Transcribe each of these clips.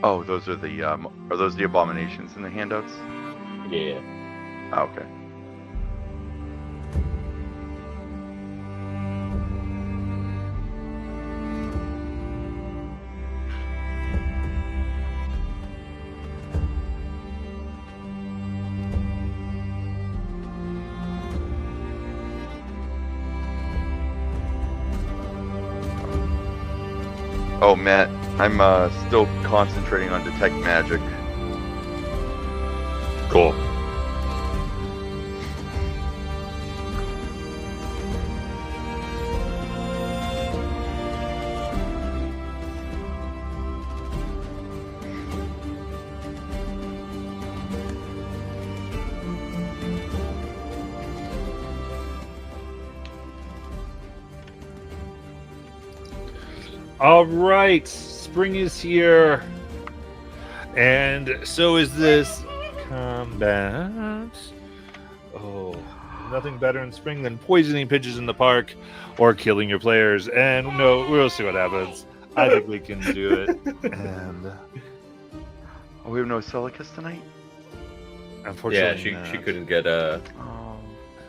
Oh, those are those the abominations in the handouts? Yeah. Oh, okay. Oh, Matt, I'm still concentrating on detect magic. Cool. All right, spring is here, and so is this combat. Oh, nothing better in spring than poisoning pitches in the park or killing your players. And no, we'll see what happens. I think we can do it. And Oh, we have no Celicus tonight? Yeah, unfortunately, she couldn't get Oh.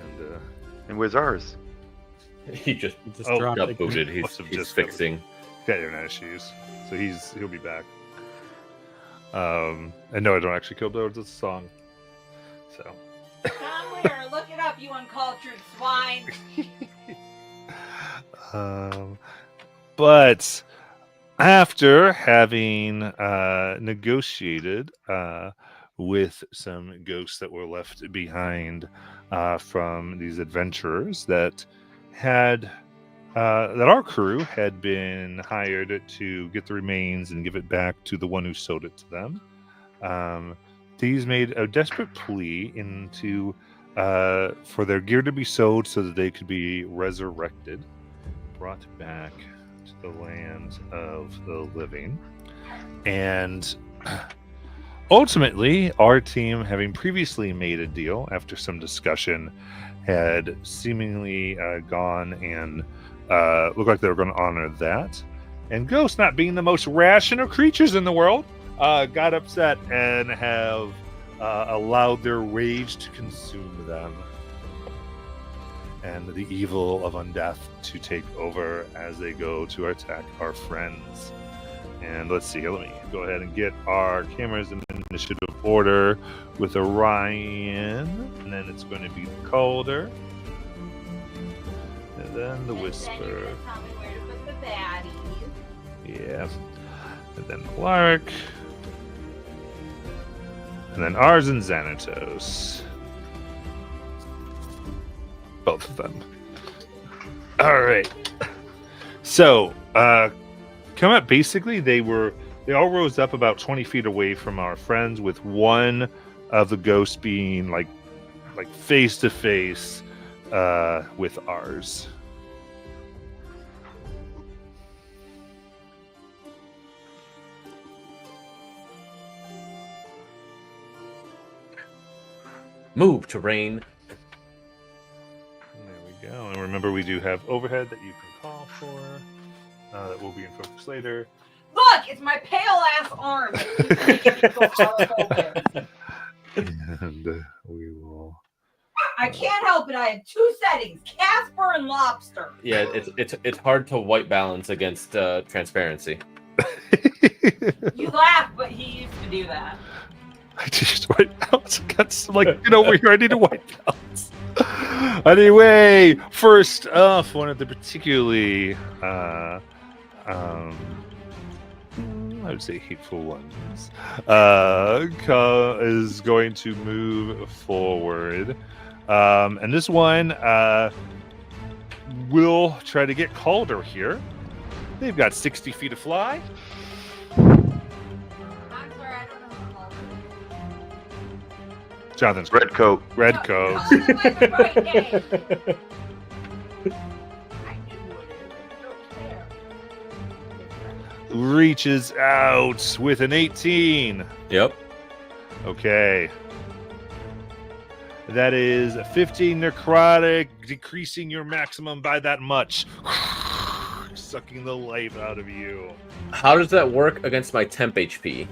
And, And where's ours? he just Oh, dropped got it. booted. Must have He's just fixing. got internet issues, so he'll be back. And no, I don't actually kill birds. It's a song. So. Somewhere, look it up, you uncultured swine. But after having negotiated with some ghosts that were left behind from these adventurers that had that our crew had been hired to get the remains and give it back to the one who sold it to them, these made a desperate plea into for their gear to be sold so that they could be resurrected, brought back to the land of the living. And ultimately, our team, having previously made a deal after some discussion, had seemingly gone and looked like they were going to honor that. And ghosts, not being the most rational creatures in the world, got upset and have allowed their rage to consume them, and the evil of undeath to take over as they go to attack our friends. And let's see, let me go ahead and get our cameras in initiative order with Orion, and then it's going to be Calder, and then the And then you're Whisper. gonna tell me where to put the baddies. Yeah. And then Lark. And then ours and Xanatos. Both of them. All right. So, come up. Basically, they all rose up about 20 feet away from our friends, with one of the ghosts being like face to face with ours. Move terrain. There we go. And remember, we do have overhead that you can call for. That will be in focus later. Look, it's my pale ass arm. that keeps making me go out of focus. And we will. I can't help it. I have two settings: Casper and Lobster. Yeah, it's hard to white balance against transparency. You laugh, but he used to do that. I just white balance against. Like, get over here. I need a white balance. Anyway, first off, one of the particularly, I would say hateful ones, is going to move forward. And this one will try to get Calder here. They've got 60 feet of fly. I'm sorry, I don't know what to call it. Jonathan's Red coat. red No, coat. no, it's my right name. I knew what it was. I don't care. Reaches out with an 18. Yep. Okay. That is 15 necrotic, decreasing your maximum by that much. sucking the life out of you. How does that work against my temp HP?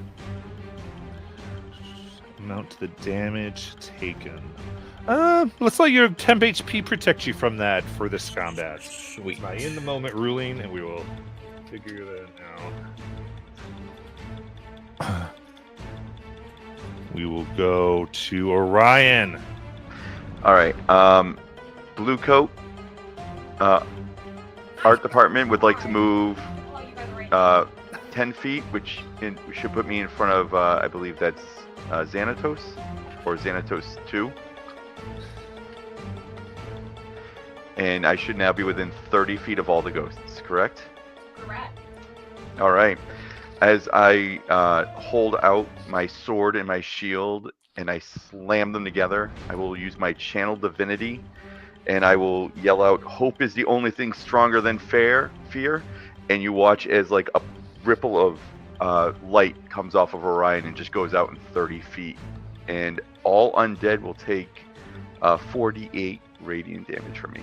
Amount to the damage taken. Let's let your temp HP protect you from that for this combat. Sweet. My in the moment ruling, and we will figure that out. We will go to Orion. All right. Blue coat. Art department would like to move Oh, you guys are right. 10 feet, which should put me in front of, I believe that's Xanatos, or Xanatos 2. And I should now be within 30 feet of all the ghosts, correct? Correct. All right. As I hold out my sword and my shield and I slam them together, I will use my channel divinity and I will yell out, "Hope is the only thing stronger than fear." And you watch as like a ripple of light comes off of Orion and just goes out in 30 feet. And all undead will take 48 radiant damage from me.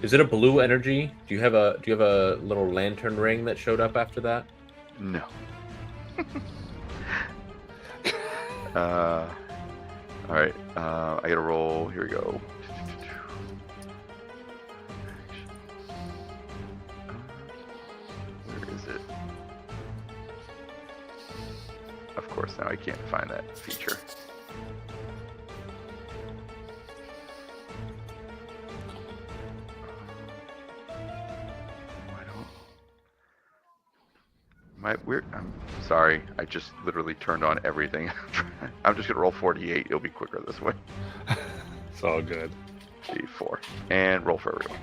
Is it a blue energy? Do you have a little lantern ring that showed up after that? No. All right. I gotta roll. Here we go. Where is it? Of course, now I can't find that feature. I'm sorry. I just literally turned on everything. I'm just gonna roll 48. It'll be quicker this way. It's all good. D4 and roll for everyone.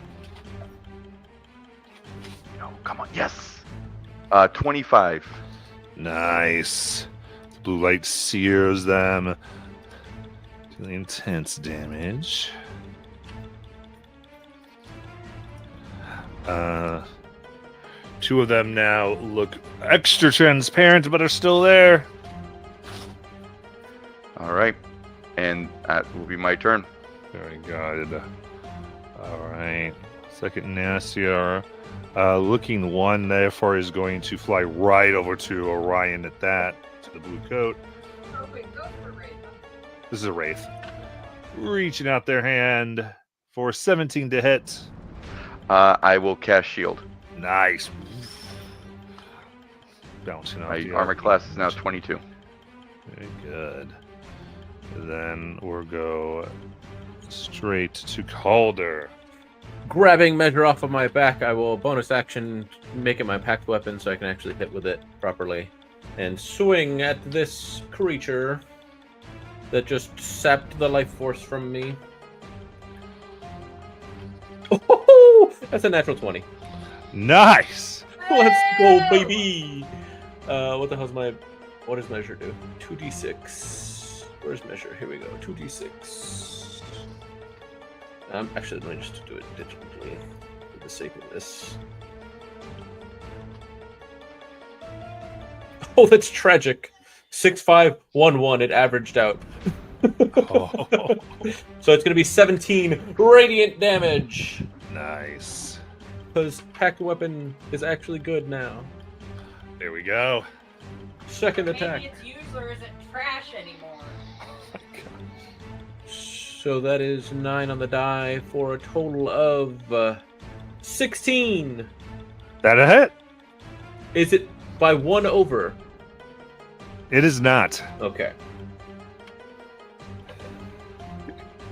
No, come on. Yes. 25. Nice. Blue light sears them. Dealing intense damage. Two of them now look extra transparent, but are still there. All right, and that will be my turn. Very good. All right. Second Nastier. Looking one, therefore, is going to fly right over to Orion at that, to the blue coat. Oh, wait, go for Wraith. This is a Wraith. Reaching out their hand for 17 to hit. I will cast shield. Nice. Bouncing off My the armor class is now 22. Very good. Then we'll go straight to Calder. Grabbing Measure off of my back, I will bonus action make it my packed weapon so I can actually hit with it properly. And swing at this creature that just sapped the life force from me. Oh, that's a natural 20. Nice. Let's go, baby! What does Measure do? 2d6. Where's Measure? Here we go. 2d6. Actually, let me just do it digitally for the sake of this. Oh, that's tragic. 6-5-1-1. It averaged out. Oh, So it's going to be 17 radiant damage. nice. Because Packed Weapon is actually good now. There we go. Second attack. Maybe its user isn't trash anymore. So that is 9 on the die for a total of 16. That a hit? Is it by 1 over? It is not. Okay.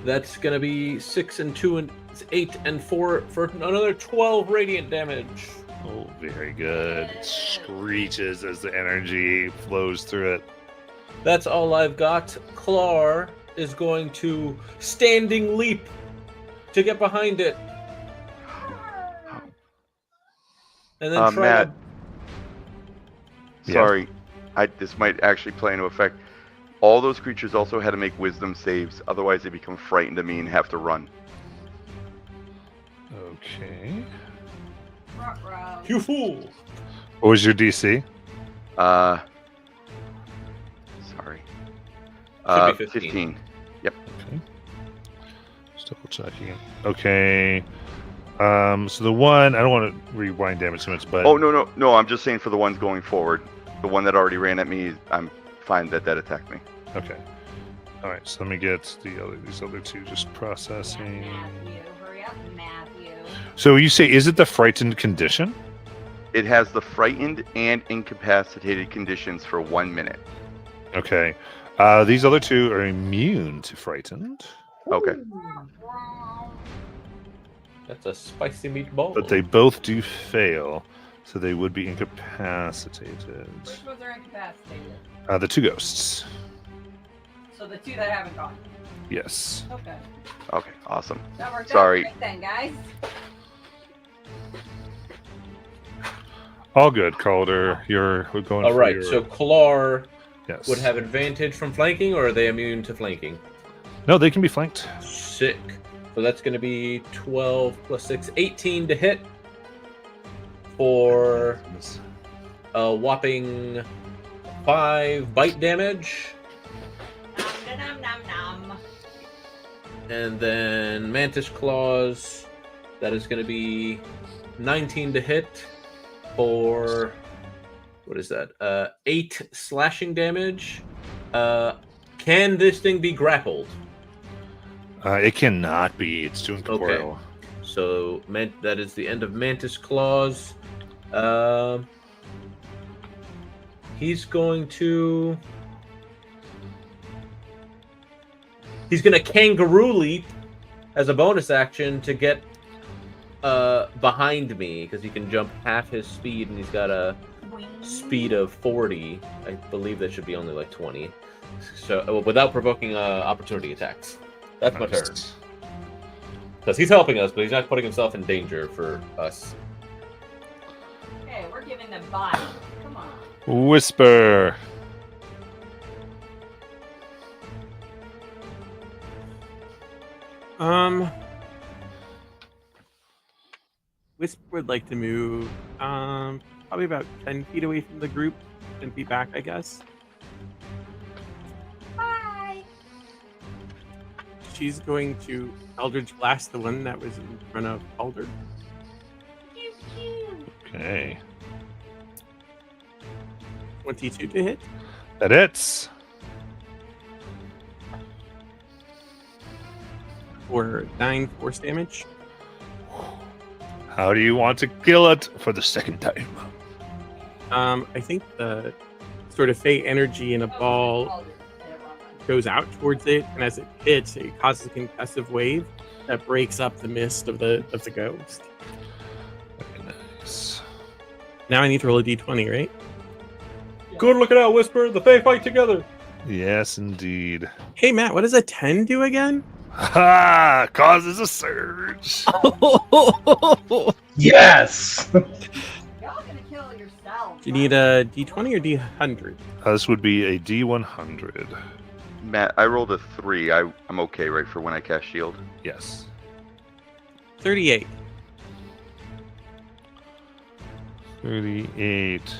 That's gonna be 6 and 2 and 8 and 4 for another 12 radiant damage. Oh, very good. It screeches as the energy flows through it. That's all I've got. Clar is going to standing leap to get behind it. And then try Matt. Yeah. Sorry, this might actually play into effect. All those creatures also had to make wisdom saves, otherwise they become frightened of me and have to run. Okay. Ruh-roh. You fool! What was your DC? Sorry. Should be 15. 15. Okay. Just double checking. Okay. So the one, I don't want to rewind damage too much, but Oh no! I'm just saying for the ones going forward. The one that already ran at me, I'm fine that attacked me. okay. All right, so let me get these other two just processing. Matthew, hurry up, Matthew. So you say, is it the frightened condition? It has the frightened and incapacitated conditions for 1 minute. Okay. These other two are immune to frightened, Okay. That's a spicy meatball. but they both do fail, so they would be incapacitated. Which ones are incapacitated? The two ghosts. So the two that haven't gone. Yes. Okay. Okay. Awesome. That worked Sorry. out great then, guys. All good, Calder. We're going. All for right, your- so Kalar yes. would have advantage from flanking, or are they immune to flanking? No, they can be flanked. Sick. So that's going to be 12 plus 6, 18 to hit for a whopping 5 bite damage. Nom, nom, nom, nom. And then Mantis Claws, that is going to be 19 to hit for, what is that? 8 slashing damage. Can this thing be grappled? It cannot be. It's too incorporeal. So that is the end of Mantis Claws. He's going to kangaroo leap as a bonus action to get behind me, because he can jump half his speed, and he's got a speed of 40. I believe that should be only like 20. So without provoking opportunity attacks. That's my turn. Because he's helping us, but he's not putting himself in danger for us. Okay, we're giving them body. Come on. Whisper. Wisp would like to move probably about 10 feet away from the group, 10 feet back, I guess. Bye. She's going to Eldritch Blast the one that was in front of Alder. Pew, pew. Okay. 22 to hit. That hits. For 9 force damage. How do you want to kill it for the second time? I think the sort of fey energy in a ball goes out towards it, and as it hits, it causes a concussive wave that breaks up the mist of the ghost. Very nice. Now I need to roll a d20, right? Good looking out, Whisper. The Fae fight together. Yes, indeed. Hey Matt, what does a 10 do again? Ha! Causes a surge. Yes. Y'all gonna kill yourselves. Do you need a d20 or d100? This would be a D100. Matt, I rolled a 3. I'm okay, right, for when I cast shield. Yes. 38. 38.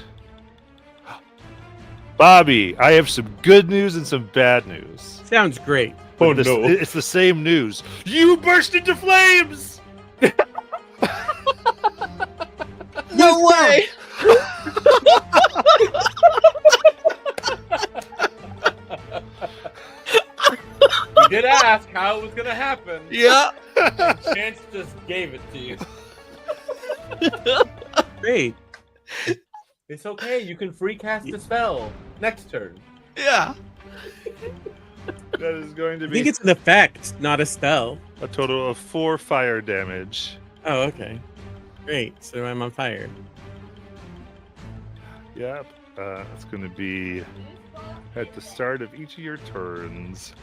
Bobby, I have some good news and some bad news. Sounds great. Oh, But no. It's the same news. You burst into flames! No way! You did ask how it was going to happen. Yeah. And Chance just gave it to you. Great. It's okay. You can free cast the spell next turn. Yeah. That is going to I think be it's an effect, not a spell. a total of 4 fire damage. Oh, okay. Great. So I'm on fire. Yep. It's going to be at the start of each of your turns.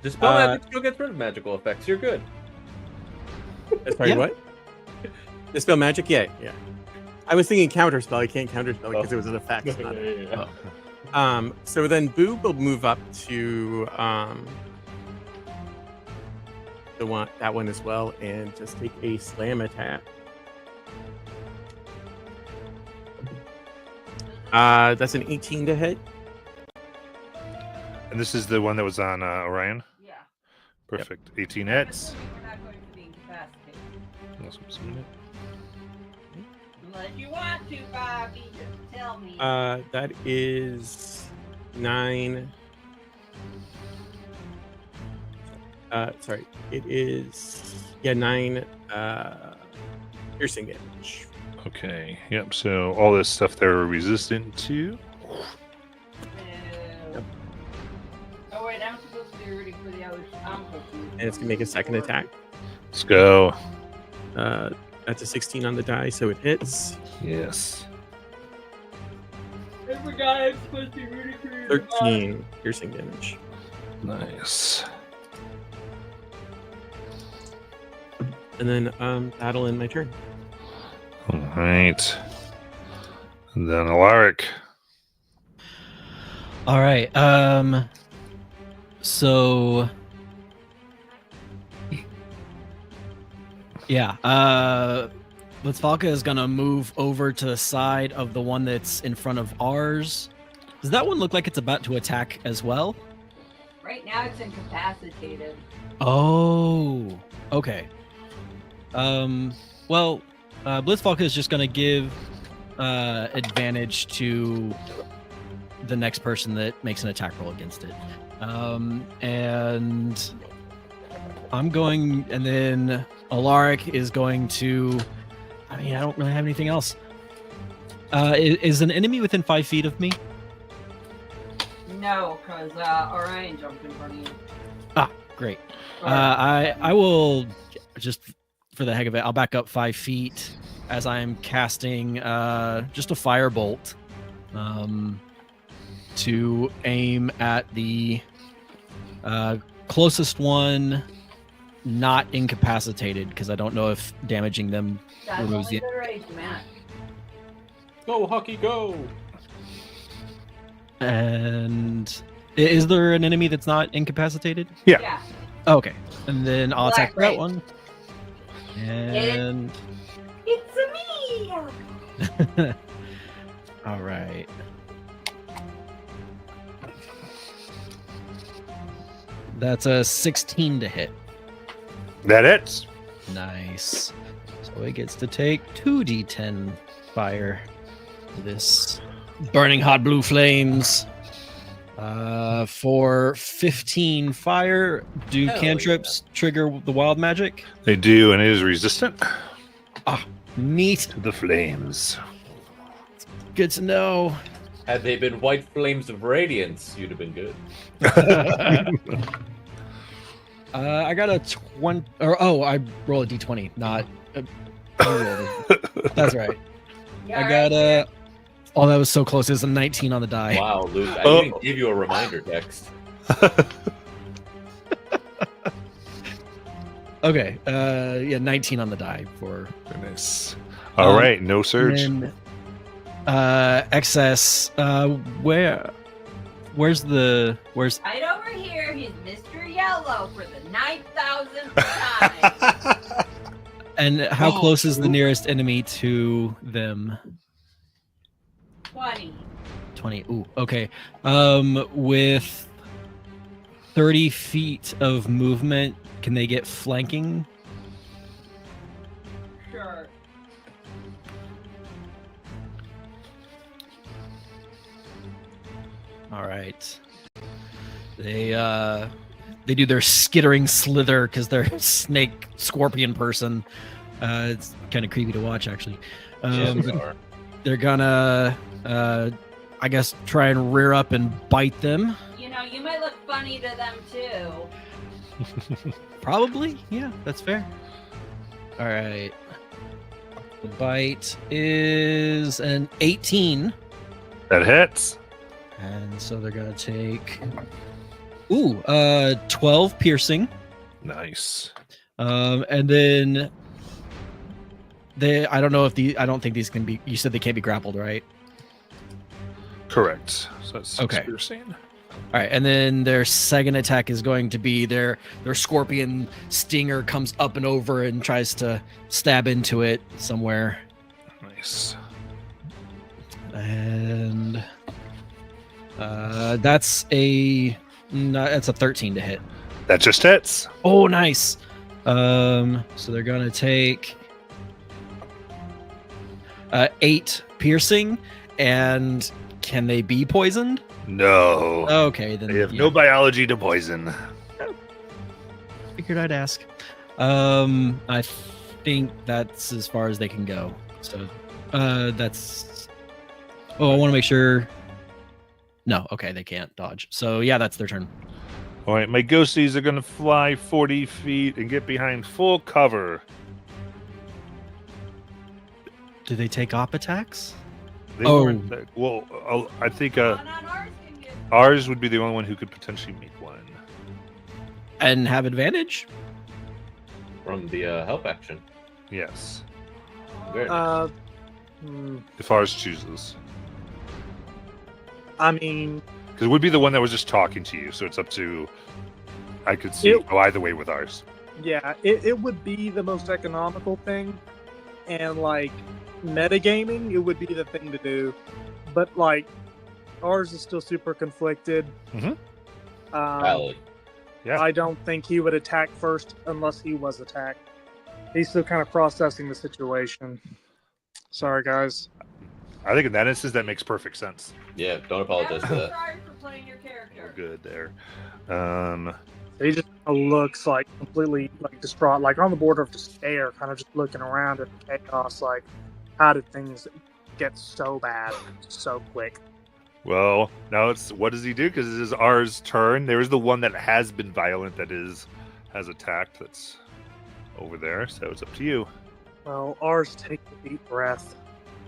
Dispel magic still gets rid of magical effects. You're good. Sorry, Yeah. what? Dispel magic? Yeah. I was thinking counterspell. I can't counterspell because it was an effect. not a- So then Boo will move up to that one as well, and just take a slam attack. That's an 18 to hit. And this is the one that was on Orion? Yeah. Perfect. 18 hits. We're not going to be incapacitated. Awesome. Submit. Unless you want to, Bobby. Just tell me. That is 9. Sorry, it is 9 piercing damage. Okay. Yep. So all this stuff they're resistant to. No. Oh wait, I'm supposed to be rooting for the other. I'm confused. And it's gonna make a second attack. Let's go. That's a 16 on the die, so it hits. Yes. I forgot I'm supposed to be rooting for your 13 piercing damage. Nice. And then that'll end my turn. All right. And then Alaric. All right. So yeah. Blitzfalka is gonna move over to the side of the one that's in front of ours. Does that one look like it's about to attack as well? Right now it's incapacitated. Oh. Okay. Well, Blitzfalka is just gonna give advantage to the next person that makes an attack roll against it. And I'm going, and then Alaric is going to. I mean, I don't really have anything else. Is an enemy within 5 feet of me? No, because Orion jumped in front of you. Ah, great. I will just for the heck of it, I'll back up 5 feet as I'm casting just a firebolt to aim at the closest one, not incapacitated, because I don't know if damaging them That's removes only the. the rage match. Go, Hockey, go! And is there an enemy that's not incapacitated? Yeah. Yeah. Okay, and then I'll attack Black that one. And It's me! all right. That's a 16 to hit. That hits. Nice. So it gets to take 2d10 fire. This burning hot blue flames. For 15 fire, do Hell cantrips trigger the wild magic? They do, and it is resistant Neat. to the flames. Good to know. Had they been white flames of radiance, you'd have been good. I got a 20. I roll a d20, not. That's right. Yeah, I got right. a. Oh, that was so close. It's a 19 on the die. Wow, Luke, I Oh. didn't give you a reminder text. Okay. Yeah, 19 on the die for. Nice. All right, no surge. And then, excess. Where's Right over here, he's Mr. Yellow for the 9,000th time. and how Oh, close is the nearest enemy to them? 20. 20. Ooh, okay. With 30 feet of movement, can they get flanking? Sure. All right. They do their skittering slither because they're a snake scorpion person. It's kind of creepy to watch, actually. They're gonna, I guess, try and rear up and bite them. You know, you might look funny to them too. Probably, yeah, that's fair. All right. The bite is an 18, That hits. and so they're gonna take 12 piercing. Nice. And then I don't think these can be. You said they can't be grappled, right? Correct. So that's 6 Okay. piercing. All right, and then their second attack is going to be their scorpion stinger comes up and over and tries to stab into it somewhere. Nice. And that's a 13 to hit. That just hits. Oh, nice. So they're gonna take 8 piercing, and can they be poisoned? No. Okay, then They have no biology to poison. Figured I'd ask. I think that's as far as they can go. So, that's. Oh, I want to make sure. No, okay, they can't dodge. So yeah, that's their turn. All right, my ghosties are going to fly 40 feet and get behind full cover. Do they take op attacks? They Oh. weren't that- well, I think One on ours can get. ours would be the only one who could potentially make one. And have advantage? From the help action. Yes, Very nice. if ours chooses. I mean, Because it would be the one that was just talking to you, so it's up to. I could see go either way with ours. yeah, it would be the most economical thing, and like metagaming, it would be the thing to do. But like, ours is still super conflicted. Mhm. Valid. Yeah. I don't think he would attack first unless he was attacked. He's still kind of processing the situation. Sorry, guys. I think in that instance that makes perfect sense. Yeah, don't apologize for that. Sorry for playing your We're character. good there. He just looks like completely like distraught, like on the border of despair, kind of just looking around at the chaos. Like, how did things get so bad so quick? Well, now it's what does he do? Because it is ours turn. There is the one that has been violent that has attacked. That's over there. So it's up to you. Well, ours takes a deep breath,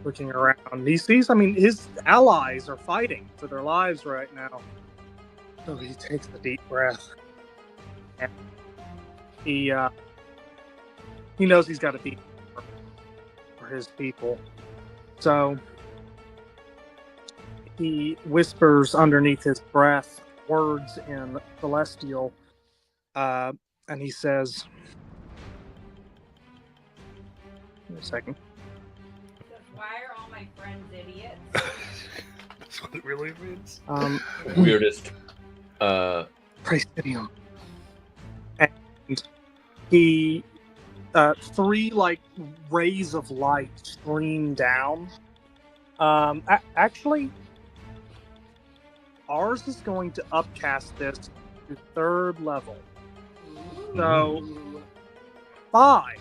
looking around. He sees, I mean, his allies are fighting for their lives right now. So he takes a deep breath. And he knows he's got to be for his people. So he whispers underneath his breath words in Celestial, and he says, "Wait a second. Why are all my friends idiots? That's what it really means. Weirdest. Praesidium." And he, 3 like rays of light stream down. Actually, ours is going to upcast this to 3rd level. So 5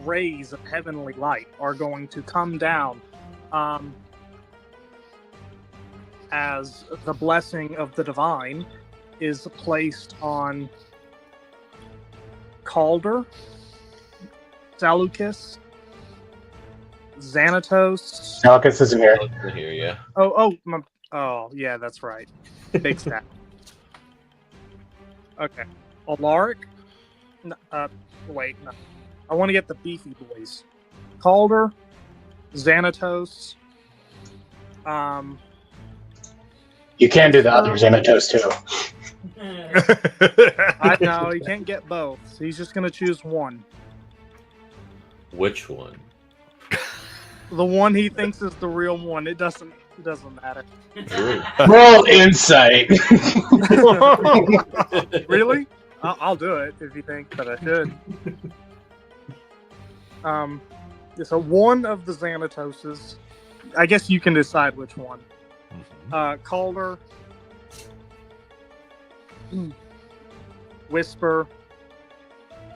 rays of heavenly light are going to come down as the blessing of the divine is placed on Calder, Salukis, Xanatos. Malchus isn't here. I hear ya. Oh, yeah, that's right. Big stat. Okay. Alaric. Wait, no. I want to get the beefy boys. Calder, Xanatos. You can do the other Xanatos too. I know he can't get both, so he's just gonna choose one. Which one? The one he thinks is the real one. It doesn't matter. True. Roll insight. Really? I'll do it if you think that I should. So one of the Xanatoses, I guess you can decide which one. Calder, Whisper.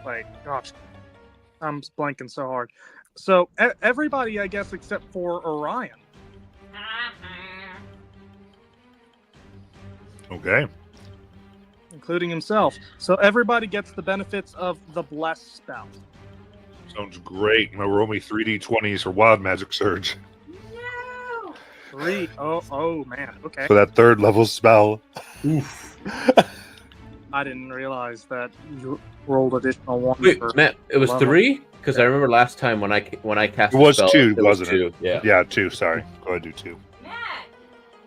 Wait, gosh, I'm blanking so hard. So everybody, I guess, except for Orion. Okay. Including himself. So everybody gets the benefits of the Bless spell. Sounds great. Now roll me 3d20s for Wild Magic Surge No! 3. Oh man. Okay. for that 3rd level spell. I didn't realize that you rolled additional ones. Wait, for Matt, it was level. 3? Because I remember last time when I cast It was the spell, 2, it was wasn't 2. it? Yeah. Yeah, 2. Sorry. Go ahead, do 2. Matt,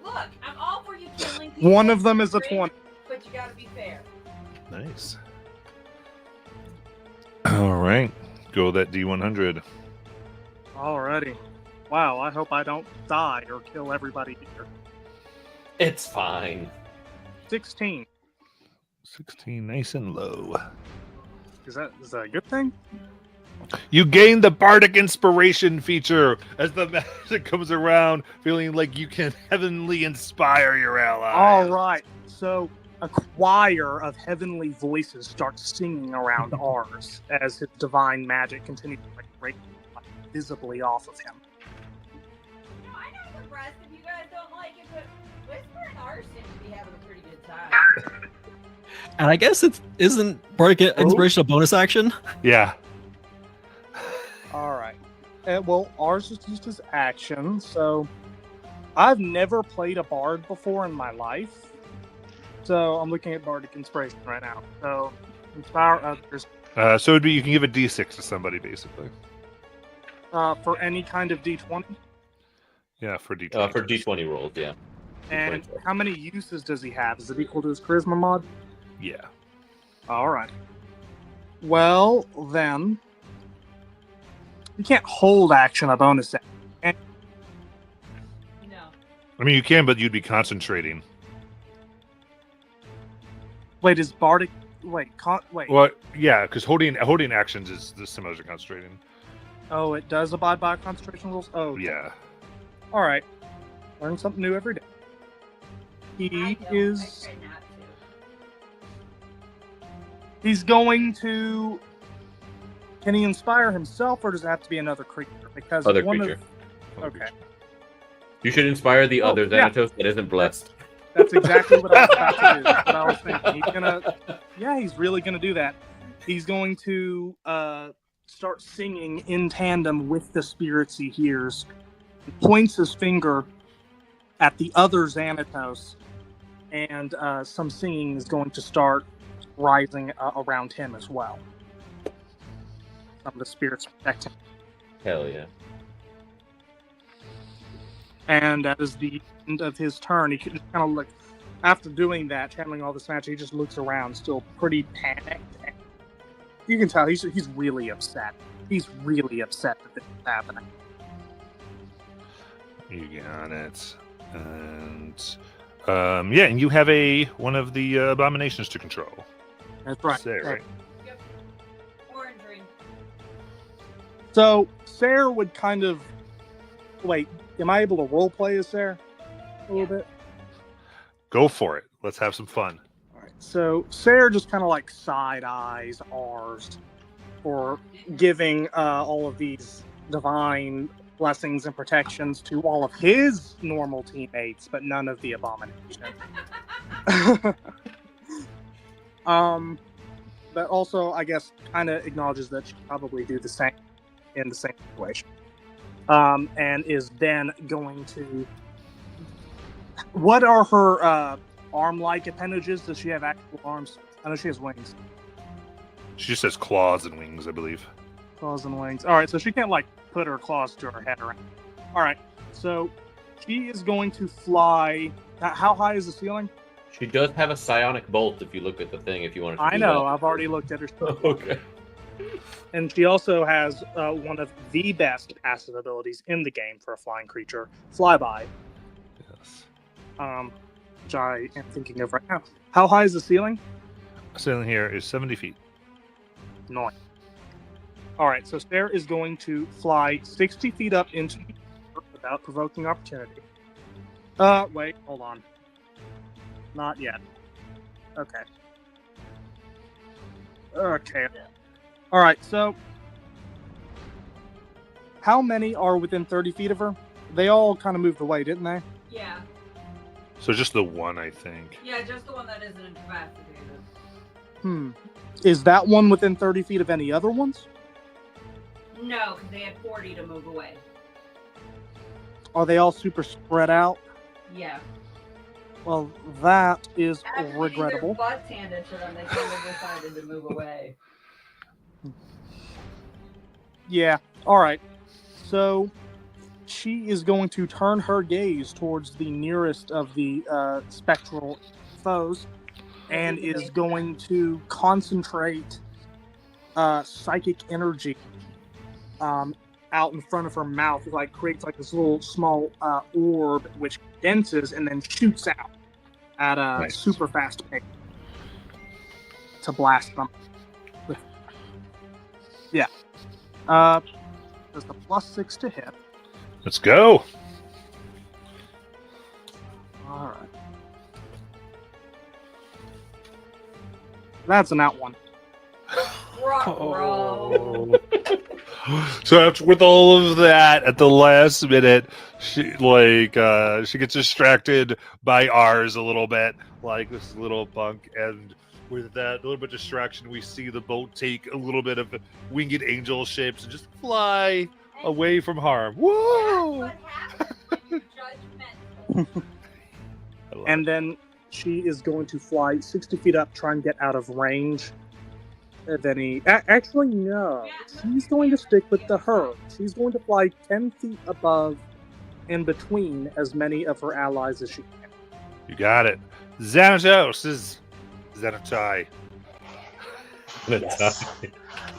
look, I'm all for you killing people. One of them is a 20. But you gotta be fair. Nice. All right. Go that D100. Alrighty. Wow, I hope I don't die or kill everybody here. It's fine. 16. 16, nice and low. Is that a good thing? You gain the bardic inspiration feature as the magic comes around, feeling like you can heavenly inspire your ally. All right. So a choir of heavenly voices starts singing around ours as his divine magic continues to break visibly off of him. You know, I know the rest of you guys don't like it, but Whisper and ours seem to be having a pretty good time. And I guess isn't bardic inspiration a bonus action? Yeah. All right. Well, ours is just his action. So I've never played a bard before in my life. So I'm looking at bardic inspiration right now. So inspire others So it'd be you can give a D6 to somebody basically. for any kind of D20. Yeah, for D20. For D20 rolls, yeah. And how many uses does he have? Is it equal to his charisma mod? Yeah. All right. Well, then you can't hold action a bonus action. No. I mean, you can, but you'd be concentrating. Wait, is bardic? Wait, wait. Well, yeah, because holding actions is similar to concentrating. Oh, it does abide by concentration rules. Oh, Yeah. All right. Learn something new every day. He I don't. is. I try not to. He's going to. Can he inspire himself, or does it have to be another creature? Because Other one creature. Okay, You should inspire the Oh, other yeah. Xanatos that isn't blessed. that's exactly what I was about to do. That's what I was thinking. He's gonna. Yeah, he's really gonna do that. He's going to start singing in tandem with the spirits he hears. He points his finger at the other Xanatos, and some singing is going to start rising around him as well. Some of the spirits protect him. Hell yeah. And that is the end of his turn. He can just kind of look, after doing that, channeling all this magic, he just looks around, still pretty panicked. And you can tell he's really upset. He's really upset that this is happening. You got it. And yeah, and you have one of the abominations to control. That's right. Sarah, right? Yep. Orange ring. So Sarah would kind of wait. Am I able to role play as Sarah a little bit? Go for it. Let's have some fun. All right. So Sarah just kind of like side eyes ours for giving all of these divine blessings and protections to all of his normal teammates, but none of the abomination. But also, I guess, kind of acknowledges that she probably do the same in the same situation. And is then going to. What are her arm-like appendages? Does she have actual arms? I know she has wings. She just has claws and wings, I believe. Claws and wings. All right, so she can't like put her claws to her head around. All right, so she is going to fly. How high is the ceiling? She does have a psionic bolt if you look at the thing, if you want to. I know. I've already looked at her. Okay. And she also has one of the best passive abilities in the game for a flying creature, Flyby, Yes. which I am thinking of right now. How high is the ceiling? Ceiling here is 70 feet. Nine. All right, so Sarah is going to fly 60 feet up into the air without provoking opportunity. Wait, hold on. Not yet. Okay. Okay. All right, so how many are within 30 feet of her? They all kind of moved away, didn't they? Yeah. So just the one, I think. Yeah, just the one that isn't incapacitated. Is that one within 30 feet of any other ones? No, because they had 40 to move away. Are they all super spread out? Yeah. Well, that is After regrettable. their butts handed to them, they kind of decided to move away. Yeah. All right. So she is going to turn her gaze towards the nearest of the spectral foes and is going to concentrate psychic energy out in front of her mouth. It like creates like this little small orb which condenses and then shoots out at a Nice. super fast pace. to blast them. Yeah. Does the +6 to hit. Let's go. All right. That's an out one. Bro. So after, with all of that, at the last minute, she gets distracted by ours a little bit, like this little punk, and with that little bit of distraction, we see the boat take a little bit of winged angel shapes and just fly away from harm. Whoa! That's what happens when you're judgmental. I love And it. then she is going to fly 60 feet up, try and get out of range. And then actually, no. She's going to stick with the her. She's going to fly 10 feet above and between as many of her allies as she can. You got it. Xanatos is Xanatai. Yes.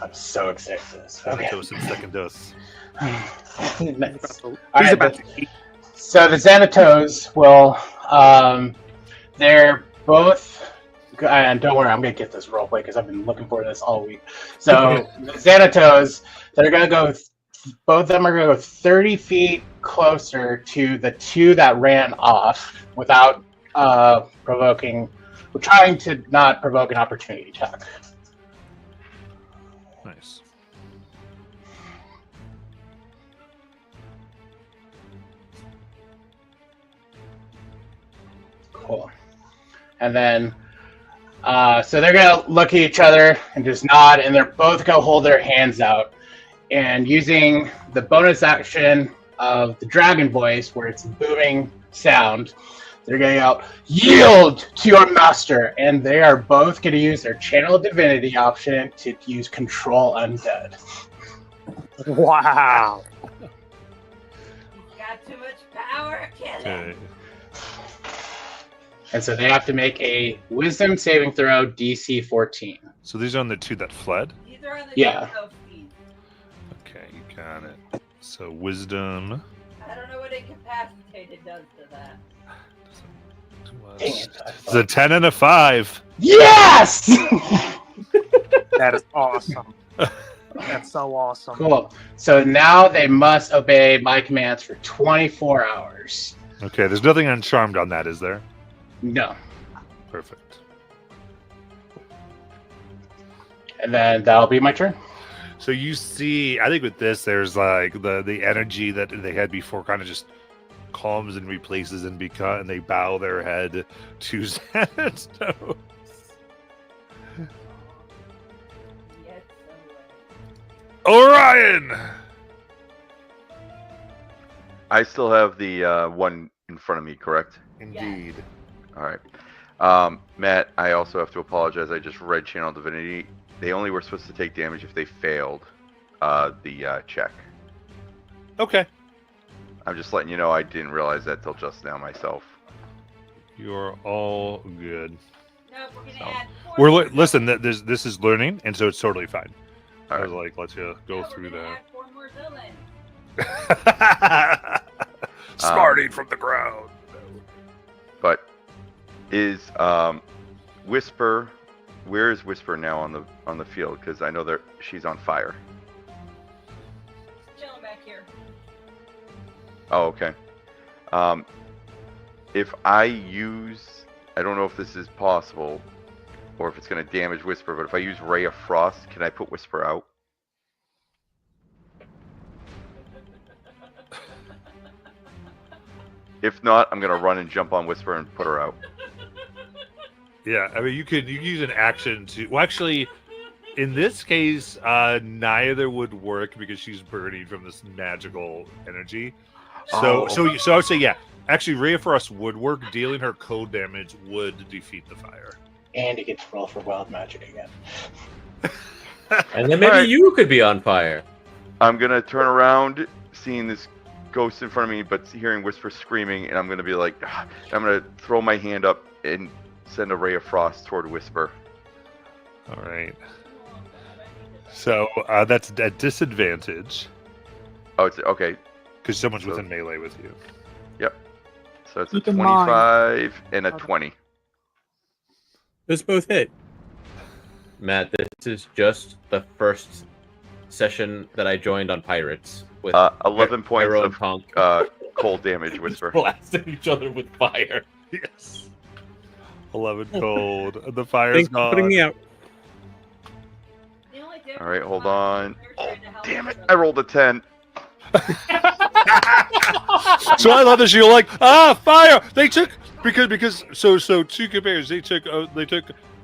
I'm so excited for this. Okay. Xanatos and second dose. Nice. She's right, about but- to eat. So the Xanatos will, they're both, and don't worry, I'm going to get this real quick because I've been looking for this all week. So the Xanatos, they're going to go, both of them are going to go 30 feet closer to the two that ran off without provoking, we're trying to not provoke an opportunity attack. Nice. Cool. And then, so they're gonna look at each other and just nod, and they're both gonna hold their hands out, and using the bonus action of the dragon voice, where it's a booming sound, they're gonna go, "Yield to your master!" And they are both gonna use their channel divinity option to use control undead. Wow. He's got too much power. Kill him. Okay. And so they have to make a Wisdom saving throw, DC 14. So these are on the two that fled? These are on the Yeah. feet. Okay, you got it. So wisdom. I don't know what incapacitated does to that. Dang it. It's a 10 and a 5. Yes! That is awesome. That's so awesome. Cool. So now they must obey my commands for 24 hours. Okay, there's nothing uncharmed on that, is there? No. Perfect. And then that'll be my turn. So you see, I think with this, there's like the energy that they had before kind of just calms and replaces and they bow their head to Xanatos. Yet so Orion! I still have the one in front of me, correct? Indeed. All right. Matt, I also have to apologize. I just read Channel Divinity. They only were supposed to take damage if they failed the check. Okay. I'm just letting you know I didn't realize that till just now myself. You're all good. No, we're gonna So, add We're more. listen. This is learning, and so it's totally fine. All I was right. like, let's go No, through we're gonna that. add 4 more villains. Smarting from the ground. But is Whisper? Where is Whisper now on the field? Because I know that she's on fire. Chilling back here. Oh, okay. If I use, I don't know if this is possible, or if it's going to damage Whisper. But if I use Ray of Frost, can I put Whisper out? If not, I'm gonna run and jump on Whisper and put her out. Yeah, I mean, you could use an action to. Well, actually, in this case, neither would work because she's burning from this magical energy. So, Oh. so I would say, yeah. Actually, Ray of Frost would work. Dealing her cold damage would defeat the fire. And you get to roll for wild magic again. And then maybe Alright. you could be on fire. I'm gonna turn around, seeing this ghost in front of me, but hearing Whisper screaming, and I'm gonna be like, "Ah," I'm gonna throw my hand up and send a Ray of Frost toward Whisper. All right. So that's at disadvantage Oh, it's okay. because someone's So- within melee with you. So it's a Keep in mind- 25 and a Okay. 20. Those both hit. Matt, this is just the first session that I joined on Pirates with 11 points Pyro of and Tonk cold damage, Whisper. blasting each other with fire. Yes. 11 cold. The fire's Thanks for putting gone. me out. The only difference All right, hold is mine on. is they're Oh, trying to help damn it! each I other. rolled a 10. So I love this. You're like, fire! They took because so two compares. They took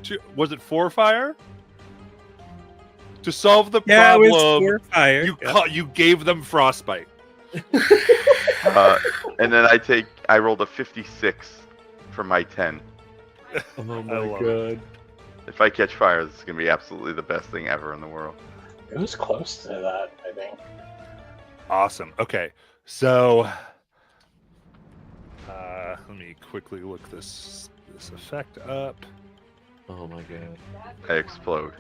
two. Was it 4 fire? To solve the Yeah, it problem, was 4 fire. you Yeah. you gave them frostbite. And then I rolled a 56 for my 10. Oh I my love god. If I catch fire, this is gonna be absolutely the best thing ever in the world. It was close to that, I think. Awesome. Okay, so let me quickly look this effect up. Oh my god. I explode.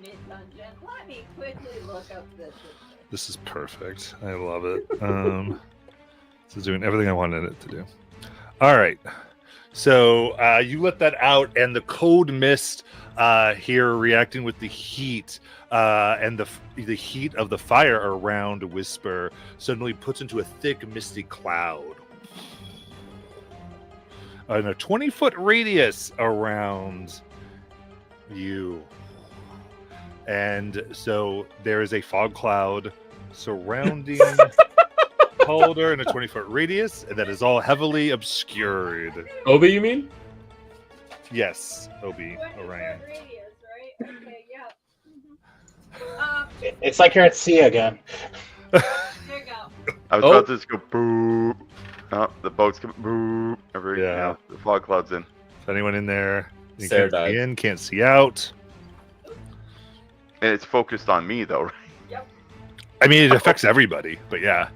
Mid-dungeon. Let me quickly look up this. This is perfect. I love it. This is doing everything I wanted it to do. All right. So you let that out, and the cold mist here reacting with the heat and the heat of the fire around Whisper suddenly puts into a thick, misty cloud. And a 20-foot radius around you. And so there is a fog cloud surrounding Calder in a 20-foot radius, and that is all heavily obscured. Obi, you mean? Yes, Obi, 20-foot Orion. radius, right? Okay, yeah. It's like you're at sea again. There you go. I was Oh. about to just go boop. Oh, the boat's coming boop. Yeah. The fog cloud's in. Is anyone in there? You Sarah can't see died. in, can't see out. And it's focused on me, though, right? I mean, it affects everybody, but yeah,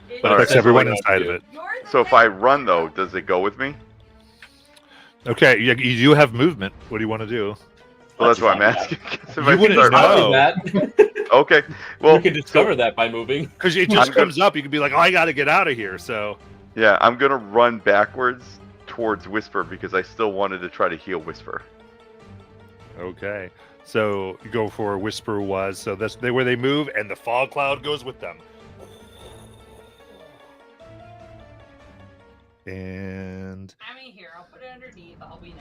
It but it All affects right. everyone Everyone inside else of it. You're the So if I best. run, though, does it go with me? Okay, you do have movement. What do you want to do? Well, that's Let's why I'm find out. asking. 'cause if You I wouldn't start know. running- that. Okay. Well, we can discover that by moving. Because it just I'm gonna- comes up. You can be like, "Oh, I got to get out of here." So yeah, I'm gonna run backwards towards Whisper because I still wanted to try to heal Whisper. okay, so you go for Whisper was so that's where they move, and the fog cloud goes with them. And I mean, here, I'll put it underneath. I'll be nice.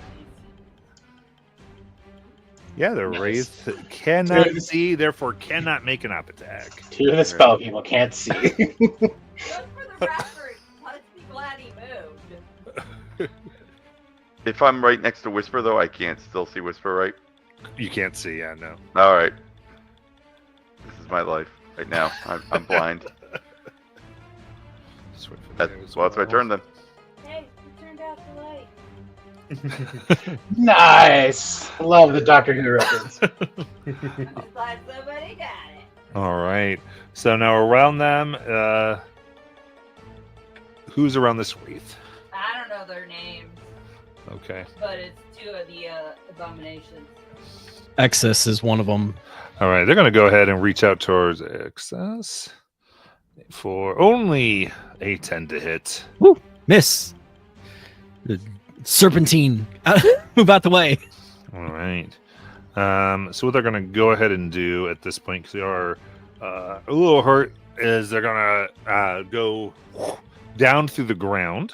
yeah, the Nice. wraith cannot Dude. see, therefore cannot make an up attack. 2 of the spell people can't see. Just for the record, let's be glad he moved. If I'm right next to Whisper, though, I can't still see Whisper, right? You can't see, yeah, no. All right. This is my life right now. I'm blind. Just wait for That's, there as well, it's my well. turn then. Hey, you turned out the light. Nice. Love the Doctor Who reference. I'm glad somebody got it. All right. So now around them, who's around this wreath? I don't know their names, Okay. but it's 2 of the abominations. Excess is one of them. All right. They're going to go ahead and reach out towards Excess for only a 10 to hit. Miss. The serpentine. Move out the way. All right. So what they're going to go ahead and do at this point, because they are a little hurt, is they're going to go down through the ground,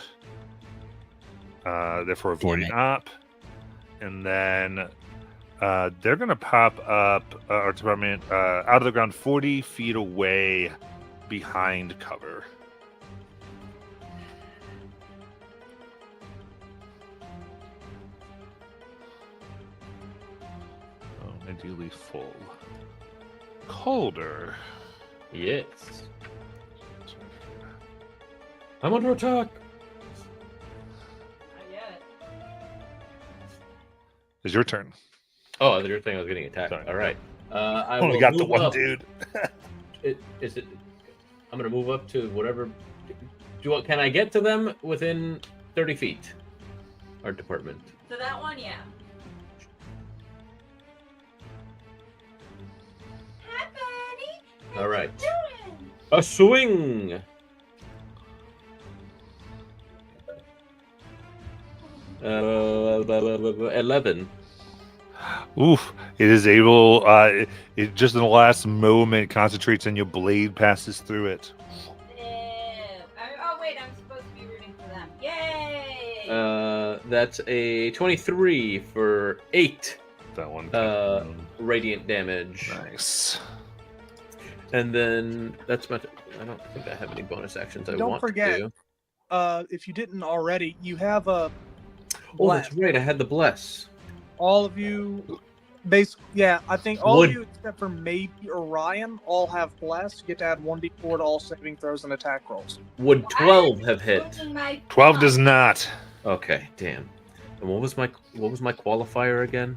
therefore avoiding up, and then they're going to pop up our department out of the ground 40 feet away behind cover. Oh, ideally full. Calder. Yes. I'm under attack. Not yet. It's your turn. Oh, I thought you were saying I was getting attacked. Sorry. All right. I Only will got the move one up. dude. Is it? I'm gonna move up to whatever. Can I get to them within 30 feet? Art department. So that one, yeah. Hi, buddy. All right. Doing? A swing. Uh, 11. Oof! It is able. It just in the last moment concentrates, and your blade passes through it. Oh wait, I'm supposed to be rooting for them. Yay! That's a 23 for 8 That one. radiant damage. Nice. And then that's my. I don't think I have any bonus actions. I Don't want forget, to. if you didn't already, you have a. Oh, that's right. I had the bless. All of you, I think all of you except for maybe Orion all have bless. You get to add 1d4 to all saving throws and attack rolls. Would 12 have hit? 12 does not. Okay, damn. And what was my qualifier again?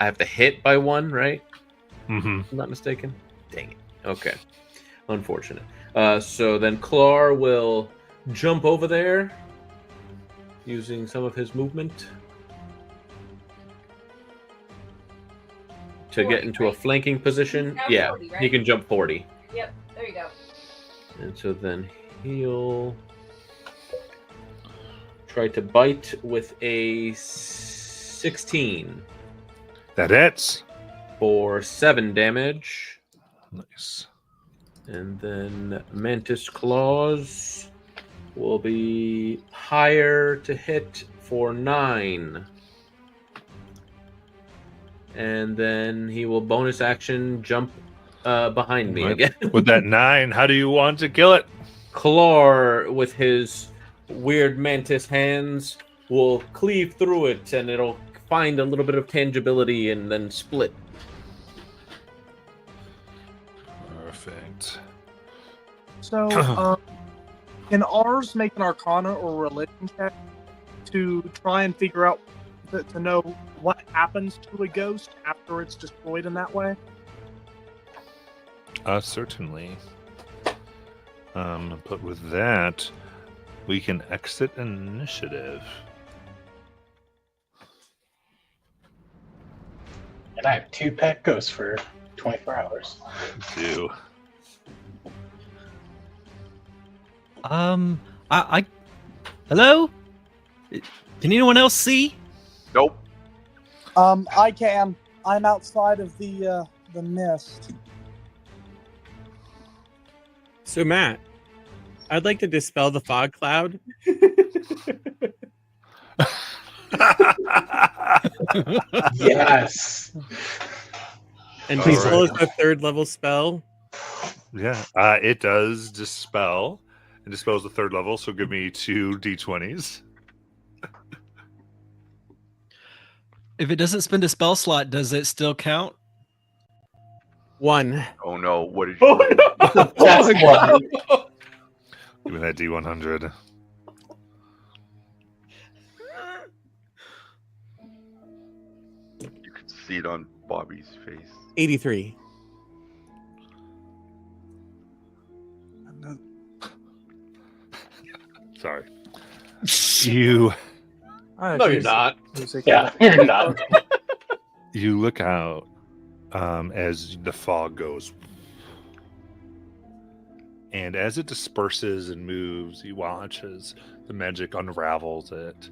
I have to hit by 1, right? Mm-hmm. If I'm not mistaken. Dang it. Okay. Unfortunate. So then Clar will jump over there using some of his movement to 40, get into a right? flanking position. Now Yeah, 40, he right? can jump 40. Yep, there you go. And so then he'll try to bite with a 16 That hits. for 7 damage. Nice. And then Mantis Claws will be higher to hit for 9. And then he will bonus action jump behind me Right. again. With that 9, how do you want to kill it? Claw with his weird mantis hands will cleave through it and it'll find a little bit of tangibility and then split. Perfect. So, can ours make an Arcana or Religion check to try and figure out to know what happens to a ghost after it's destroyed in that way? Certainly. But with that, we can exit initiative. And I have 2 pet ghosts for 24 hours. Do. I hello? Can anyone else see? Nope. I can. I'm outside of the mist. So Matt, I'd like to dispel the fog cloud. Yes. And All dispel right. is a 3rd level spell. Yeah, it does dispel. It dispels the 3rd level, so give me 2 d20s. If it doesn't spend a spell slot, does it still count? 1. Oh no! What did you? do? That's one. Give me that d100. You could see it on Bobby's face. 83. Sorry. You No, you're not. Yeah, you're not. you look out as the fog goes, and as it disperses and moves, you watch as the magic unravels it,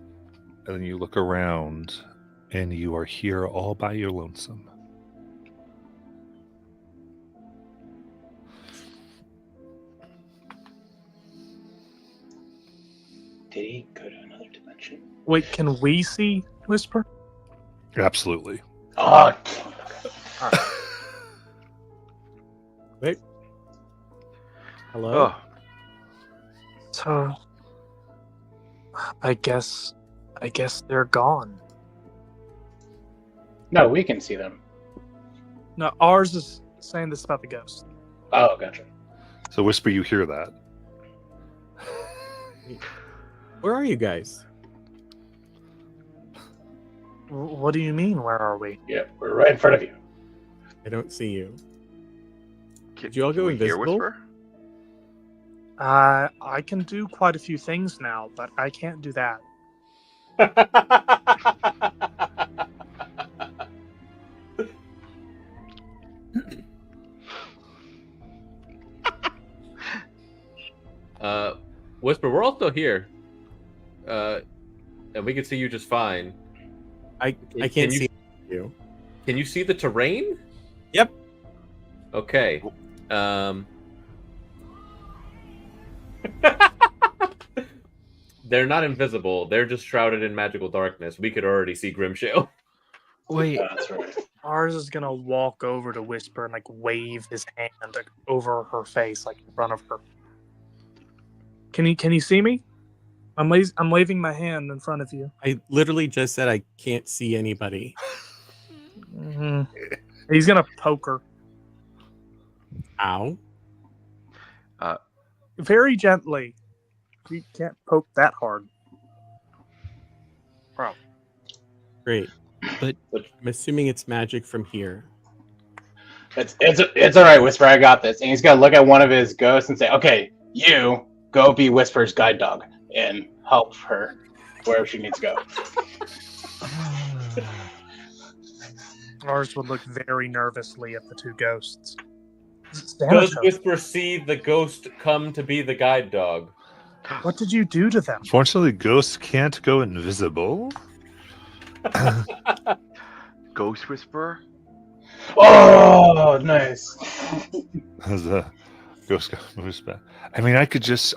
and then you look around, and you are here all by your lonesome. Did he go to another dimension? Wait, can we see Whisper? Absolutely. Oh, Hello? Oh, So, I guess they're gone. no, we can see them. No, ours is saying this about the ghost. Oh, gotcha. So, Whisper, you hear that. Where are you guys? What do you mean? Where are we? Yeah, we're right in front of you. I don't see you. Did you all go we hear invisible? Whisper? I can do quite a few things now, but I can't do that. Whisper, we're all still here. And we can see you just fine. I Can can't you- see you. Can you see the terrain? Yep. Okay. They're not invisible. They're just shrouded in magical darkness. We could already see Grimshaw. Wait, That's right. Ars is gonna walk over to Whisper and like wave his hand over her face, like in front of her. Can you see me? I'm waving my hand in front of you. I literally just said I can't see anybody. Mhm. He's gonna poke her Ow. very gently. You can't poke that hard. Great. But- I'm assuming it's magic from here. It's all right, Whisper. I got this. And he's gonna look at one of his ghosts and say, "Okay, you go be Whisper's guide dog and help her wherever she needs to go." Ars would look very nervously at the two ghosts. Does Thanatos, Whisper see the ghost come to be the guide dog? what did you do to them? Fortunately, ghosts can't go invisible. Ghost Whisperer? Oh, nice. As a ghost moves back. I mean, I could just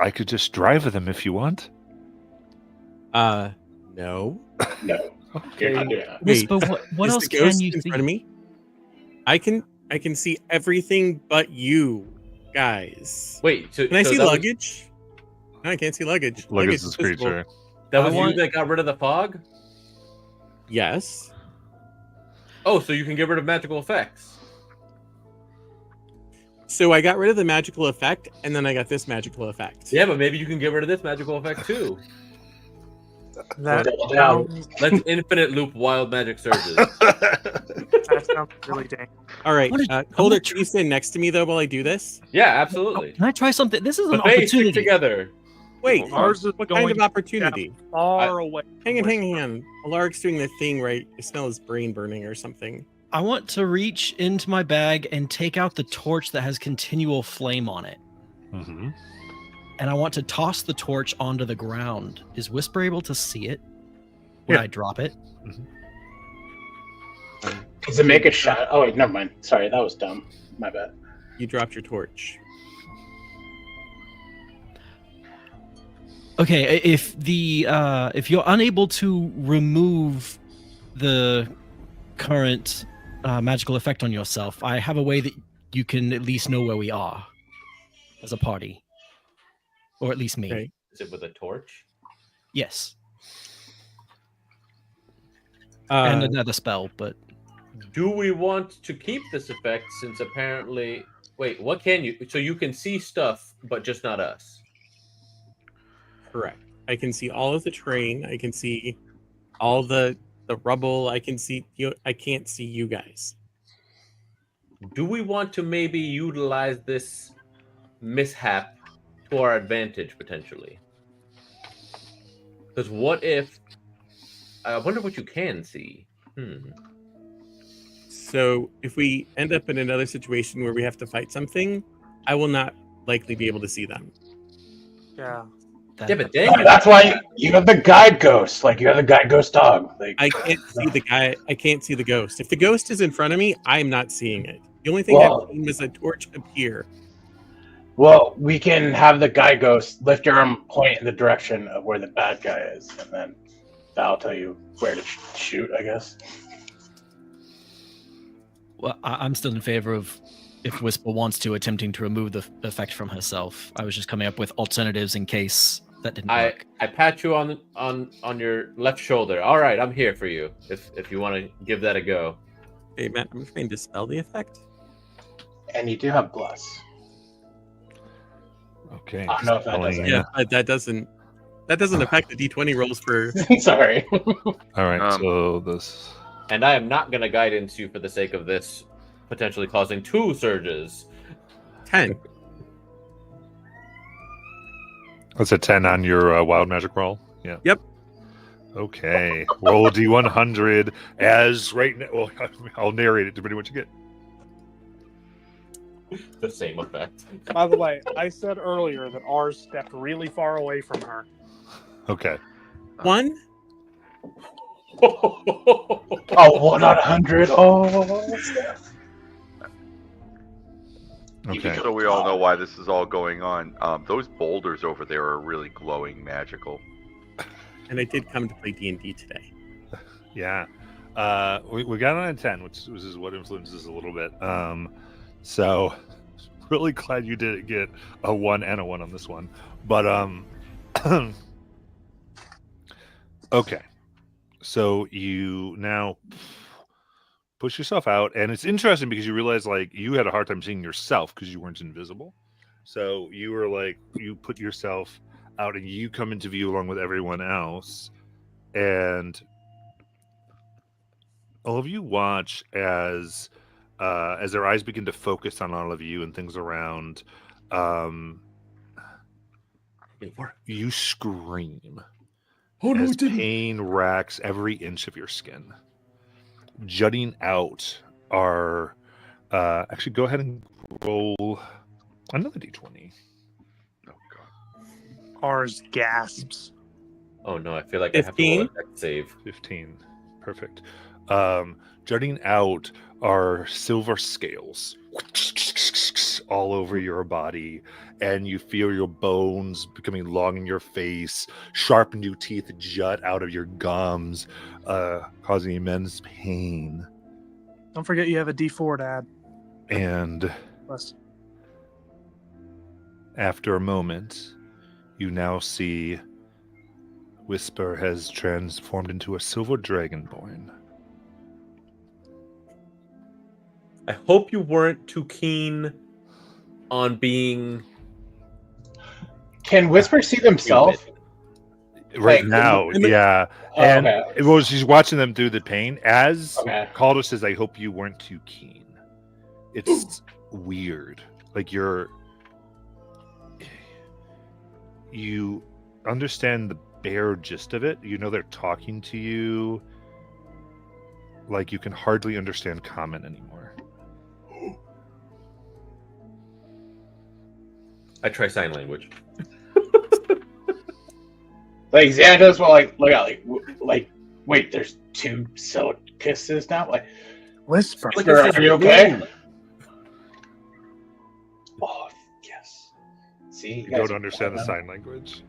drive them if you want. No. No, you're not doing that. Wait, Whisper, what is else the ghost can you in see? front of me? I can see everything but you guys. Wait, so Can I so see that was- luggage? No, I can't see luggage. Look at this is visible. creature. That I was want- you that got rid of the fog? Yes. Oh, so you can get rid of magical effects. So I got rid of the magical effect, and then I got this magical effect. Yeah, but maybe you can get rid of this magical effect too. That Double down. sounds, Let's infinite loop wild magic surges. that sounds really dangerous. All right, What did- Holder, what- can you stand next to me though while I do this? Yeah, absolutely. Can I try something? This is an But they stick opportunity. together. Wait, Ars is what going kind of opportunity? far away. Hang on. Alaric's doing the thing right. I smell his brain burning or something. I want to reach into my bag and take out the torch that has continual flame on it. Mm-hmm. And I want to toss the torch onto the ground. Is Whisper able to see it when Yeah. I drop it? Does it make a shot? Oh wait, never mind. Sorry, that was dumb. My bad. You dropped your torch. Okay, if you're unable to remove the current magical effect on yourself, I have a way that you can at least know where we are as a party, or at least me. Okay. Is it with a torch? Yes, and Uh, another spell, but Do we want to keep this effect since apparently... Wait, what can you... So you can see stuff, but just not us. correct. I can see all of the terrain. I can see all the rubble. I can see you. I can't see you guys. Do we want to maybe utilize this mishap to our advantage, potentially? Because what if... I wonder what you can see. So if we end up in another situation where we have to fight something, I will not likely be able to see them. Yeah. Yeah, but then you... That's why you have the guide ghost. Like you have the guide ghost dog. Like I can't see the guy. I can't see the ghost. If the ghost is in front of me, I'm not seeing it. The only thing Well- I've seen is a torch appear. well, we can have the guide ghost lift your arm, point in the direction of where the bad guy is, and then that'll tell you where to shoot. I guess. well, I'm still in favor of, if Whisper wants to, attempting to remove the effect from herself. I was just coming up with alternatives in case that didn't work. I pat you on your left shoulder. All right, I'm here for you. If you want to give that a go. Hey, Matt, I'm trying to dispel the effect. And you do have bless. Okay. I don't know if that does spelling- it. Yeah, but that doesn't affect the D20 rolls for. Sorry. All right. So this. And I am not going to guidance you for the sake of this potentially causing 2 surges. 10. That's a 10 on your wild magic roll. Yeah. Yep. Okay. Roll a d100 as right now. Well, I'll narrate it depending on what you get. The same effect. By the way, I said earlier that Ars stepped really far away from her. Okay. 1. Oh, 1 out of 100. Oh, snap. Okay. So we all know why this is all going on. Those boulders over there are really glowing magical. And I did come to play D&D today. Yeah. We got on a 10, which is what influences a little bit. So really glad you didn't get a 1 and a 1 on this one. But okay. So you now push yourself out, and it's interesting because you realize like you had a hard time seeing yourself because you weren't invisible. So you were like, you put yourself out and you come into view along with everyone else, and all of you watch as their eyes begin to focus on all of you and things around. You scream. Oh no, As it didn't. pain racks every inch of your skin. Jutting out are actually go ahead and roll another d20. Oh god. Ours gasps. Oh no, I feel like I have to 15? roll a dex save. 15. Perfect. Jutting out are silver scales all over your body, and you feel your bones becoming long in your face. Sharp new teeth jut out of your gums, causing immense pain. Don't forget you have a D4 to add. And Plus. after a moment, you now see Whisper has transformed into a silver dragonborn. I hope you weren't too keen on being Can Whisper see themselves? Right Like, now, in the- yeah. Oh, And okay. well, she's watching them through the pain. As Okay. Calder says, I hope you weren't too keen. It's weird. Like you understand the bare gist of it. You know they're talking to you. Like you can hardly understand common anymore. I try sign language. Like Xandos will like look out like wait, there's 2 Silicuses now? Like Whisper. Whisper, are you okay? Oh yes. See, You don't understand the sign language.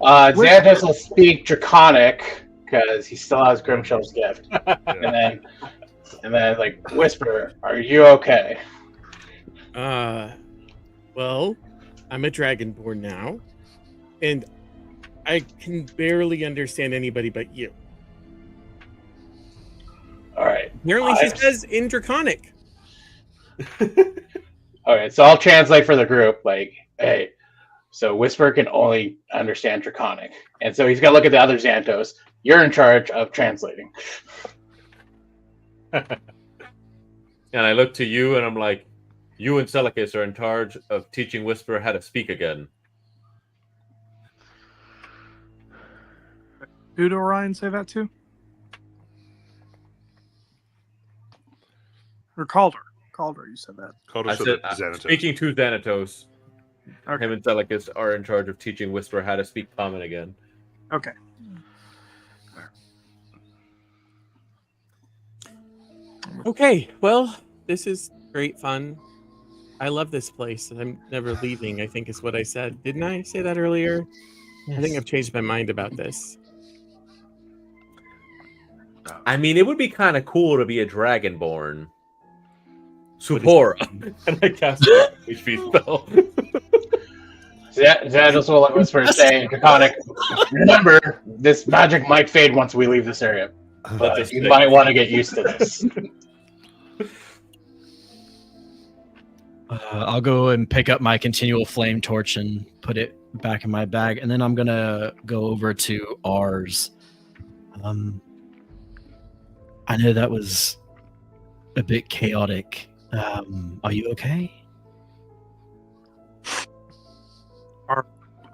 Xandos will speak Draconic because he still has Grimshell's gift. Yeah. And then like Whisper, are you okay? Well, I'm a dragonborn now, and I can barely understand anybody but you. Alright. Apparently, she says in Draconic. Alright, so I'll translate for the group, like, hey, so Whisper can only understand Draconic. And so he's gonna look at the other Xantos. You're in charge of translating. And I look to you and I'm like, you and Selicus are in charge of teaching Whisper how to speak again. Who did Orion say that to? Or Calder. Calder, you said that. Calder I said said, that Xanatos. speaking to Thanatos, Okay. him and Selicus are in charge of teaching Whisper how to speak common again. Okay. Okay, well, this is great fun. I love this place, and I'm never leaving, I think is what I said. Didn't I say that earlier? I think I've changed my mind about this. I mean, it would be kind of cool to be a dragonborn. Supor. And I cast an HP spell. Xandos will let Whisper say Draconic. Remember, this magic might fade once we leave this area. But you might want to get used to this. I'll go and pick up my continual flame torch and put it back in my bag, and then I'm gonna go over to ours. I know that was a bit chaotic. Are you okay?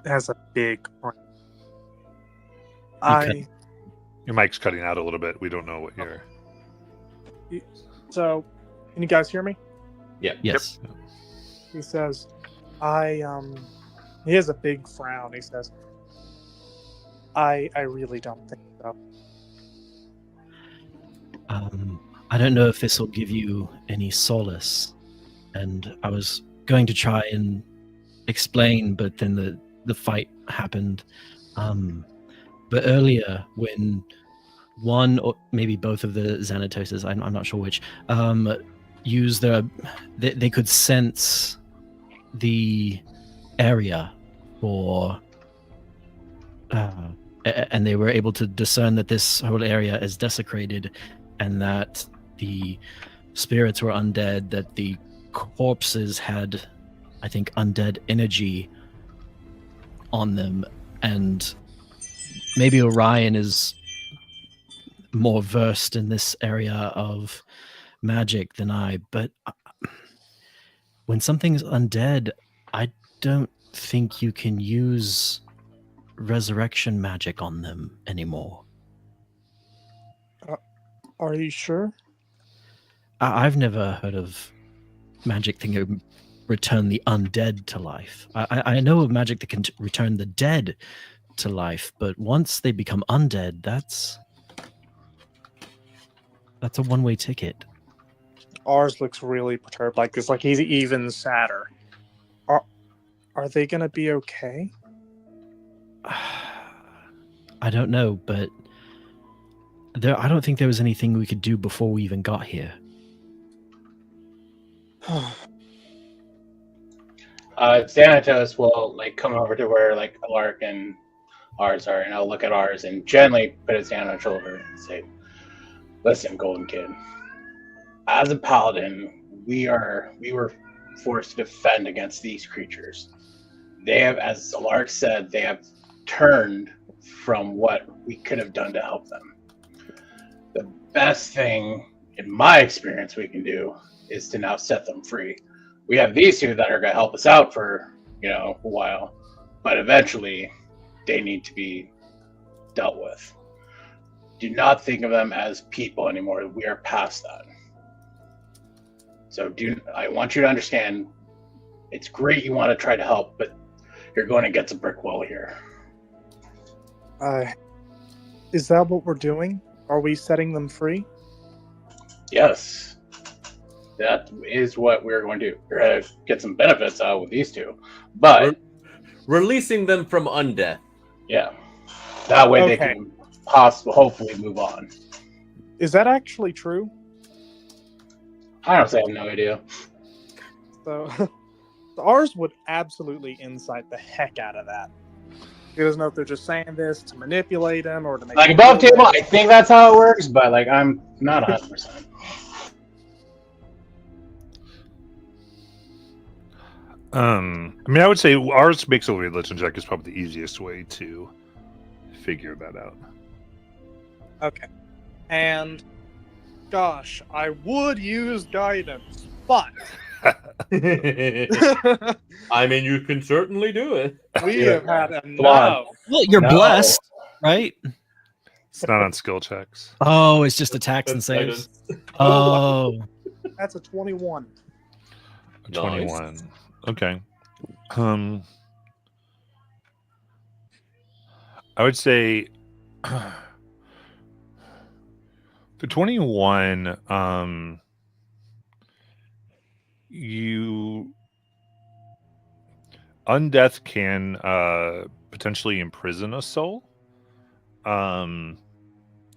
Has a big brain. Okay. Your mic's cutting out a little bit. We don't know what you're. So, can you guys hear me? Yes. He says, he has a big frown. He says, I really don't think so. I don't know if this will give you any solace, and I was going to try and explain, but then the fight happened. But earlier, when one or maybe both of the Xanatoses, I'm not sure which, used they could sense the area for, and they were able to discern that this whole area is desecrated, and that the spirits were undead, that the corpses had, I think, undead energy on them, and maybe Orion is more versed in this area of magic than I, but when something's undead, I don't think you can use resurrection magic on them anymore. Are you sure? I've never heard of magic that can return the undead to life. I know of magic that can return the dead to life, but once they become undead, that's a one-way ticket. Ours looks really perturbed, like this, like he's even sadder. Are they gonna be okay? I don't know, but I don't think there was anything we could do before we even got here. Xanatos will like come over to where like Alark and ours are, and I'll look at ours and gently put his hand on his shoulder and say, "Listen, Golden Kid. As a paladin, we were forced to defend against these creatures. They have, as Alark said, they have turned from what we could have done to help them. The best thing, in my experience, we can do is to now set them free. We have these two that are going to help us out for, a while, but eventually they need to be dealt with. Do not think of them as people anymore. We are past that. So I want you to understand, it's great you want to try to help, but you're going against a brick wall here." Is that what we're doing? Are we setting them free? Yes. That is what we're going to do. We're going to get some benefits out with these two. But releasing them from undeath. Yeah. That way they can hopefully move on. Is that actually true? I honestly have no idea. So ours would absolutely insight the heck out of that. He doesn't know if they're just saying this to manipulate him or to make like above table. I think that's how it works, but like I'm not 100%. I would say ours makes a religion check is probably the easiest way to figure that out. Okay. And gosh, I would use guidance, but I mean, you can certainly do it. We have had enough. Well, you're blessed, right? It's not on skill checks. Oh, it's just attacks and saves. Oh, that's a 21. 21. Nice. Okay. I would say the 21. Undeath can potentially imprison a soul. And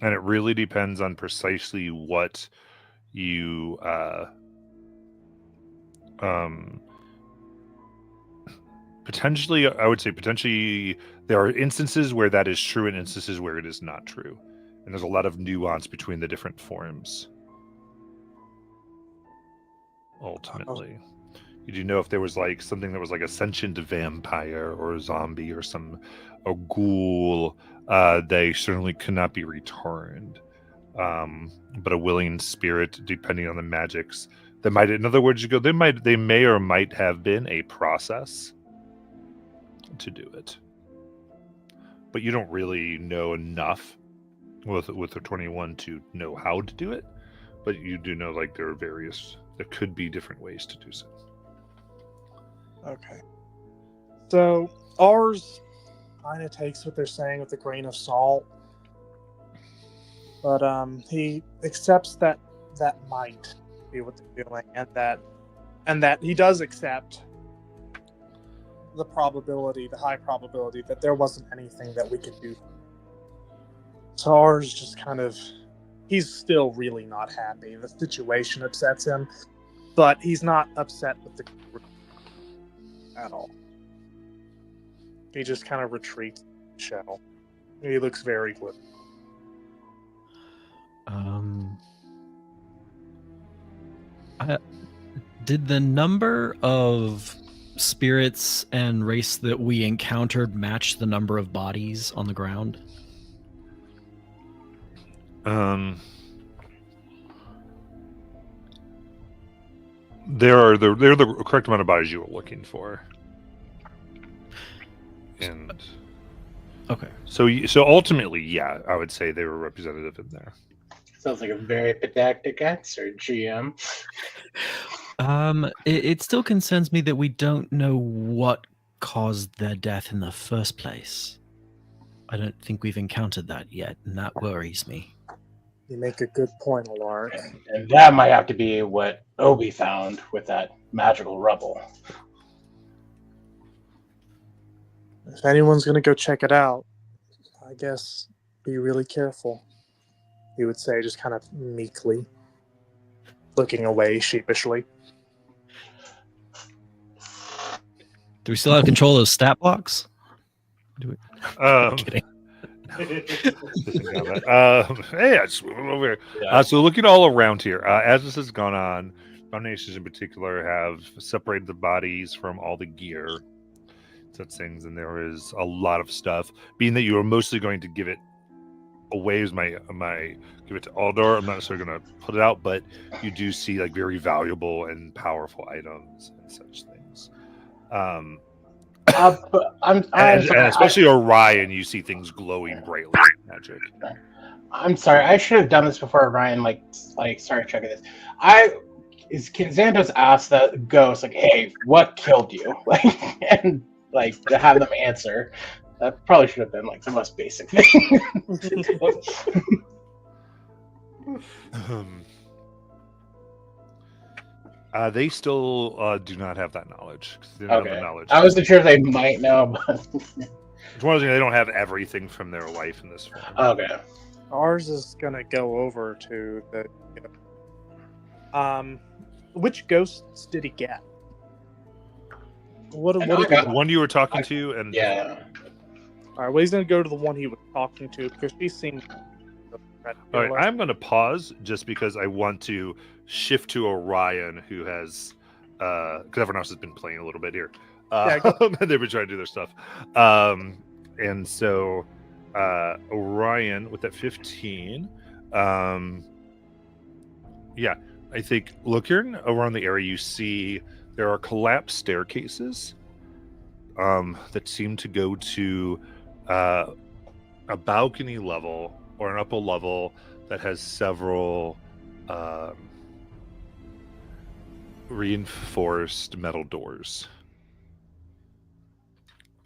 it really depends on precisely what you potentially, I would say potentially there are instances where that is true and instances where it is not true. And there's a lot of nuance between the different forms. Ultimately. You do know if there was like something that was like a sentient vampire or a zombie or a ghoul, they certainly could not be returned. But a willing spirit, depending on the magics, that might, in other words, they may or might have been a process to do it. But you don't really know enough with the 21 to know how to do it. But you do know like there could be different ways to do so. Okay. So ours kind of takes what they're saying with a grain of salt. But he accepts that might be what they're doing, and that he does accept the high probability that there wasn't anything that we could do. So ours just kind of, he's still really not happy. The situation upsets him, but he's not upset with the group at all. He just kind of retreats in the shell. He looks very good. Did the number of spirits and race that we encountered match the number of bodies on the ground? They're the correct amount of bodies you were looking for. And okay, so ultimately, yeah, I would say they were representative in there. Sounds like a very pedantic answer, GM. It still concerns me that we don't know what caused their death in the first place. I don't think we've encountered that yet, and that worries me. You make a good point, Alaric. And that might have to be what Obi found with that magical rubble. If anyone's going to go check it out, I guess be really careful, he would say, just kind of meekly, looking away sheepishly. Do we still have control of those stat blocks? I'm kidding. Hey, it's over here. So looking all around here, as this has gone on, Foundations in particular have separated the bodies from all the gear, such things, and there is a lot of stuff. Being that you are mostly going to give it away as my give it to Aldor, I'm not necessarily going to put it out, but you do see like very valuable and powerful items and such things. I'm and especially Orion, you see things glowing brightly with magic. I'm sorry, I should have done this before Ryan started checking this. Can Xandos ask the ghost, like, hey, what killed you? And to have them answer. That probably should have been the most basic thing. They still do not have that knowledge. They don't have the knowledge. I wasn't sure if they might know, but it's one of the things, they don't have everything from their life in this form. Okay. Ours is gonna go over to the. Which ghosts did he get? What the one you were talking to, and yeah. All right, well, he's gonna go to the one he was talking to because she seemed. All right, I'm going to pause just because I want to shift to Orion, who has, because everyone else has been playing a little bit here. They've been trying to do their stuff. And so Orion with that 15, yeah, I think looking around the area, you see there are collapsed staircases that seem to go to a balcony level or an upper level that has several reinforced metal doors.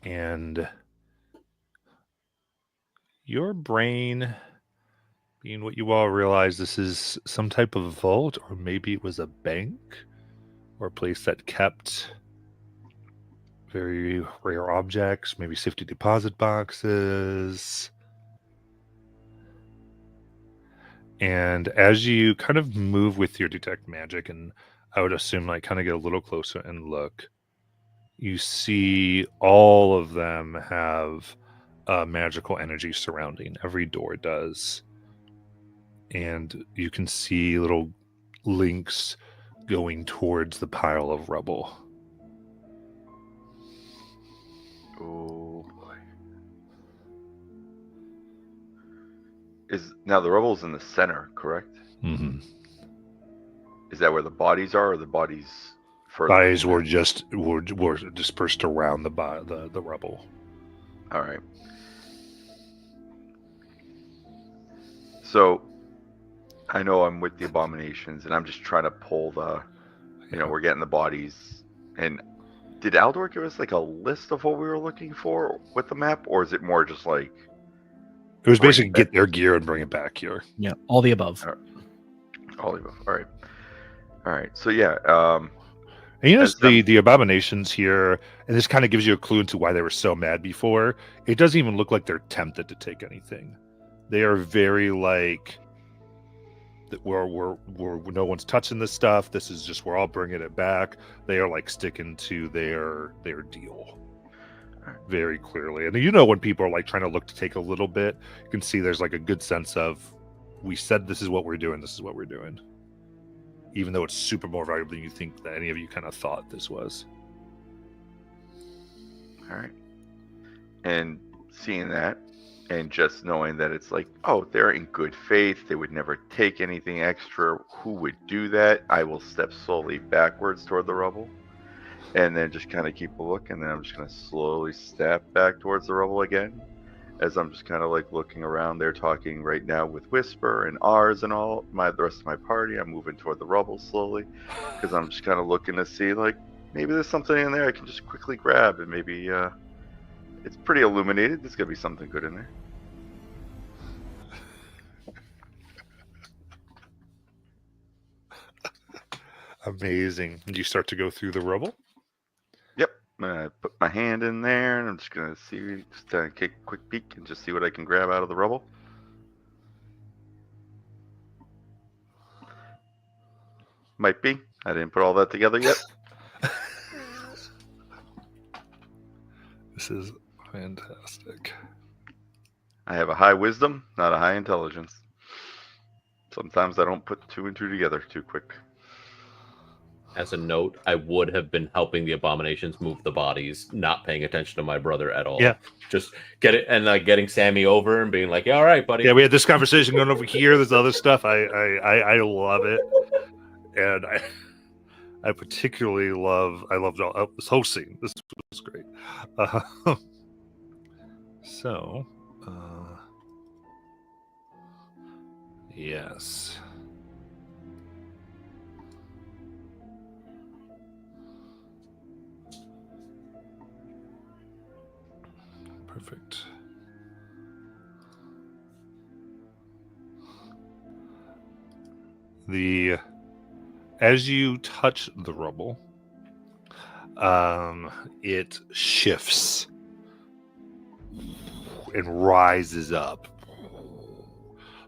And your brain, being what you all realize, this is some type of vault, or maybe it was a bank or a place that kept very rare objects, maybe safety deposit boxes. And as you kind of move with your detect magic, and I would assume kind of get a little closer and look, you see all of them have magical energy surrounding. Every door does. And you can see little links going towards the pile of rubble. Oh boy. Now the rubble's in the center, correct? Mm-hmm. Is that where the bodies are, or the bodies further? Bodies were dispersed around the rubble. All right. So I know I'm with the abominations, and I'm just trying to pull we're getting the bodies, and did Aldor give us like a list of what we were looking for with the map, or is it more just like It was Bring basically it get their gear and bring it back here. Yeah, all the above. all of them? All right. So yeah, And you notice As the abominations here, and this kind of gives you a clue into why they were so mad before. It doesn't even look like they're tempted to take anything. They are very like, we're no one's touching this stuff. This is just we're all bringing it back. They are like sticking to their deal very clearly. And you know when people are like trying to look to take a little bit, you can see there's like a good sense of, we said this is what we're doing. This is what we're doing. Even though it's super more valuable than you think that any of you kind of thought this was. all right. And seeing that, and just knowing that it's like, oh, they're in good faith. They would never take anything extra. Who would do that? I will step slowly backwards toward the rubble, and then just kind of keep a look. And then I'm just going to slowly step back towards the rubble again, as I'm just kind of like looking around. They're talking right now with Whisper and Ars and all the rest of my party. I'm moving toward the rubble slowly, because I'm just kind of looking to see like maybe there's something in there I can just quickly grab, and maybe it's pretty illuminated. There's gonna be something good in there. Amazing. And you start to go through the rubble. Yep. I'm gonna put my hand in there, and I'm just gonna see, just take a quick peek and just see what I can grab out of the rubble. Might be. I didn't put all that together yet. This is fantastic. I have a high wisdom, not a high intelligence. Sometimes I don't put two and two together too quick. As a note, I would have been helping the abominations move the bodies, not paying attention to my brother at all. Yeah. Just get it, and like getting Sammy over and being like, yeah, all right, buddy. Yeah, we had this conversation going over here. There's other stuff. I love it, and I particularly loved all this whole scene. This was great. Yes. Perfect. As you touch the rubble, it shifts and rises up,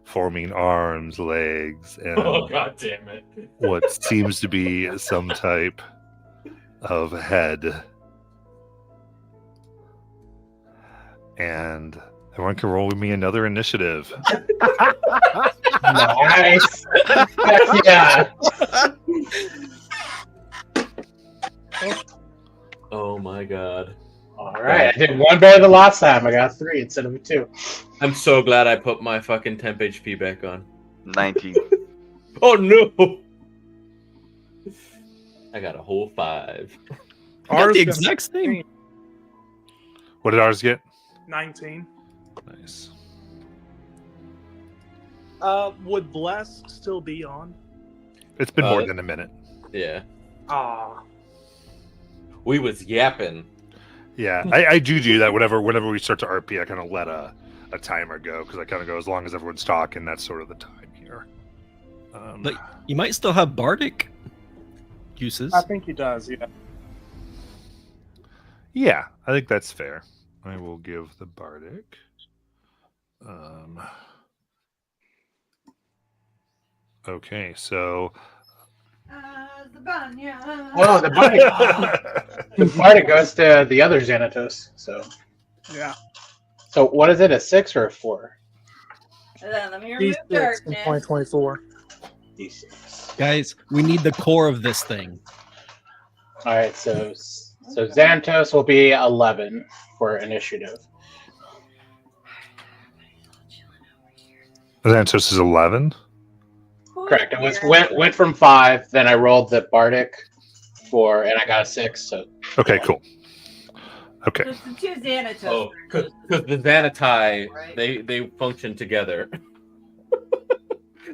forming arms, legs, and Oh, God damn it. what seems to be some type of head. And everyone can roll with me another initiative. Nice. Heck yeah. Oh, my God. All right. I did one better than last time. I got 3 instead of 2. I'm so glad I put my fucking temp HP back on. 19. Oh, no. I got a whole 5. I got the got exact same. What did ours get? 19. Nice. Would Bless still be on? It's been more than a minute. Yeah. Ah. We was yapping. Yeah, I do that whenever we start to RP. I kind of let a timer go because I kind of go as long as everyone's talking. That's sort of the time here. But you might still have bardic uses. I think he does, yeah. Yeah, I think that's fair. I will give the bardic. Okay, so The Banya. Well, the bardic goes to the other Xanatos. Yeah. So what is it? A 6 or a 4? And then let me remove D6 in darkness. 2024. D6. Guys, we need the core of this thing. All right. So Xanatos will be 11 for initiative. Xanatos is 11. Correct. It was went from 5. Then I rolled the bardic 4, and I got a 6. So Okay, cool. Okay. There's the 2 Xanatos. Oh, because the Xanatai, Right. they function together.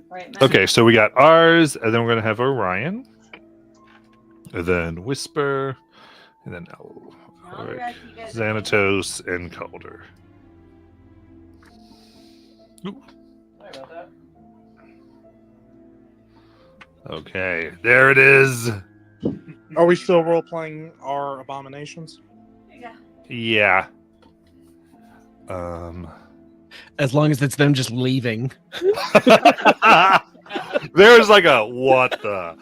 Right, Okay, so we got ours, and then we're gonna have Orion, and then Whisper, And then All the Alaric, rest of you guys are Xanatos, and Calder. Sorry about that. Okay, there it is. Are we still role playing our abominations? There you go. Yeah. As long as it's them just leaving. There's like a what the.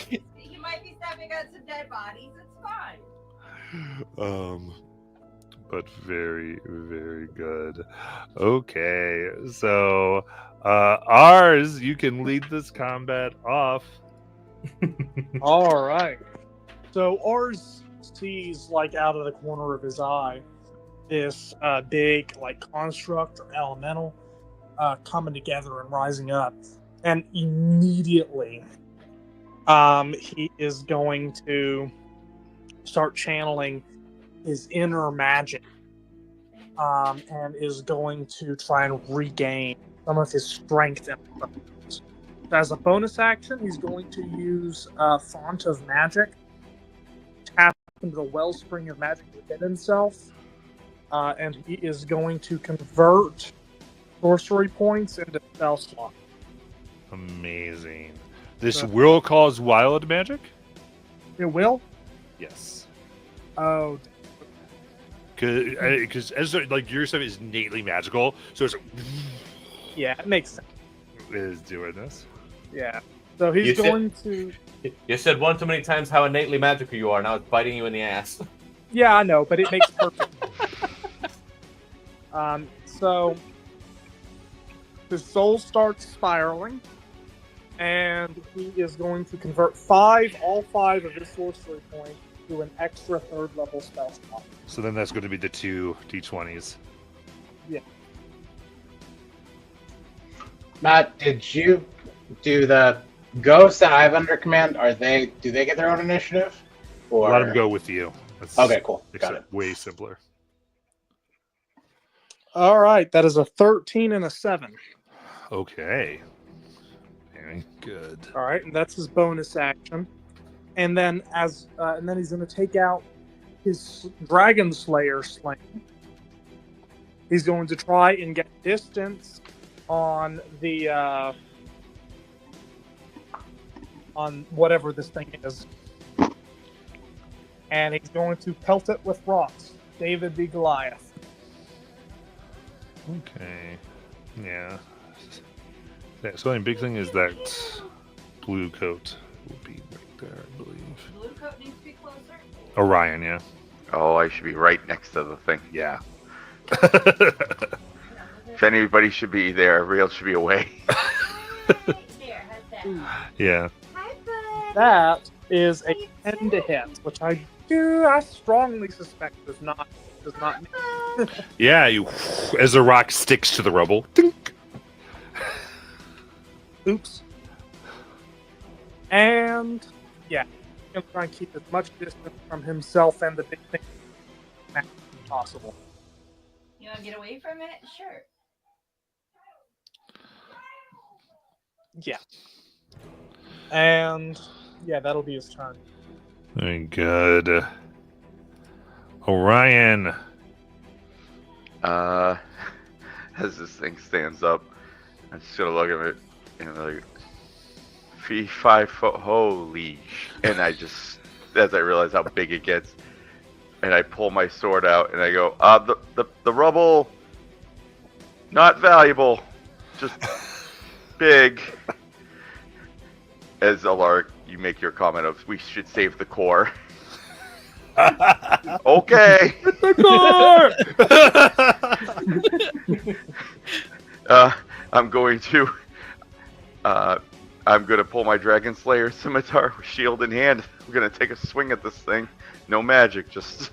Fine. You might be stepping on some dead bodies. It's fine. But very, very good. Okay, so ours, you can lead this combat off. All right. So ours sees, like, out of the corner of his eye, this big, like, construct or elemental coming together and rising up, and immediately, he is going to start channeling his inner magic, and is going to try and regain some of his strength and abilities. As a bonus action, he's going to use Font of Magic, tap into the wellspring of magic within himself, and he is going to convert sorcery points into spell slot. Amazing. This So- will cause wild magic? It will? Yes. Oh, Because as like your stuff is innately magical, so it's yeah, it makes sense. is doing this. Yeah. So he's You said- going to... You said one too many times how innately magical you are. Now it's biting you in the ass. Yeah, I know, but it makes perfect. So his soul starts spiraling, and he is going to convert all five of his sorcery points to an extra third level spell slot. So then that's going to be the 2 d20s. Matt, did you do the ghosts that I have under command? Do they get their own initiative? Or Let them go with you. That's Okay, cool. makes Got it. way simpler. All right, that is a 13 and a 7. Okay. Very good. All right, and that's his bonus action. And then he's going to take out his Dragon Slayer sling. He's going to try and get distance on the on whatever this thing is, and he's going to pelt it with rocks. David v. Goliath. Okay. Yeah. So the only big thing is that blue coat will be right there, I believe. Blue coat needs to be closer. Orion, yeah. Oh, I should be right next to the thing. Yeah. If anybody should be there, everybody else should be away. Right there. How's that? Yeah. Hi, bud. That is a 10 to hit, which I strongly suspect does not. Yeah, you as the rock sticks to the rubble. Dink. Oops. And yeah, he's gonna try and keep as much distance from himself and the big thing as possible. You want to get away from it? Sure. Yeah. And yeah, that'll be his turn. Very good. Orion. As this thing stands up, I'm just gonna look at it and like, 5 foot, holy! And I just, as I realize how big it gets, and I pull my sword out and I go, the rubble, not valuable, just big. As Alaric, you make your comment of we should save the core. Okay. I'm going to pull my Dragon Slayer scimitar, shield in hand. I'm gonna take a swing at this thing. No magic, just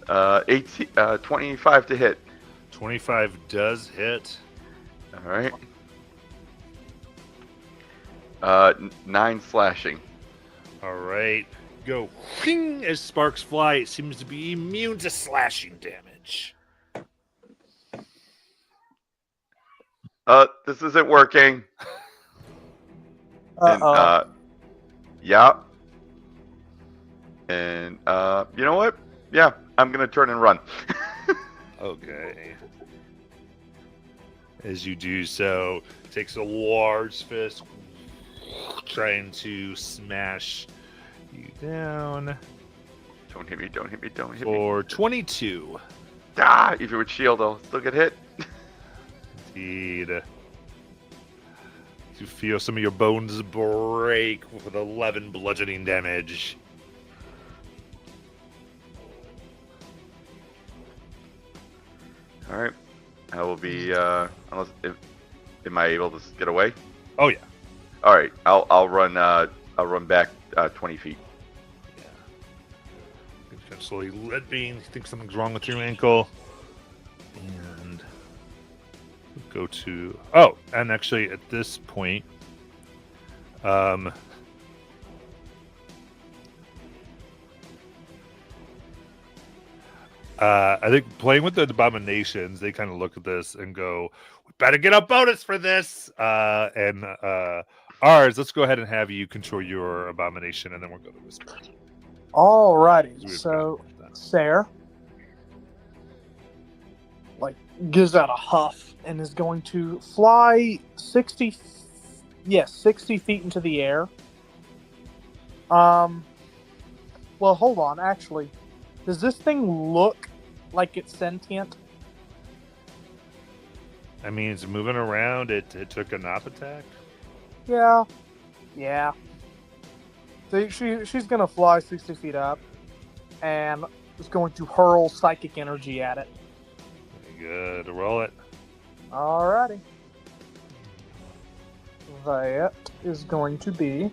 25 to hit. 25 does hit. All right. 9 slashing. All right. Go. Whing, as sparks fly. It seems to be immune to slashing damage. This isn't working. And Uh-oh. yeah. And you know what? Yeah, I'm gonna turn and run. Okay. As you do so, takes a large fist, trying to smash you down Don't hit me! Don't hit me! Don't hit me! for 22. Ah, even with shield, I'll still get hit. Indeed. You feel some of your bones break with 11 bludgeoning damage. All right, I will be. Unless am I able to get away? Oh yeah. All right, I'll run. I'll run back 20 feet. You can slowly limping. You think something's wrong with your ankle, and go to. Oh, and actually, at this point, I think playing with the abominations, they kind of look at this and go, "We better get a bonus for this." And ours, let's go ahead and have you control your abomination, and then we'll go to Whisper. Alrighty, We've so got that. Sarah gives out a huff and is going to fly 60 feet into the air. Well, hold on, actually. Does this thing look like it's sentient? I mean, it's moving around. It took a nop attack. Yeah. So she's going to fly 60 feet up and is going to hurl psychic energy at it. Very good. Roll it. Alrighty. That is going to be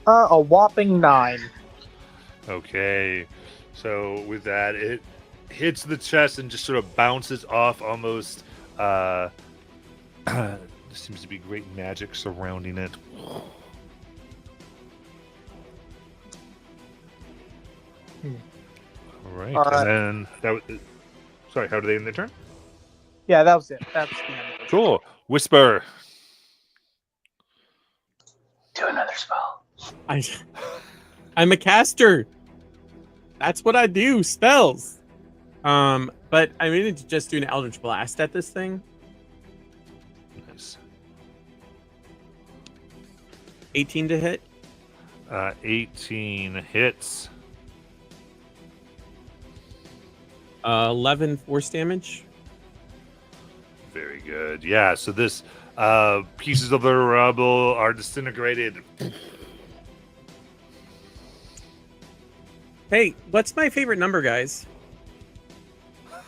a whopping 9. Okay. So with that, it hits the chest and just sort of bounces off almost. There seems to be great magic surrounding it. All right. All right. And then that was. Sorry, how do they end their turn? Yeah, that was it. That's the end of it. Cool. Whisper. Do another spell. I'm a caster. That's what I do. Spells. But I'm going to just do an Eldritch Blast at this thing. Nice. 18 to hit. 18 hits. 11 force damage. Very good. Yeah, so this pieces of the rubble are disintegrated. Hey, what's my favorite number, guys?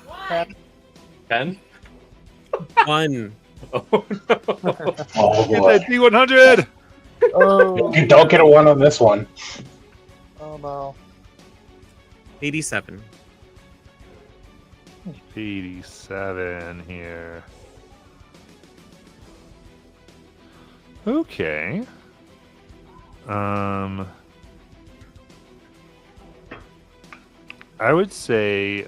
What? 10? 1. Oh no. Oh Get boy. that D100! Oh, You don't get a 1 on this one. oh no. 87. 87 here. Okay. I would say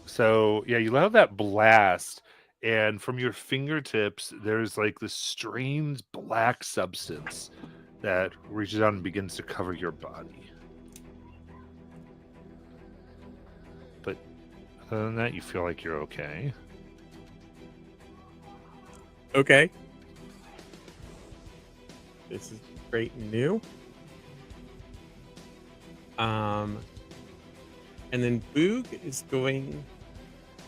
so yeah, you let out that blast, and from your fingertips there's like this strange black substance that reaches out and begins to cover your body. But other than that, you feel like you're okay. Okay. This is great and new. And then Boog is going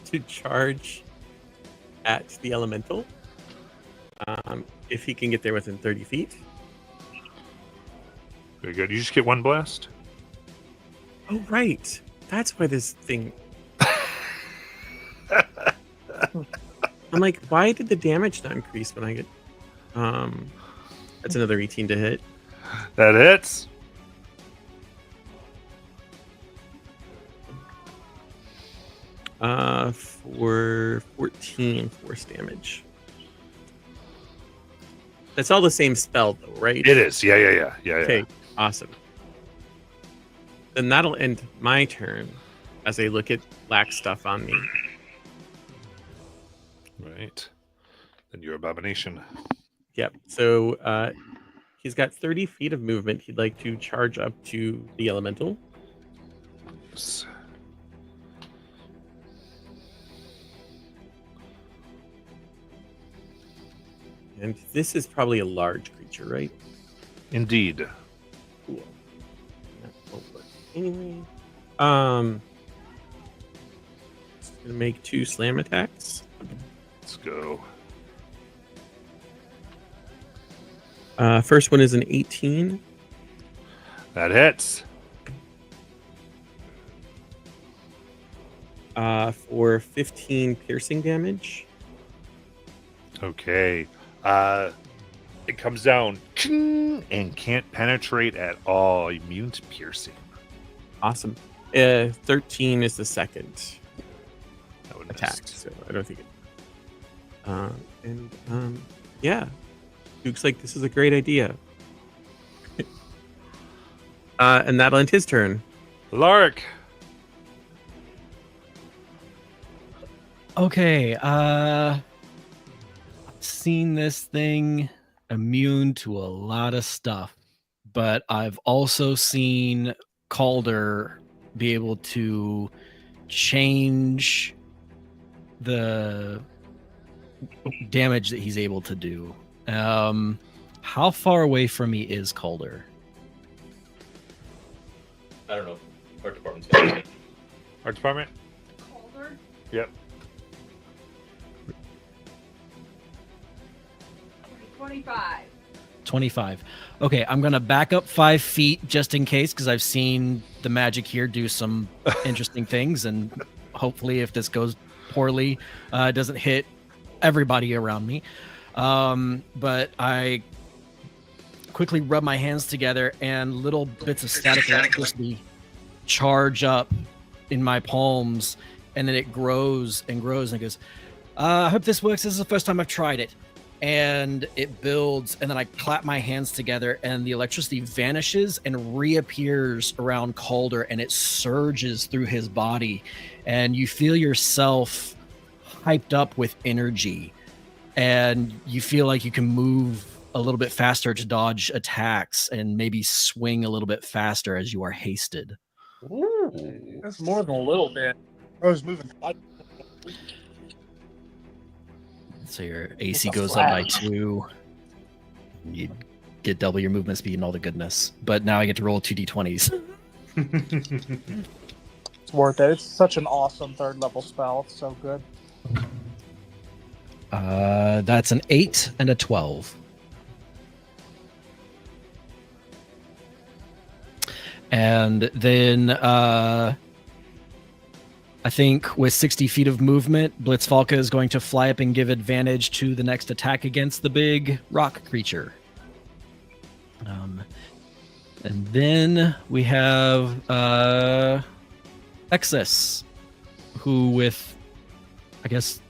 to charge at the elemental. If he can get there within 30 feet. Very good. You just get one blast? Oh, right. That's why this thing. I'm like, why did the damage not increase when I get. That's another 18 to hit. That hits. For 14 force damage. That's all the same spell, though, right? It is. Yeah. Okay, awesome. Then that'll end my turn as I look at black stuff on me. Right. Then your abomination. Yep. So he's got 30 feet of movement. He'd like to charge up to the elemental. S- And this is probably a large creature, right? Indeed. Cool. That won't work anyway. It's gonna make 2 slam attacks. Let's go. First one is an 18. That hits. For 15 piercing damage. Okay. It comes down and can't penetrate at all. Immune to piercing. Awesome. 13 is the second That would attack, miss. so I don't think it. Yeah, looks like this is a great idea. And that'll end his turn. Lark. Okay, I've seen this thing immune to a lot of stuff, but I've also seen Calder be able to change the damage that he's able to do. How far away from me is Calder? I don't know. Art department's got it. Art department. Colder? Yep. 25. 25. Okay, I'm gonna back up 5 feet just in case, because I've seen the magic here do some interesting things, and hopefully, if this goes poorly, it doesn't hit everybody around me. But I quickly rub my hands together, and little bits of static electricity charge up in my palms, and then it grows and grows, and it goes, I hope this works. This is the first time I've tried it. And it builds, and then I clap my hands together, and the electricity vanishes and reappears around Calder, and it surges through his body, and you feel yourself hyped up with energy, and you feel like you can move a little bit faster to dodge attacks and maybe swing a little bit faster as you are hasted. That's more than a little bit. I was moving. So your AC goes up by 2. You get double your movement speed and all the goodness. But now I get to roll 2d20s. It's worth it. It's such an awesome 3rd level spell. It's so good. That's an 8 and a 12. And then I think with 60 feet of movement, Blitzfalka is going to fly up and give advantage to the next attack against the big rock creature. And then we have Exus, who with, I guess,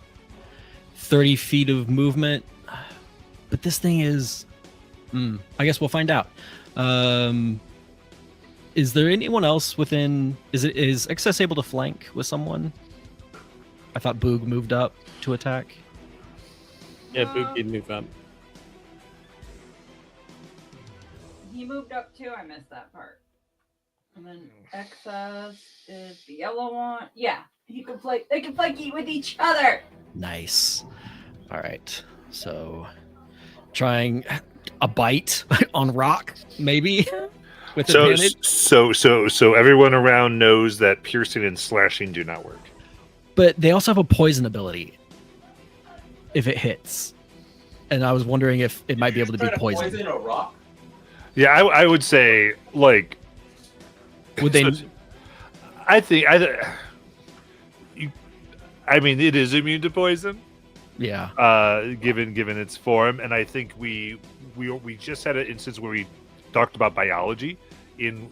30 feet of movement. But this thing is... I guess we'll find out. Is there anyone else within... Is Exus able to flank with someone? I thought Boog moved up to attack. Yeah, Boog did move up. He moved up too. I missed that part. And then Excess is the yellow one. Yeah, he can play. They can play with each other. Nice. All right. So, trying a bite on rock, maybe with advantage. So everyone around knows that piercing and slashing do not work. But they also have a poison ability if it hits. And I was wondering if it might be able to be poisoned. Poison a rock? Yeah, I would say like. Would they? I mean, it is immune to poison. Yeah. Given its form, and I think we just had an instance where we talked about biology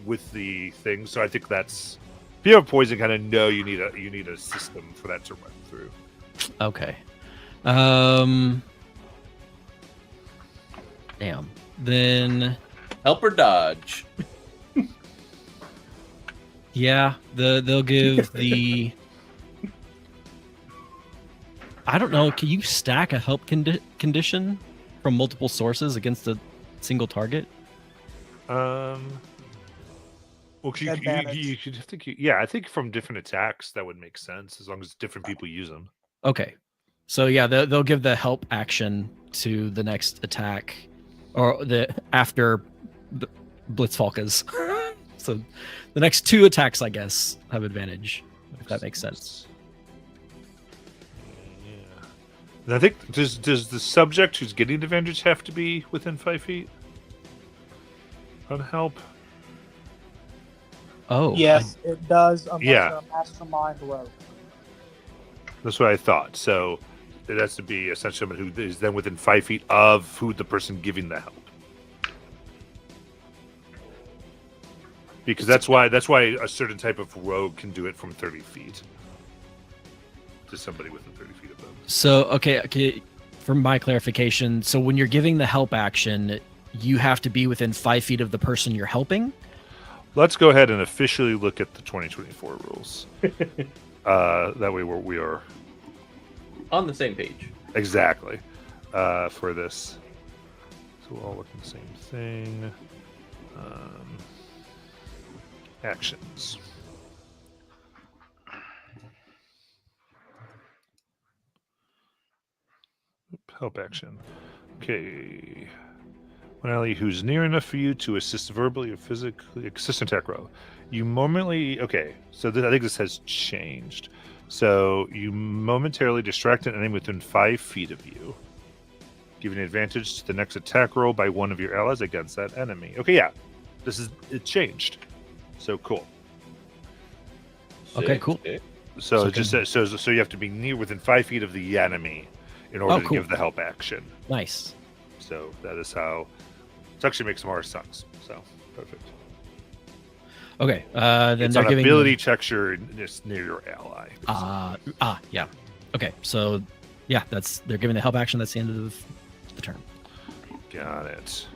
with the thing. So I think that's if you have poison, kind of know you need a system for that to run through. Okay. Damn. Then. Help or dodge? Yeah, they'll give the. I don't know. Can you stack a help condition from multiple sources against a single target? Well, Advantage. you should think. Yeah, I think from different attacks that would make sense as long as different people use them. Okay. So yeah, they'll give the help action to the next attack, or the after Blitzfalkers. So the next 2 attacks, I guess, have advantage. If that makes sense. Yeah. And I think does the subject who's getting advantage have to be within 5 feet on help? Oh. Yes, it does. Unless Yeah. you're a mastermind rogue. That's what I thought. So it has to be essentially someone who is then within 5 feet of who the person giving the help. Because that's why a certain type of rogue can do it from 30 feet to somebody within 30 feet of them. So okay. For my clarification, so when you're giving the help action, you have to be within 5 feet of the person you're helping. Let's go ahead and officially look at the 2024 rules. That way we are On the same page. exactly for this. So we'll all look at the same thing. Actions. Help action. Okay. One ally who's near enough for you to assist verbally or physically, assist attack roll. You momently, okay, so I think this has changed. So you momentarily distract an enemy within 5 feet of you, giving advantage to the next attack roll by one of your allies against that enemy. Okay, yeah, it changed. So cool. Okay, cool. So So it just says so you have to be near within 5 feet of the enemy in order to cool. give the help action. Nice. So that is how it actually makes some more sense. So perfect. Okay. Then It's they're an giving ability check just near your ally. yeah. Okay. So yeah, they're giving the help action. That's the end of the turn. Got it.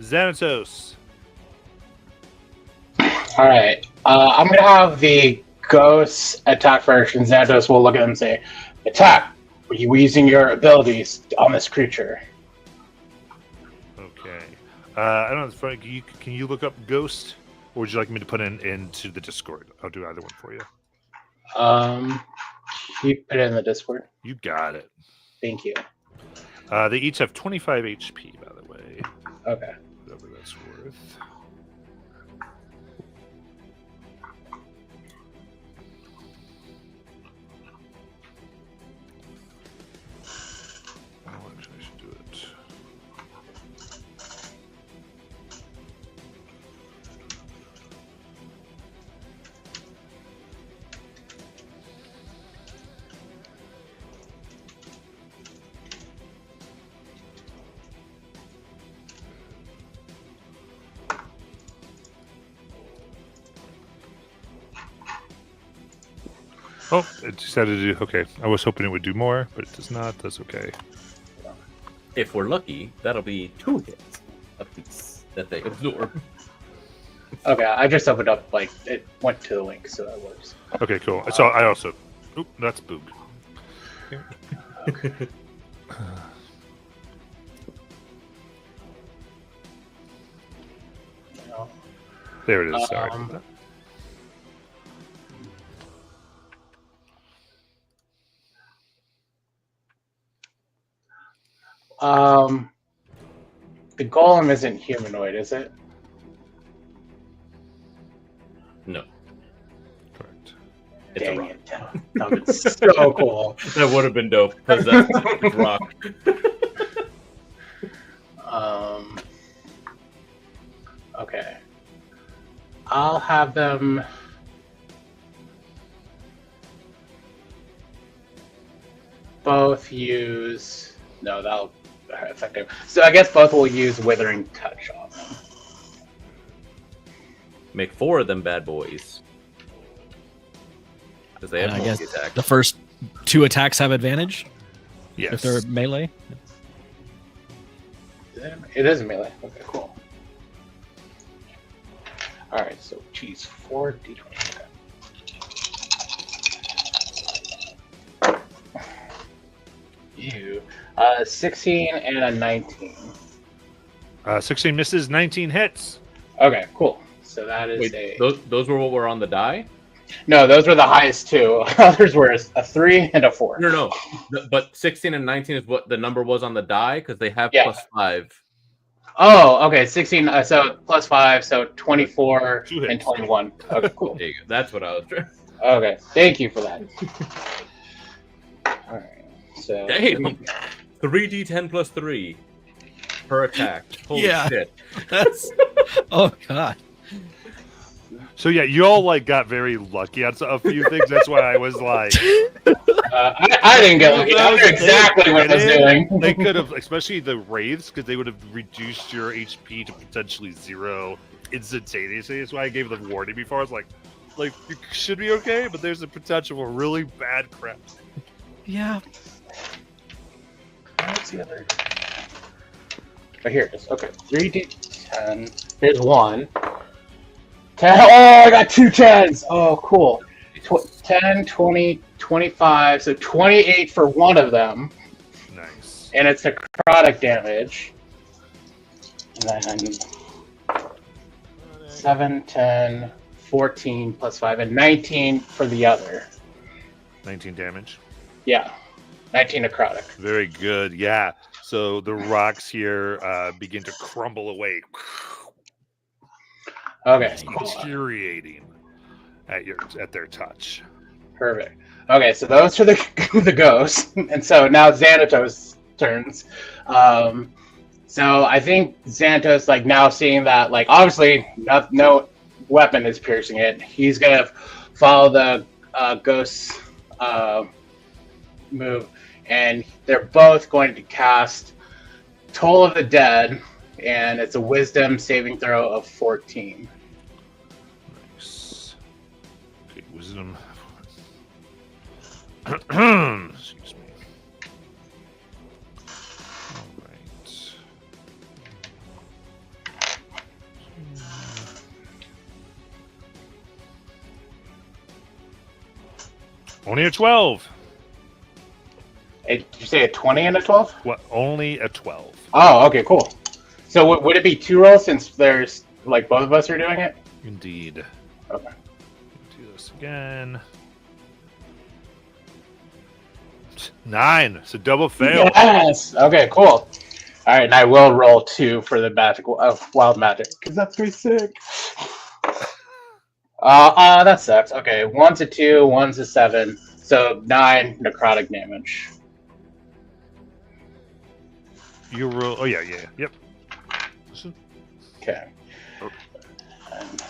Xanatos. All right. I'm gonna have the ghosts attack first, and Xanatos will look at him and say, "Attack! Are you using your abilities on this creature?" Okay. I don't know. It's funny. Can you look up Ghost, or would you like me to put into the Discord? I'll do either one for you. Keep it in the Discord. You got it. Thank you. They each have 25 HP, by the way. Okay. Whatever that's worth. Oh, actually, I should do it. Oh, it decided to do. Okay, I was hoping it would do more, but it does not. That's okay. If we're lucky, that'll be 2 hits apiece that they absorb. Okay. I just opened up it went to the link, so that works. Okay, cool. So I also. Oop, that's Boog. There it is. Sorry. The golem isn't humanoid, is it? No. Correct. It's a Dang rock. it. That would be so cool. That would have been dope. Because that's a rock. Okay. I'll have them. Both use. No, that'll effective. So I guess both will use Withering Touch on them. Make 4 of them bad boys. Because they have And I guess multi-attack. the first 2 attacks have advantage Yes. if they're melee. It is melee. Okay, cool. Alright, so geez, 4d20. 16 and a 19. 16 misses, 19 hits. Okay, cool. So that is Wait, those were what were on the die? No, those were the highest two. Others were a 3 and a 4. No. But 16 and 19 is what the number was on the die because they have Yeah. +5. Oh, okay. 16. So +5, so 24 Two hits. and 21. Okay, cool. There you go. That's what I was trying. Okay, thank you for that. All right. So Damn. 3d10 plus 3 per attack. Holy Yeah. shit. That's oh god. So yeah, you all like got very lucky on a few things. That's why I was like, I didn't get lucky. I knew exactly what I was doing. they could have, especially the wraiths, because they would have reduced your HP to potentially 0 instantaneously. That's why I gave them warning before. I was like you should be okay, but there's a potential for really bad crap. Yeah. What's the other? Oh, here it is. Okay, 3d10. Here's 1. 10. Oh, I got 2 10s. Oh, cool. 10, 20, 25. So 28 for one of them. Nice. And it's necrotic damage. And then 7, 10, 14 plus 5, and 19 for the other. 19 damage. Yeah, 19 necrotic. Very good. Yeah. So the rocks here begin to crumble away, Okay, cool. deteriorating at their touch. Perfect. Okay, so those are the ghosts, and so now Xanatos turns. So I think Xanatos, like, now seeing that, like, obviously no weapon is piercing it, he's gonna follow the ghost's move, and they're both going to cast Toll of the Dead, and it's a Wisdom saving throw of 14. Nice. Okay, wisdom. Excuse me. All right. Only a 12. Did you say a 20 and a 12? What? Only a 12. Oh, okay, cool. So would it be 2 rolls since there's, like, both of us are doing it? Indeed. Okay. Do this again. 9. It's a double fail. Yes! Okay, cool. All right, and I will roll 2 for the wild magic, because that's pretty sick. That sucks. Okay, 1's a 2, 1's a 7, so 9 necrotic damage. You roll. Oh yeah. Yep. Okay.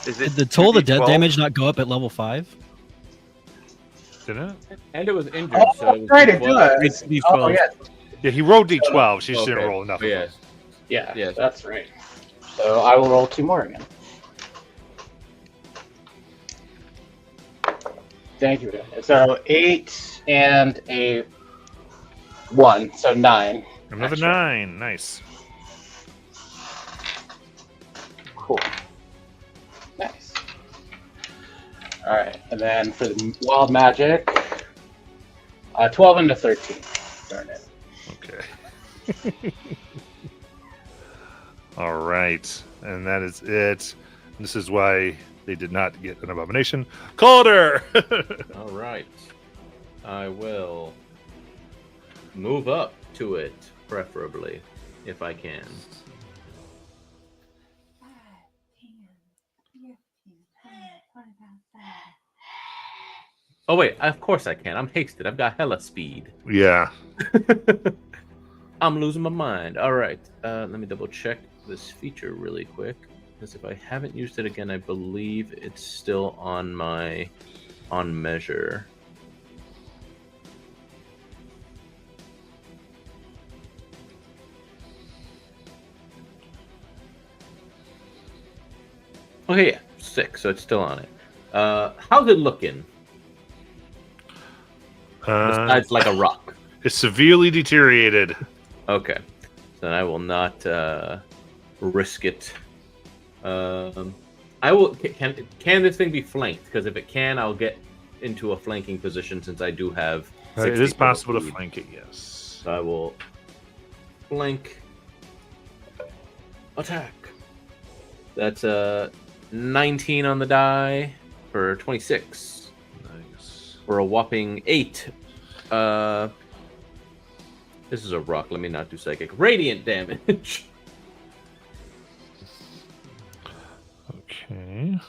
Is Did it the Toll the Dead 2d12? damage not go up at level 5? Didn't it? And it was injured, Oh, so it was right, it D12. does. D12. Oh, yeah. Yeah, he rolled d12. She just didn't Okay. roll enough. Oh, of yeah. them. Yeah, Yes. that's right. So I will roll 2 more again. Thank you. So 8 and a 1, so 9. Another Extra. 9. Nice. Cool. Nice. All right, and then for the wild magic, 12 into 13. Darn it. Okay. All right, and that is it. This is why they did not get an abomination. Calder. All right. I will move up to it, preferably, if I can. 5, 10, 15, 20, 25, 30. Oh, wait. Of course I can. I'm hasted. I've got hella speed. Yeah. I'm losing my mind. All right. Let me double check this feature really quick. Because if I haven't used it again, I believe it's still on my measure. Okay, yeah, 6, so it's still on it. How's it looking? Besides, like a rock. It's severely deteriorated. Okay, then I will not risk it. I will. Can this thing be flanked? Because if it can, I'll get into a flanking position since I do have. It is 60 possible to speed. flank it. Yes. So I will blank attack. That's a 19 on the die for 26. Nice. For a whopping 8. This is a rock. Let me not do psychic. Radiant damage. Okay.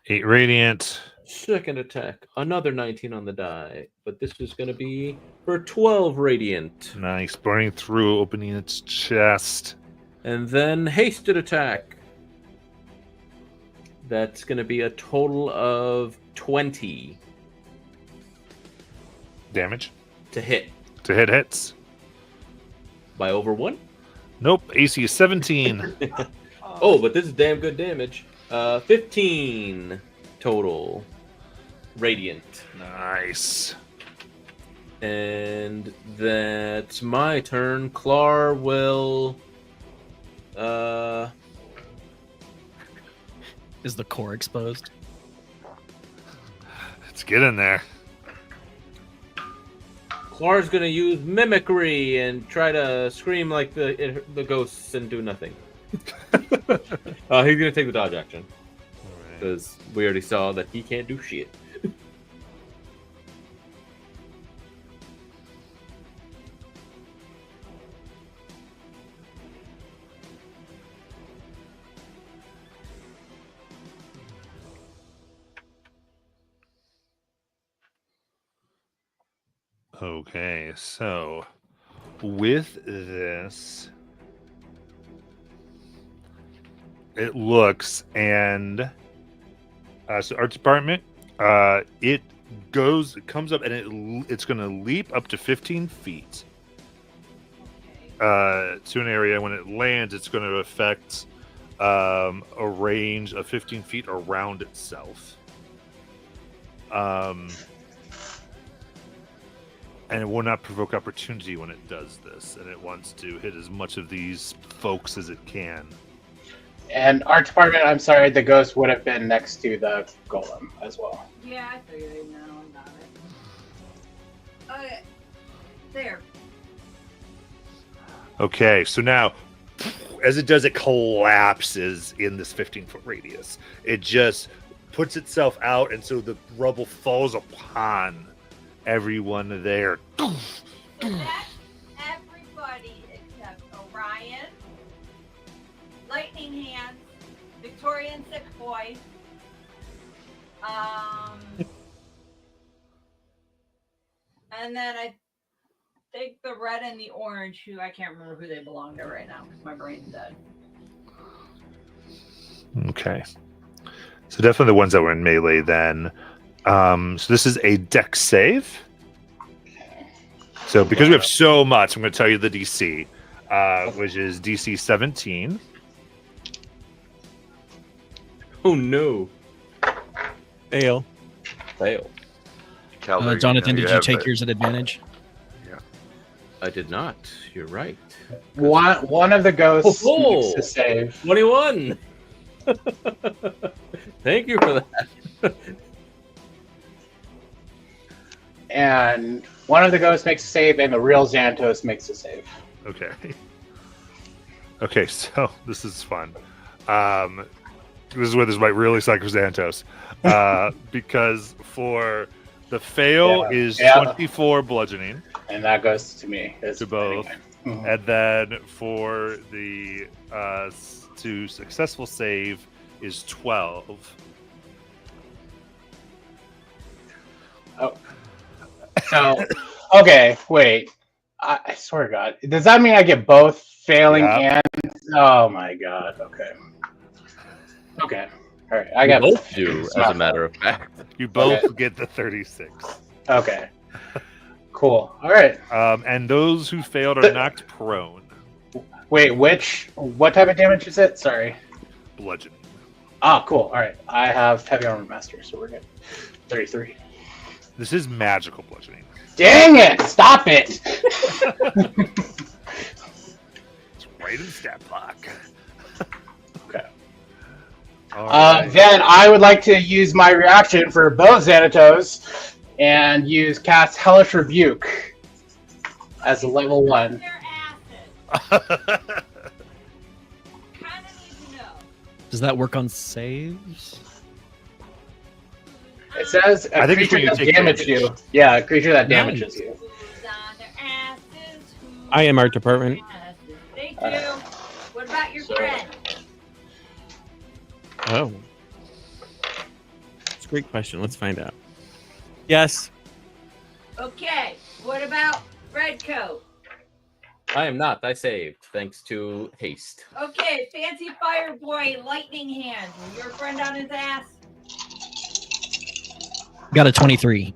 8 radiant. Second attack. Another 19 on the die. But this is going to be for 12 radiant. Nice. Burning through, opening its chest. And then hasted attack. That's going to be a total of 20 Damage. to hit. To hit hits. By over 1? Nope. AC is 17. Oh, but this is damn good damage. 15 total. Radiant. Nice. And that's my turn. Clar will... Is the core exposed? Let's get in there. Clar's gonna use mimicry and try to scream like the ghosts and do nothing. He's gonna take the dodge action Alright. because we already saw that he can't do shit. Okay, so with this, it looks and so art department, it comes up and it's going to leap up to 15 feet to an area. When it lands, it's going to affect a range of 15 feet around itself. And it will not provoke opportunity when it does this, and it wants to hit as much of these folks as it can. And art department, I'm sorry, the ghost would have been next to the golem as well. Yeah, I figured. No, I got it. Okay. There. Okay, so now, as it does, it collapses in this 15-foot radius. It just puts itself out, and so the rubble falls upon everyone there. Is that everybody except Orion, Lightning Hands, Victorian Sick Boy, and then I think the red and the orange, who I can't remember who they belong to right now because my brain's dead. Okay. So definitely the ones that were in melee then. So this is a dex save. So because we have so much, I'm going to tell you the DC, which is DC 17. Oh no! Fail. Fail. Calder, Jonathan, you did you have take it. yours at advantage? I did not. You're right. One of the ghosts Oh, makes a save. 21. Thank you for that. And one of the ghosts makes a save, and the real Xantos makes a save. Okay. Okay, so this is fun. This is where this might really suck for Xantos. Because for the fail is 24 bludgeoning. And that goes to me. To both. Mhm. And then for the to successful save is 12. So, okay, wait. I swear to God. Does that mean I get both failing Yeah. and... Oh my God, okay. Okay. All right, I We got both do, as a matter of fact. You both Okay. get the 36. Okay. Cool. All right. And those who failed are knocked prone. Wait, what type of damage is it? Sorry. Bludgeoning. Ah, cool. All right. I have heavy armor master, so we're good. 33. This is magical bludgeoning. Dang it! Stop it! It's right in stat block. Okay. All right. Then I would like to use my reaction for both Xanatos and use cast Hellish Rebuke as a level 1. Their asses. Kind of need to know. Does that work on saves? It says I a think it's creature when you that take damages damage. you. Yeah, a creature that Nice. damages you. Who's on their asses? Who's I am on art department. their asses? Thank you. What about your friend? Oh. It's a great question. Let's find out. Yes. Okay. What about Redcoat? I am not. I saved thanks to haste. Okay, Fancy Fire Boy, Lightning Hands. Was your friend on his ass? Got a 23.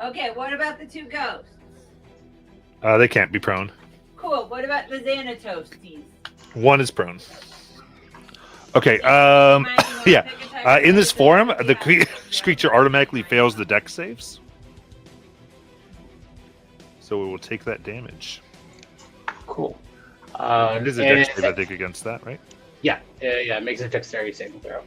Okay, what about the two ghosts? They can't be prone. Cool. What about the Xanatostes? One is prone. Okay. Yeah. In this form, the creature automatically fails the dex saves, so it will take that damage. Cool. It is a and dex it- save, I think, against that, right? Yeah, it makes a dexterity saving throw.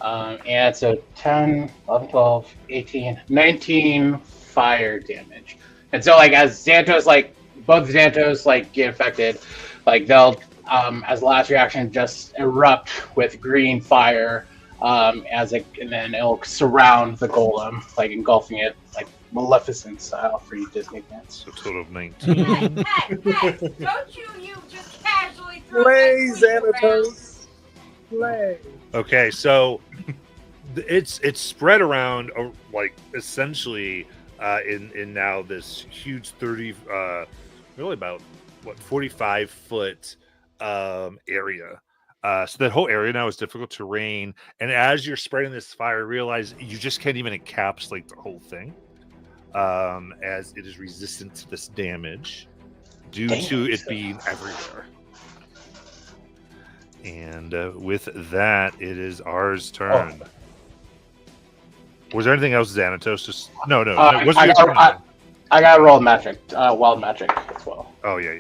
And so 10, 11, 12, 18, 19 fire damage. And so, like, as Xantos, like, both Xantos, like, get affected, like, they'll, as a last reaction, just erupt with green fire, and then it'll surround the golem, like, engulfing it, like, Maleficent style for you Disney fans. So total of 19. Hey, don't you just casually throw Play, that queen around. Xanatos. Play. Okay, so it's spread around like essentially in now this huge 30 really about what 45-foot area. So that whole area now is difficult terrain, and as you're spreading this fire, realize you just can't even encapsulate the whole thing, as it is resistant to this damage due to it being everywhere. And with that, it is ours turn. Was there anything else, Xanatos? Just no. What's your turn? I got to roll magic, wild magic as well. Oh yeah.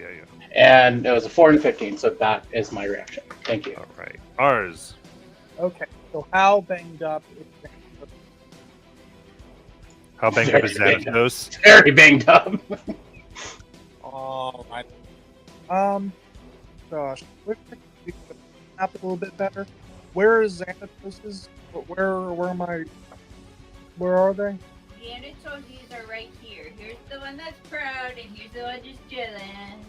And it was a 4 and 15, so that is my reaction. Thank you. All right, ours. Okay, so how banged up is Xanatos? How banged up is Xanatos? Very banged up. All right. Gosh, let's make the map a little bit better. Where is Xanatos's? Where are they? The Xanatostes are right here. Here's the one that's proud, and here's the one just chilling.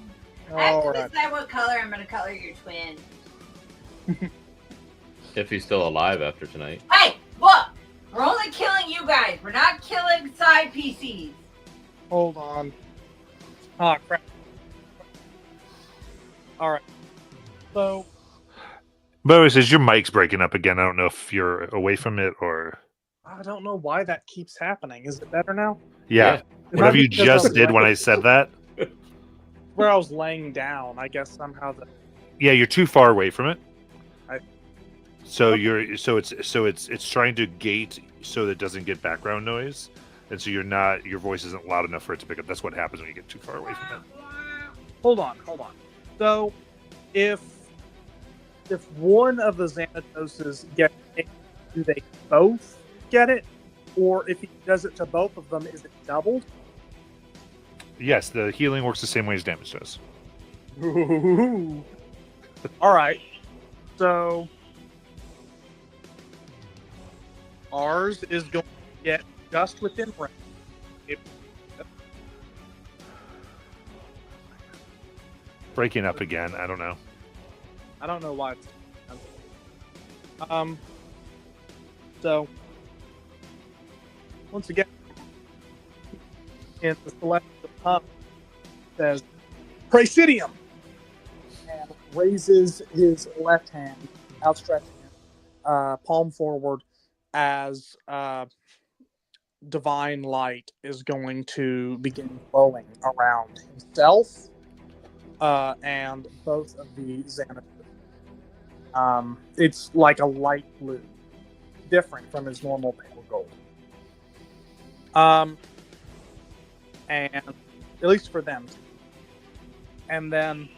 I have to Alright. decide what color I'm gonna color your twin. If he's still alive after tonight. Hey, look! We're only killing you guys. We're not killing side PCs. Hold on. Ah, crap. Alright. So, Boris, is your mic's breaking up again? I don't know if you're away from it or. I don't know why that keeps happening. Is it better now? Yeah. It Whatever might be you because just was did when I laying- said that. Where I was laying down, I guess somehow the Yeah, you're too far away from it. I- So it's trying to gate so that it doesn't get background noise, and so your voice isn't loud enough for it to pick up. That's what happens when you get too far away from it. Hold on. So, if one of the Xanatoses gets it, do they both get it? Or if he does it to both of them, is it doubled? Yes, the healing works the same way as damage does. Ooh. All right. So ours is going to get just within range. Breaking up again. I don't know. I don't know why. So once again, in the celestial hub says Praesidium, and raises his left hand, outstretched hand, palm forward, as divine light is going to begin flowing around himself and both of the Xanatos. It's like a light blue, different from his normal pale gold. And at least for them. And then,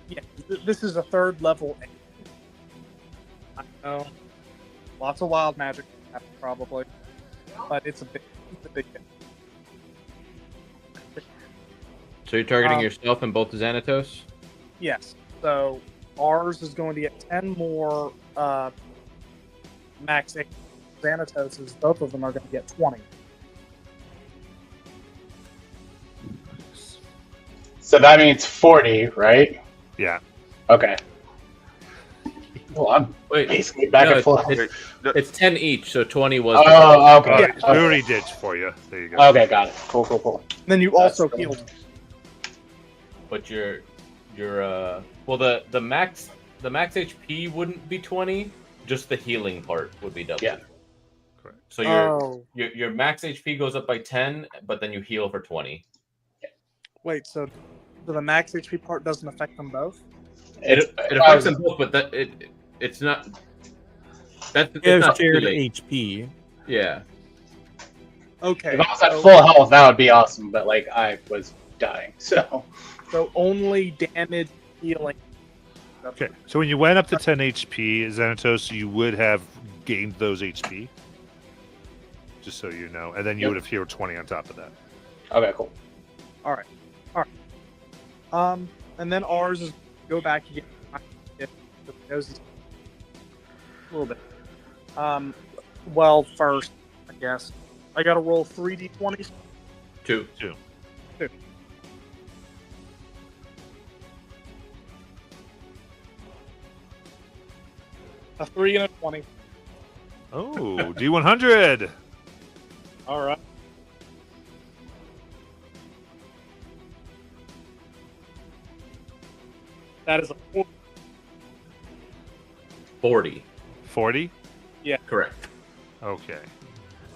yeah, this is a third level. I know, lots of wild magic probably, but it's a big hit. So you're targeting yourself and both the Xanatos? Yes. So ours is going to get 10 more max HP. Xanatos's, both of them are going to get 20. So that means 40, right? Yeah. Okay. Well, I'm Wait, basically back no, and forth. it's 10 each, so 20 was. Oh, okay. Alright, Okay. we already did for you. There you go. Okay, got it. Cool. Then you That's also cool. healed. But your well, the max HP wouldn't be 20. Just the healing part would be double. Yeah. Correct. So your max HP goes up by 10, but then you heal for 20. Wait, so the max HP part doesn't affect them both? It affects them both, but it's not. It's Give not too shared late. HP. Yeah. Okay. If I was at full health, that would be awesome. But like, I was dying, so So only damage healing. Okay, so when you went up to 10 HP, Xanatos, you would have gained those HP. Just so you know. And then you Yep. would have healed 20 on top of that. okay, cool. And then ours is go back again. If the nose a little bit. Well, first, I guess I got to roll 3d20s. 2. A 3 and a 20. Oh, D100! All right. That is a 4. 40. 40? Correct. Okay.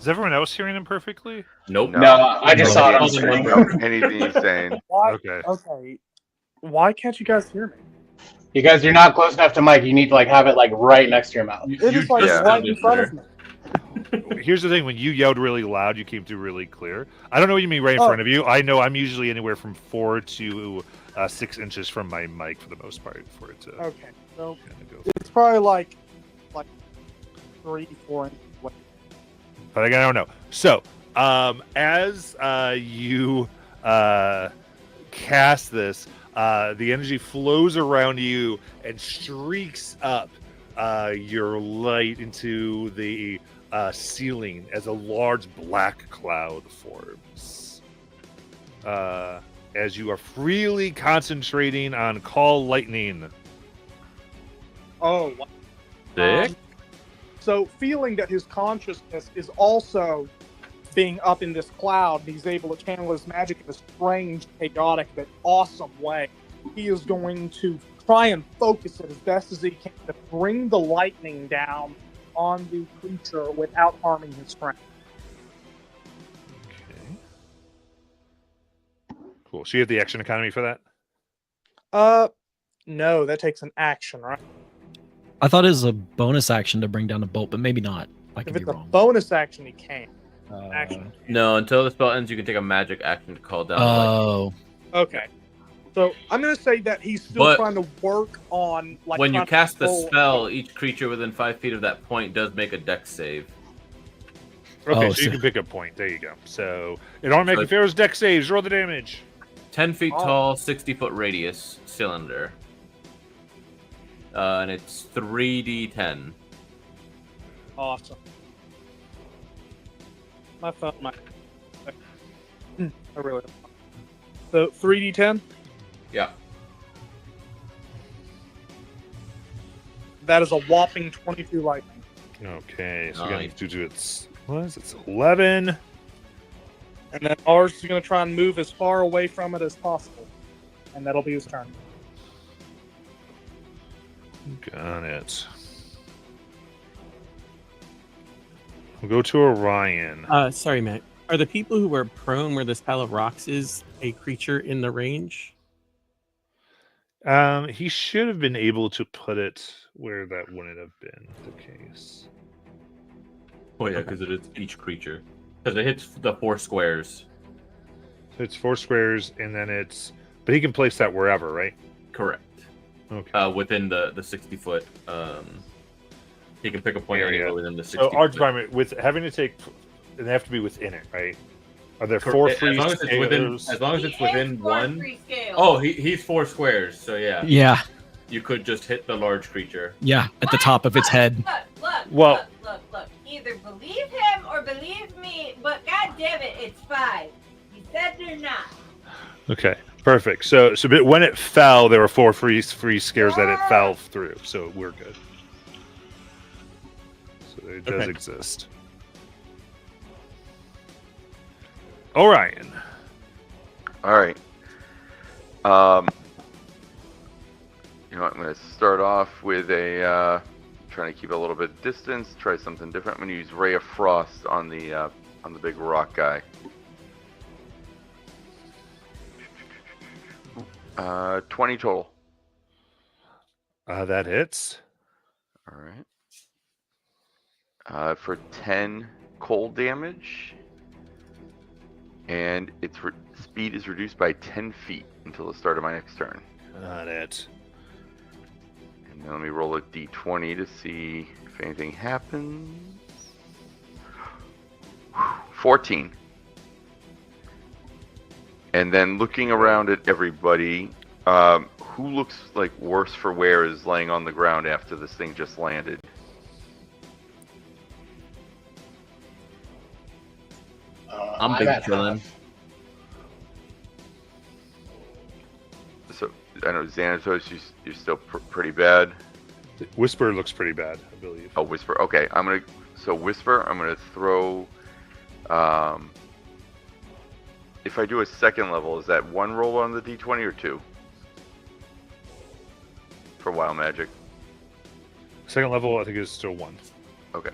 Is everyone else hearing him perfectly? Nope. No, I just saw it on No. screen. Anything he's saying. Why? Okay. Okay. Why can't you guys hear me? Because you're not close enough to Mike, you need to like have it like right next to your mouth. It is like just right in front of me. Here's the thing, when you yelled really loud, you came through really clear. I don't know what you mean right in Oh. front of you. I know I'm usually anywhere from 4 to 6 inches from my mic for the most part for it to Okay. So kind of go. it's probably like 3-4 inches away. But I don't know. So, as you cast this, the energy flows around you and streaks up your light into the ceiling as a large black cloud forms. As you are freely concentrating on Call Lightning. Oh, wow. Sick. So feeling that his consciousness is also being up in this cloud, he's able to channel his magic in a strange, chaotic, but awesome way. He is going to try and focus it as best as he can to bring the lightning down on the creature without harming his friend. Okay. Cool. So you have the action economy for that? No, that takes an action, right? I thought it was a bonus action to bring down a bolt, but maybe not. I If could be it's a wrong. bonus action, he can. Uh, Action. No, until the spell ends, you can take a magic action to call down. Oh, Okay. So I'm going to say that he's still But trying to work on like when you trying to cast the control- spell, each creature within 5 feet of that point does make a dex save. Okay, Oh, so you so- can pick a point. There you go. So it automatically So- Pharaoh's deck saves. Roll the damage. 10 feet Oh. tall, 60-foot radius cylinder. And it's 3d10. Awesome. My phone, my. I really don't. So 3d10. Yeah. That is a whopping 22 lightning. Okay, so we're Nice. gonna do its what is it? It's 11. And then ours is going to try and move as far away from it as possible. And that'll be his turn. Got it. We'll go to Orion. Sorry, Matt. Are the people who were prone where this pile of rocks is a creature in the range? He should have been able to put it where that wouldn't have been the case. Oh yeah, because it is each creature. Because it hits the 4 squares. So it's 4 squares, and then it's. But he can place that wherever, right? Correct. Okay. Within the 60-foot. He can pick a point Area. anywhere within the 60 So our foot. department with having to take, they have to be within it, right? Are there Cor- 4 as free long as it's within, scales? as long as it's He is within for one. free scale. scale. Oh, he's 4 squares, so yeah. Yeah, You could just hit the large creature. yeah, at the top of its head. Look. Either believe him or believe me, but god damn it, it's 5. He said they're not. Okay, perfect. So but when it fell, there were 4 free scares that it fell through. So we're good. So it does Okay. exist. Orion. All right. You know what? I'm going to start off with a trying to keep a little bit of distance. Try something different. I'm going to use Ray of Frost on the big rock guy. 20 total. That hits. All right. For 10 cold damage, and its speed is reduced by 10 feet until the start of my next turn. Not it. And then let me roll a d20 to see if anything happens. 14. And then looking around at everybody, who looks like worse for wear is laying on the ground after this thing just landed? I'm big chillin'. So I know Xanatos, you're still pretty bad. Whisper looks pretty bad, I believe. Oh, Whisper. Okay, Whisper. I'm gonna throw. If I do a second level, is that 1 roll on the d20 or 2? For Wild Magic. Second level, I think is still 1. Okay.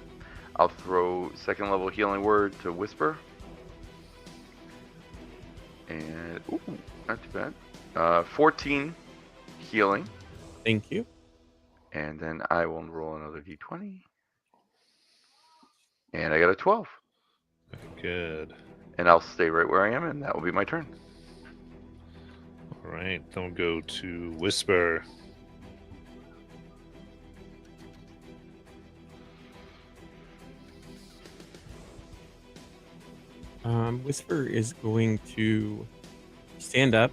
I'll throw second level healing word to Whisper. And ooh, not too bad. 14 healing. Thank you. And then I will roll another d20. And I got a 12. Good. And I'll stay right where I am, and that will be my turn. All right, then we'll go to Whisper. Whisper is going to stand up,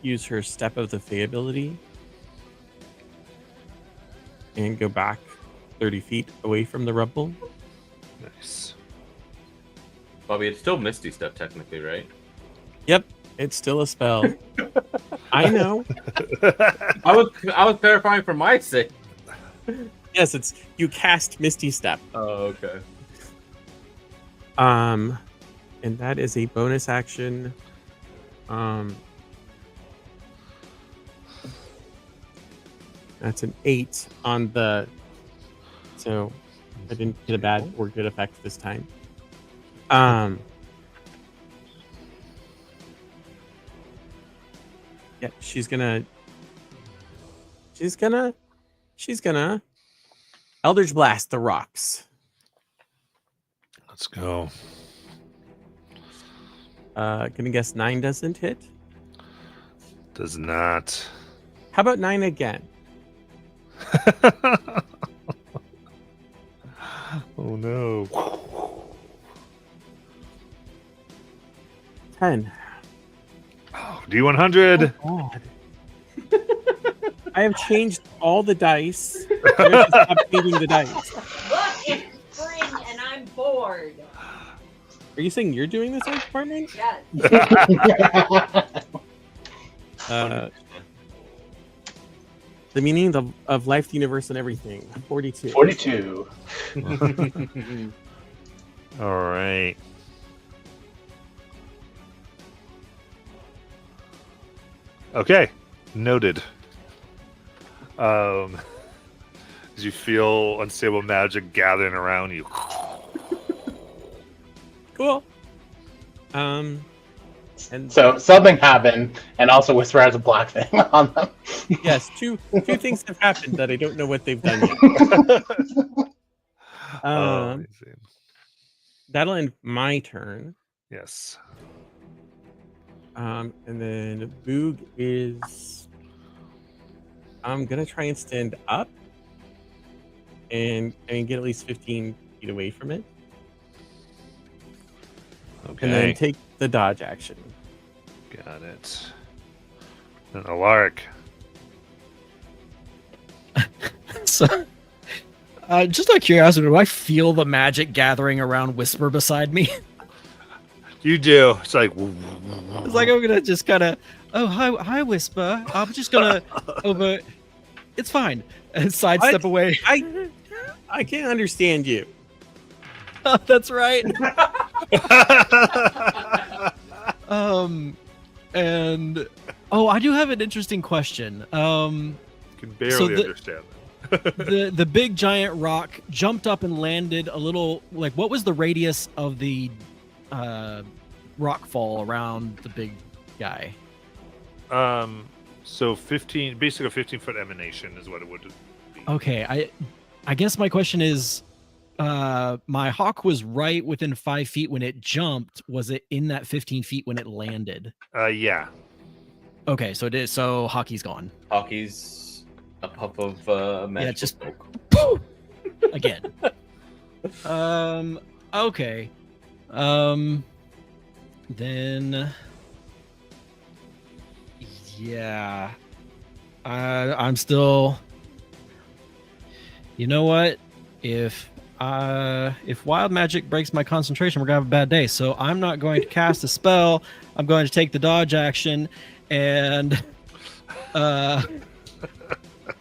use her Step of the Fae ability, and go back 30 feet away from the rubble. Nice. Bobby, it's still Misty Step technically, right? Yep, it's still a spell. I know. I was clarifying for my sake. Yes, it's you cast Misty Step. Oh, okay. And that is a bonus action. That's an 8 on the. So I didn't get a bad or good effect this time. Yeah, she's gonna Eldritch Blast the rocks. Let's go. Gonna guess 9 doesn't hit. Does not. How about 9 again? Oh no. 10. Oh, D100. Oh, God. I have changed all the dice. I have to stop changing the dice. Look, it's spring and I'm bored. Are you saying you're doing this art department? Yes. The meaning of life, the universe, and everything. 42. 42. All right. Okay, noted. As you feel unstable magic gathering around you. Cool. And So something happened, and also Whisper has a black thing on them. yes, two things have happened that I don't know what they've done yet. Amazing. That'll end my turn. Yes. And then Boog is. I'm gonna try and stand up, and get at least 15 feet away from it, Okay. and then take the dodge action. Got it. And Alaric. So, just out of curiosity, do I feel the magic gathering around Whisper beside me? You do. It's like. It's like I'm gonna just kind of, oh hi Whisper. I'm just gonna over. It's fine. And sidestep away. I can't understand you. That's right. And I do have an interesting question. Can barely understand that. the big giant rock jumped up and landed a little. Like, what was the radius of the rock fall around the big guy? So 15, basically a 15-foot emanation is what it would be. Okay, I guess my question is, my hawk was right within 5 feet when it jumped. Was it in that 15 feet when it landed? Yeah. Okay, so it is. So hockey's gone. Hockey's a puff of magical just- smoke. Again. Okay. Then. Yeah. I'm still. You know what? If wild magic breaks my concentration, we're gonna have a bad day. So I'm not going to cast a spell. I'm going to take the dodge action, and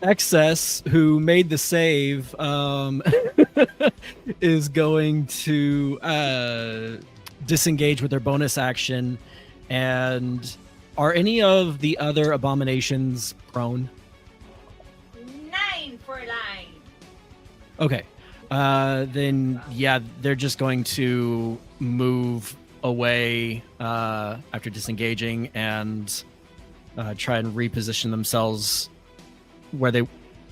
Excess, who made the save, is going to disengage with their bonus action. And are any of the other abominations prone? 9 for line. Okay. Then yeah, they're just going to move away after disengaging and try and reposition themselves where they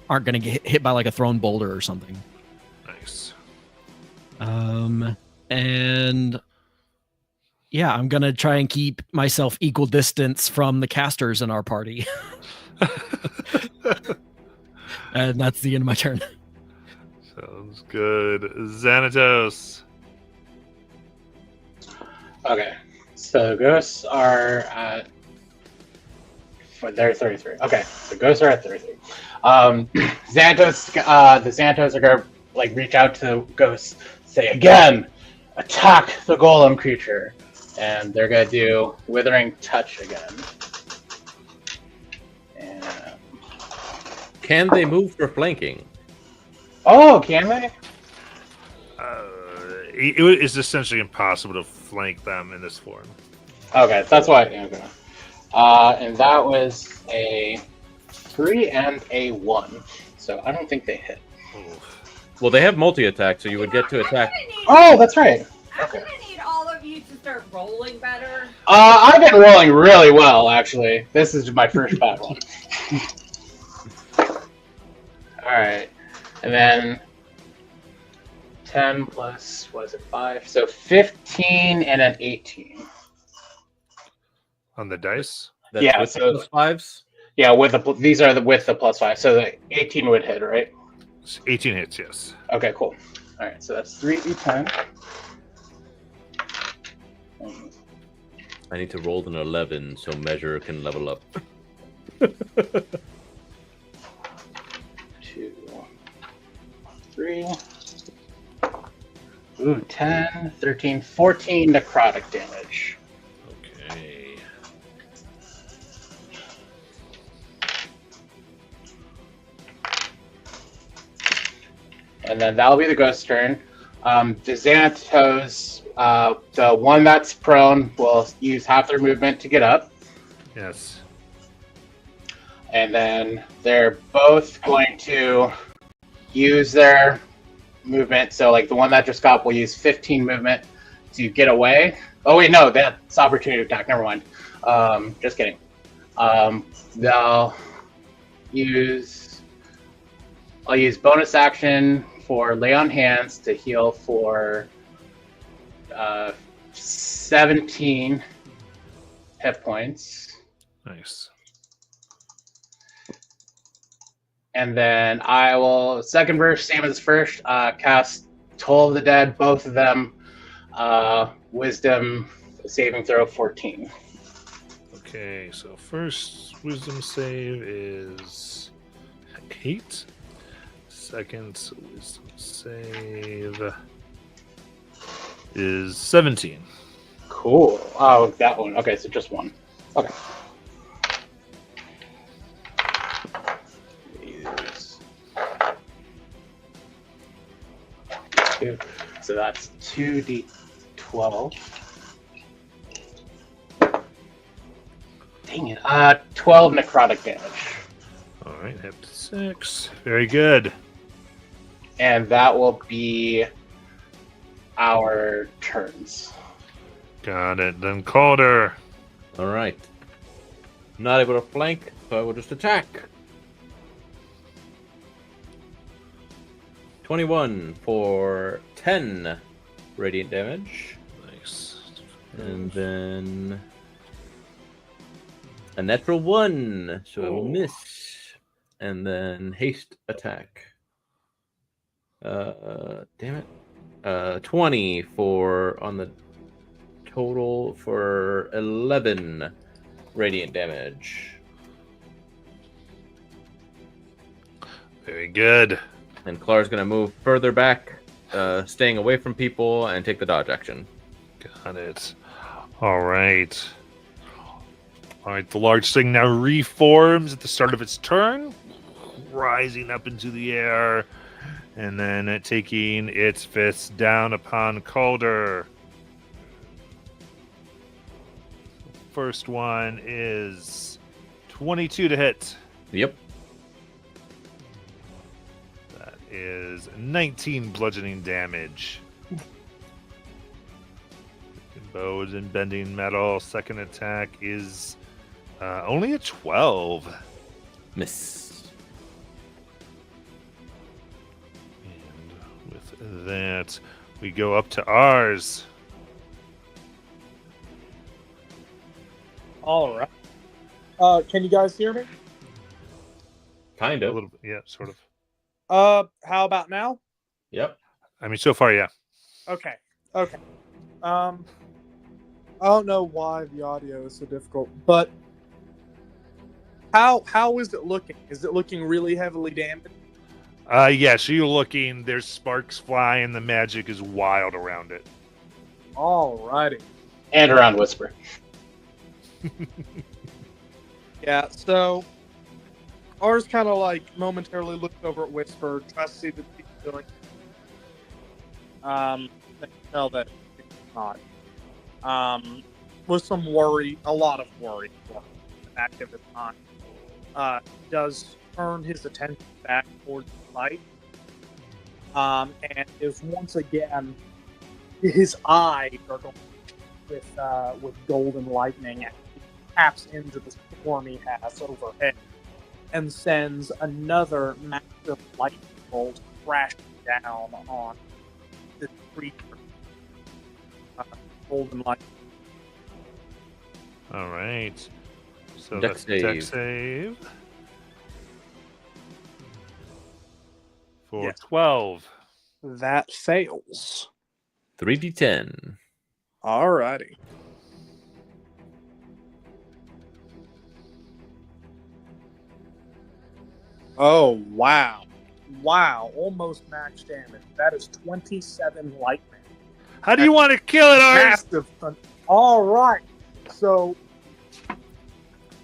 aren't going to get hit by like a thrown boulder or something. Nice. And yeah, I'm going to try and keep myself equal distance from the casters in our party. And that's the end of my turn. Sounds good. Xanatos. Okay, so ghosts are at. They're 33. Okay, so ghosts are at 33. Xanatos, the Xanatos are gonna like reach out to ghosts, say again, attack the golem creature, and they're gonna do withering touch again. And Can they move for flanking? oh, can they? It is essentially impossible to flank them in this form. Okay, that's why. Okay. And that was a 3 and a 1. So I don't think they hit. Well, they have multi-attack, so you would get to attack. Oh, that's right. I'm gonna need all of you to start rolling better. I've been rolling really well, actually. This is my first bad one. Alright. And then 10 plus, what is it, 5? So 15 and an 18. On the dice? That's Yeah, with so- plus fives. Yeah, with these are with the plus 5. So the 18 would hit, right? 18 hits, yes. Okay, cool. Alright, so that's 3d10. I need to roll an 11 so Measure can level up. 2, 3. Ooh, 10, 13, 14 necrotic damage. Okay. And then that'll be the ghost turn. The Xanatos, the one that's prone, will use half their movement to get up. Yes. And then they're both going to use their movement. So, like, the one that just got up will use 15 movement to get away. Oh, wait, no, that's opportunity attack. Never mind. Just kidding. They'll use... I'll use bonus action for Lay on Hands to heal for 17 hit points. Nice. And then I will, second verse, same as first, cast Toll of the Dead, both of them. Wisdom saving throw 14. Okay, so first wisdom save is 8. Second wisdom save is 17. Cool. Oh, that one. Okay, so just one. Okay. Use 2. So that's 2d12. Dang it. 12 necrotic damage. All right, up to 6. Very good. And that will be our turns. Got it. Then Calder. All right. Not able to flank, so I will just attack. 21 for 10 radiant damage. Nice. And then a natural 1, so I will miss. And then haste attack. Damn it. 20 for on the total for 11 radiant damage. Very good. And Clar's gonna move further back, staying away from people, and take the dodge action. Got it. All right. All right, the large thing now reforms at the start of its turn, rising up into the air, and then taking its fists down upon Calder. First one is 22 to hit. Yep. That is 19 bludgeoning damage. Bows and bending metal. Second attack is only a 12. Miss. And with that, we go up to ours. All right. Can you guys hear me? Kind A of. little bit, yeah, sort of. How about now? Yep. I mean, so far, yeah. Okay. I don't know why the audio is so difficult, but how is it looking? Is it looking really heavily damaged? Yeah, so you're looking, there's sparks flying, the magic is wild around it. Alrighty. And around Whisper. Yeah, so ours kind of like momentarily looked over at Whisper, tries to see what he's doing. They can tell that it's not. With some worry, a lot of worry for him, active at the time, does turn his attention back towards the light, and is once again, his eyes are going with golden lightning, and he taps into the storm he has overhead, and sends another massive lightning bolt crashing down on this creature. Golden light. All right. So Dex that's deck save. save. For Yes. 12. That fails. 3d10. Alrighty. Oh, wow. Wow, almost max damage. That is 27 lightning. How do you want to kill it, Ars? Massive. Alright. So,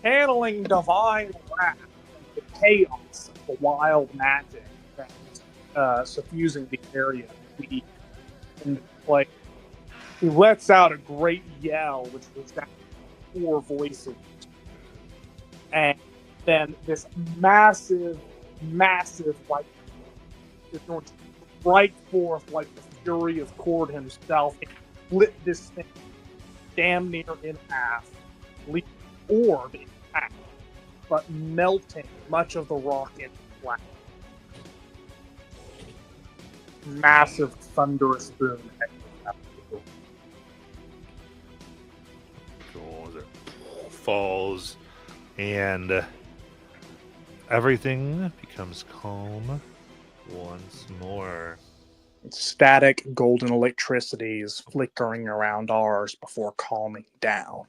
handling divine wrath and the chaos of the wild magic that suffusing the area, we into play. He lets out a great yell, which was down 4 voices. And then this massive lightning is going to strike forth like the fury of Cord himself and split this thing damn near in half, leaving the orb intact, but melting much of the rock into flat. Massive thunderous boom echoes out the door. Cool. It falls, and everything becomes calm once more. Static golden electricity is flickering around ours before calming down.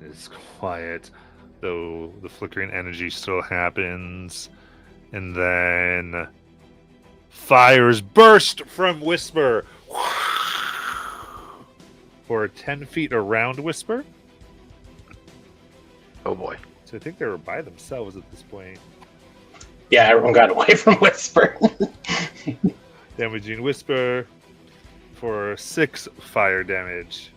It's quiet, though the flickering energy still happens. And then fires burst from Whisper for 10 feet around Whisper. Oh boy. So I think they were by themselves at this point. Yeah, everyone got away from Whisper. Damaging Whisper for 6 fire damage.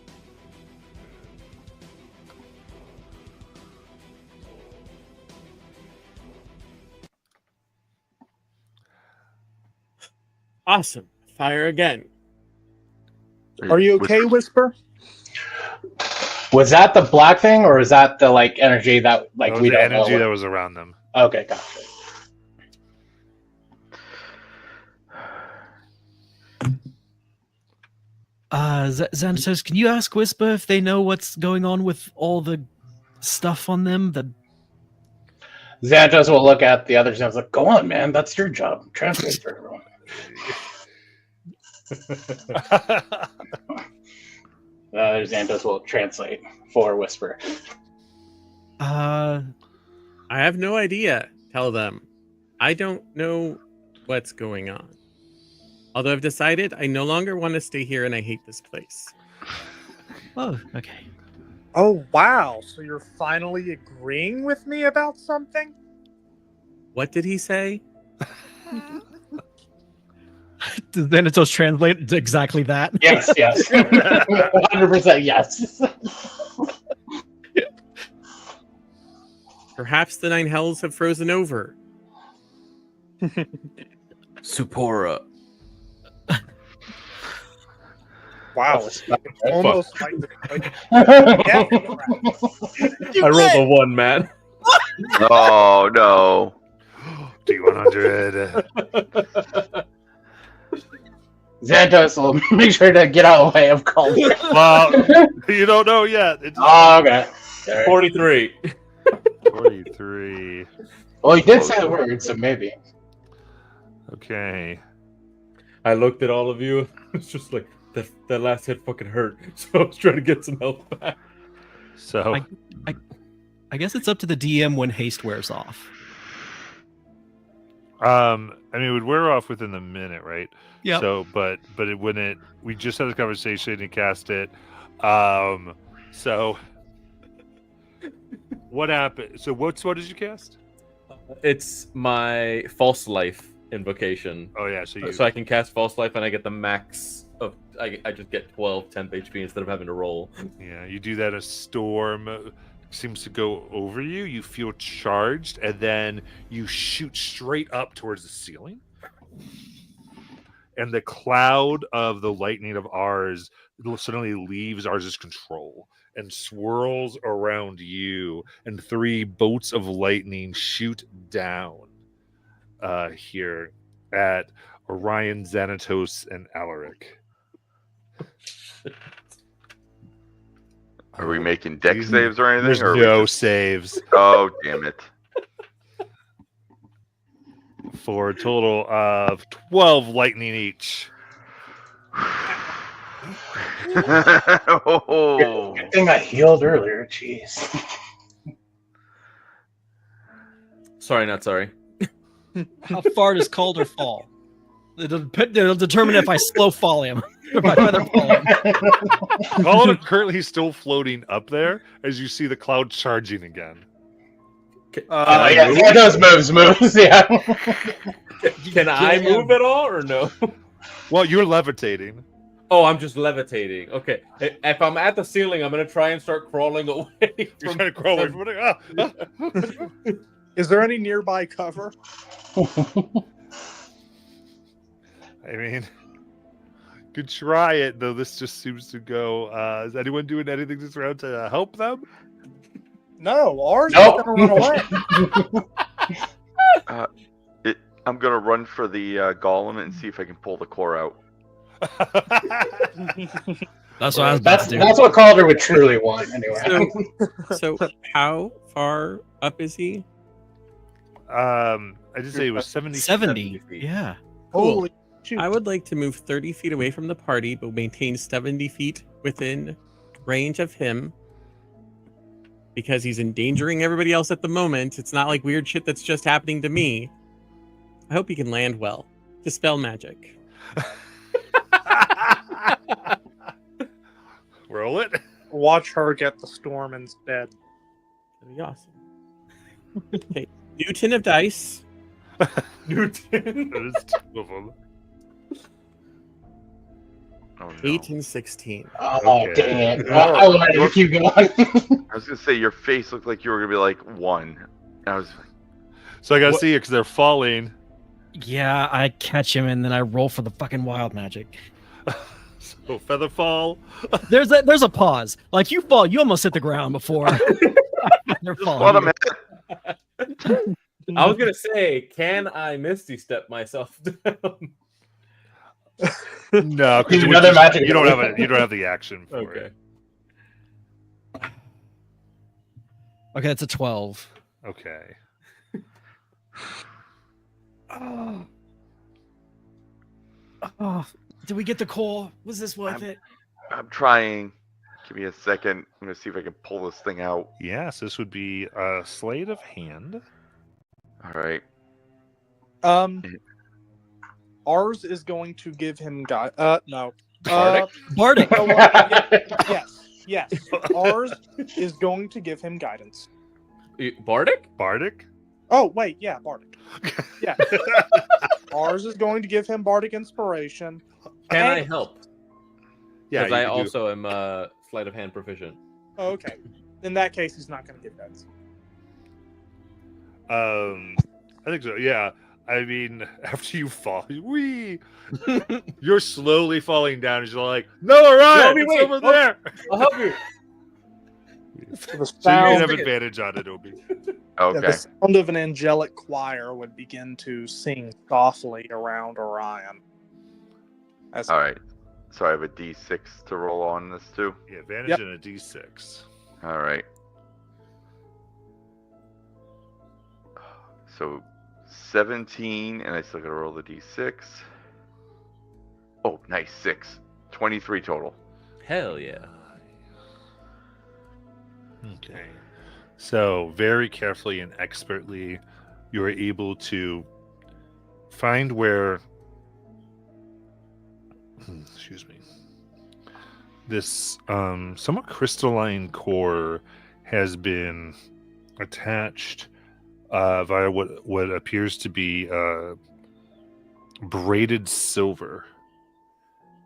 Awesome. Fire again. Are you okay, Whisper? Was that the black thing, or is that the like energy that like That was we the don't know? energy that was around them. Okay, gotcha. Xanatos, can you ask Whisper if they know what's going on with all the stuff on them? That Xanatos will look at the others and was like, "Go on, man. That's your job. Translate for everyone." Xanatos will translate for Whisper. I have no idea. Tell them. I don't know what's going on. Although I've decided I no longer want to stay here and I hate this place. oh, okay. Oh, wow. So you're finally agreeing with me about something? What did he say? Does Xanatos translate to exactly that? Yes, yes. 100% yes. Perhaps the 9 hells have frozen over. Supora. Wow. It's almost like I rolled a 1, man. Oh no. D100. Xanatos will make sure to get out of the way of Calder. Well, you don't know yet. It's Oh, okay. All right. 43. 43. Well, he did say the word, so maybe. Okay. I looked at all of you. It's just like that last hit fucking hurt. So I was trying to get some health back. So I guess it's up to the DM when haste wears off. I mean, it would wear off within the minute, right? Yeah. So, but it wouldn't. We just had a conversation and cast it. So, what happened? So, what did you cast? It's my false life invocation. Oh yeah, so you. So I can cast false life and I get the max of. I just get 12 10th HP instead of having to roll. Yeah, you do that. A storm seems to go over you. You feel charged, and then you shoot straight up towards the ceiling. And the cloud of the lightning of ours suddenly leaves ours' control and swirls around you, and 3 bolts of lightning shoot down here at Orion, Xanatos, and Alaric. Are we making dex saves or anything? There's or are we no just- saves Oh damn it. for a total of 12 lightning each. Oh. Good thing I healed earlier. Jeez. Sorry, not sorry. How far does Calder fall? It'll determine if I slow fall him. If I feather fall him. Calder currently still floating up there as you see the cloud charging again. Yeah, those moves, yeah. Can I move at all or no? Well, you're levitating. Oh, I'm just levitating. Okay. If I'm at the ceiling, I'm going to try and start crawling away. You're trying to crawl away from it. Is there any nearby cover? I mean, could try it, though this just seems to go. Is anyone doing anything this round to help them? No, ours Nope. is going to run away. I'm gonna run for the golem and see if I can pull the core out. That's what I was about to do. That's what Calder would truly want, anyway. So how far up is he? I just say it was 70. 70. feet. Yeah. Holy shoot. I would like to move 30 feet away from the party, but maintain 70 feet within range of him. because he's endangering everybody else at the moment. It's not like weird shit that's just happening to me. I hope he can land well. Dispel magic. Roll it. Watch her get the storm instead. That'd be awesome. Okay, new 10 of dice. Newton. There's 2 of them. Oh, no. 8 and 16. Oh, Okay. dang it. I wanted to keep going. I was gonna say your face looked like you were gonna be like 1. I was So I gotta see it because they're falling. Yeah, I catch him and then I roll for the fucking wild magic. So feather fall. There's a pause. Like you fall, you almost hit the ground before. They're just let him falling. I was gonna say, can I Misty Step myself down? No, because Use another magic. you don't have the action for Okay. it. Okay, that's a 12. Okay. Oh, did we get the core? Was this worth it? I'm trying. Give me a second. I'm gonna see if I can pull this thing out. Yes, this would be a sleight of hand. All right. Ours is going to give him no. Bardic? Bardic. You know what? Yes. Ours is going to give him guidance. Bardic? Bardic? Oh wait, yeah, Bardic. Yeah. Ours is going to give him Bardic inspiration. Can I And- help? Yeah, Because I you can do- also am sleight of hand proficient. Oh, okay. In that case, he's not going to get guidance. I think so. Yeah. I mean, after you fall, you're slowly falling down. As you're like, no, Orion, Obi, it's wait. over Oh. there. I'll help you. The So you sound, can have advantage on it, Obi. Okay. the sound of an angelic choir would begin to sing softly around Orion. As All right. So I have a D6 to roll on this too. Yeah, advantage Yep. and a D6. All right. So 17, and I still gotta roll the D6. Oh, nice. 6. 23 total. Hell yeah. Okay. So, very carefully and expertly, you are able to find where. Excuse me. This somewhat crystalline core has been attached via what appears to be braided silver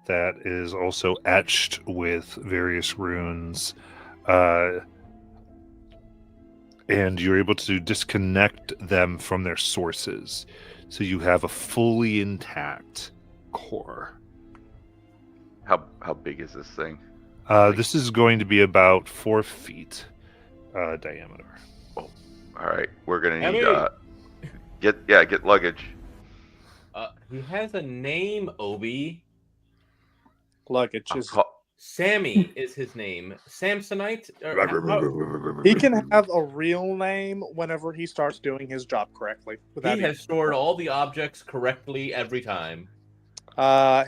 that is also etched with various runes. And you're able to disconnect them from their sources. So you have a fully intact core. How big is this thing? This is going to be about 4 feet diameter. All right, we're gonna Emmy! need get luggage. He has a name, Obi. luggage I'll is. call- Sammy is his name. Samsonite? He can have a real name whenever he starts doing his job correctly. He has stored all the objects correctly every time.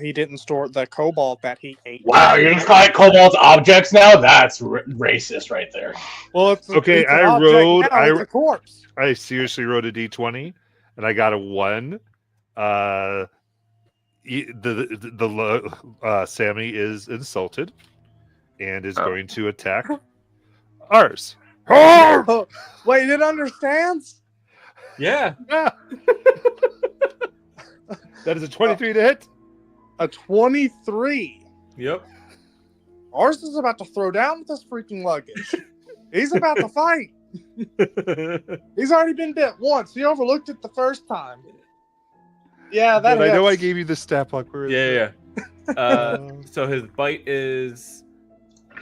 He didn't store the cobalt that he ate. Wow, you're just calling kobolds objects now? That's racist right there. Well, it's Okay, it's an I object rode- now, it's a corpse. I seriously wrote a d20 and I got a 1. Sammy is insulted and is Oh. going to attack ours. Arr! Oh, wait, it understands? Yeah. Ah! That is a 23 to hit. A 23. Yep. Ours is about to throw down with this freaking luggage. He's about to fight. He's already been bit once. He overlooked it the first time. Yeah, that But I know I hits. gave you the stat block. Where is Yeah, it? yeah. So his bite is.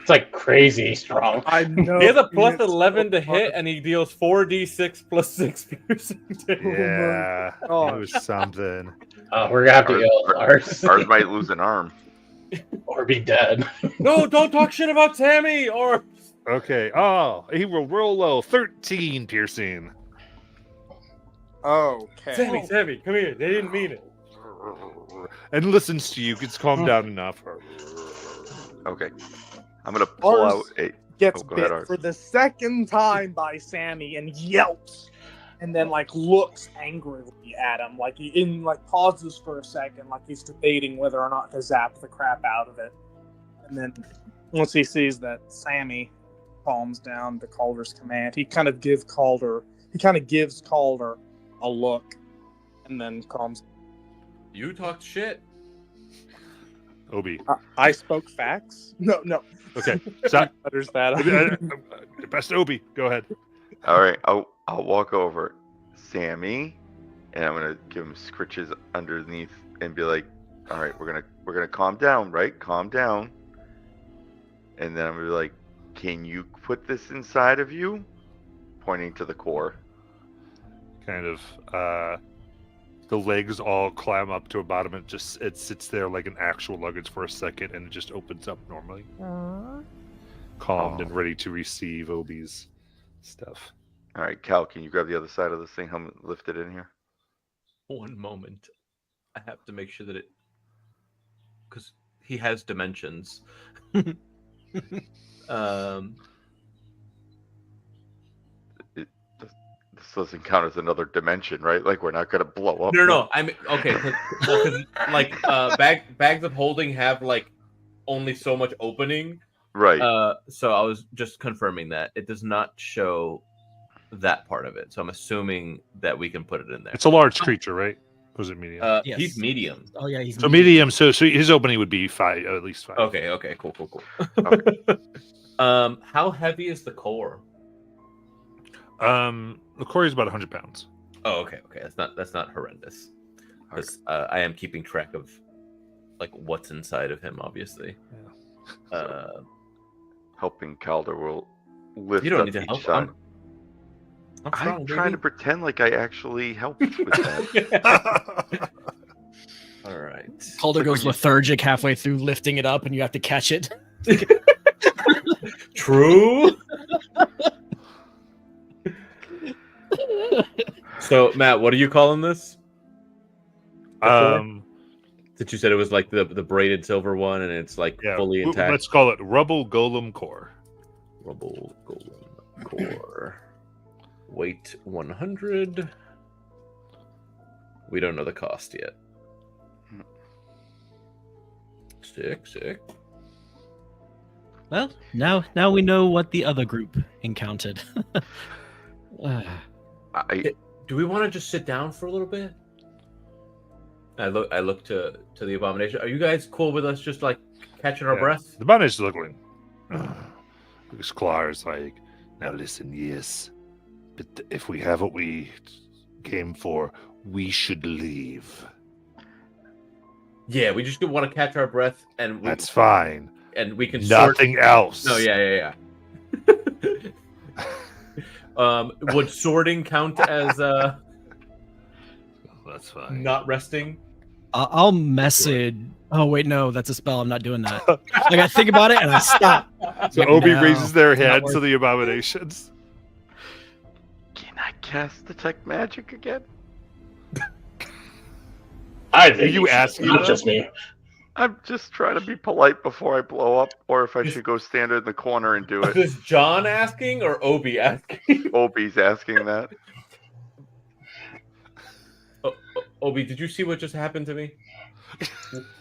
It's like crazy strong. I know. He has a plus It's 11 to so hit, and he deals 4d6 plus 6 piercing damage. Yeah, Oh. it was something. We're gonna have to heal ours, Ours might lose an arm. or be dead. No, don't talk shit about Tammy, or Okay. Oh, he will roll low. 13 piercing. Okay. Sammy, come here. They didn't mean it. And listens to you. Gets calmed down enough. Okay. I'm gonna pull Ours- out a gets go ahead, bit Ars. for the second time by Sammy and yelps, and then like looks angrily at him, like he pauses for a second, like he's debating whether or not to zap the crap out of it. And then once he sees that Sammy calms down to Calder's command, he kind of gives Calder a look, and then calms. You talked shit. Obi. I spoke facts. No. Okay. So, There's that. best Obi. Go ahead. All right, I'll walk over, Sammy, and I'm gonna give him scritches underneath and be like, "All right, we're gonna calm down, right? Calm down." And then I'm gonna be like, "Can you put this inside of you?" Pointing to the core. Kind of the legs all climb up to a bottom and it sits there like an actual luggage for a second and it just opens up normally. Calmed and ready to receive Obi's stuff. All right, Cal, can you grab the other side of this thing? Help me lift it in here. One moment. I have to make sure that it, because he has dimensions. This doesn't count as another dimension, right? Like we're not gonna blow up. No. I mean, okay, cause like bags of holding have like only so much opening. Right. So I was just confirming that it does not show that part of it. So I'm assuming that we can put it in there. It's a large creature, right? Was it medium? Yes. He's medium. Oh yeah, he's So medium. So his opening would be 5, at least 5. Okay, cool. Okay. How heavy is the core? The core is about 100 pounds. Oh, okay. That's not horrendous. Because I am keeping track of like what's inside of him, obviously. Helping Calder will lift You don't up need to each help. side. I'm strong, I'm trying to baby. pretend like I actually helped with that. All right. Calder goes lethargic halfway through lifting it up, and you have to catch it. True. So, Matt, what are you calling this? That you said it was like the braided silver one, and it's like fully intact. Let's call it Rubble Golem Core. Rubble Golem Core. Weight 100. We don't know the cost yet. Sick. Well, now we know what the other group encountered. Do we want to just sit down for a little bit? I look to the abomination. Are you guys cool with us just like catching our breath? The abomination's looking. Because Clar's like, now listen, yes, but if we have what we came for, we should leave. Yeah, we just want to catch our breath, and That's fine. And we can nothing else. No, yeah. Would sorting count as that's fine. Not resting? I'll message. Oh wait, no, that's a spell. I'm not doing that. Like I think about it and I stop. So Like, Obi no, raises their it's not hand worth to the abominations. Can I cast detect magic again? I think you asking not them? just me. I'm just trying to be polite before I blow up, or if I should go stand in the corner and do Is it. this John asking or Obi asking? Obi's asking that. Obi, did you see what just happened to me?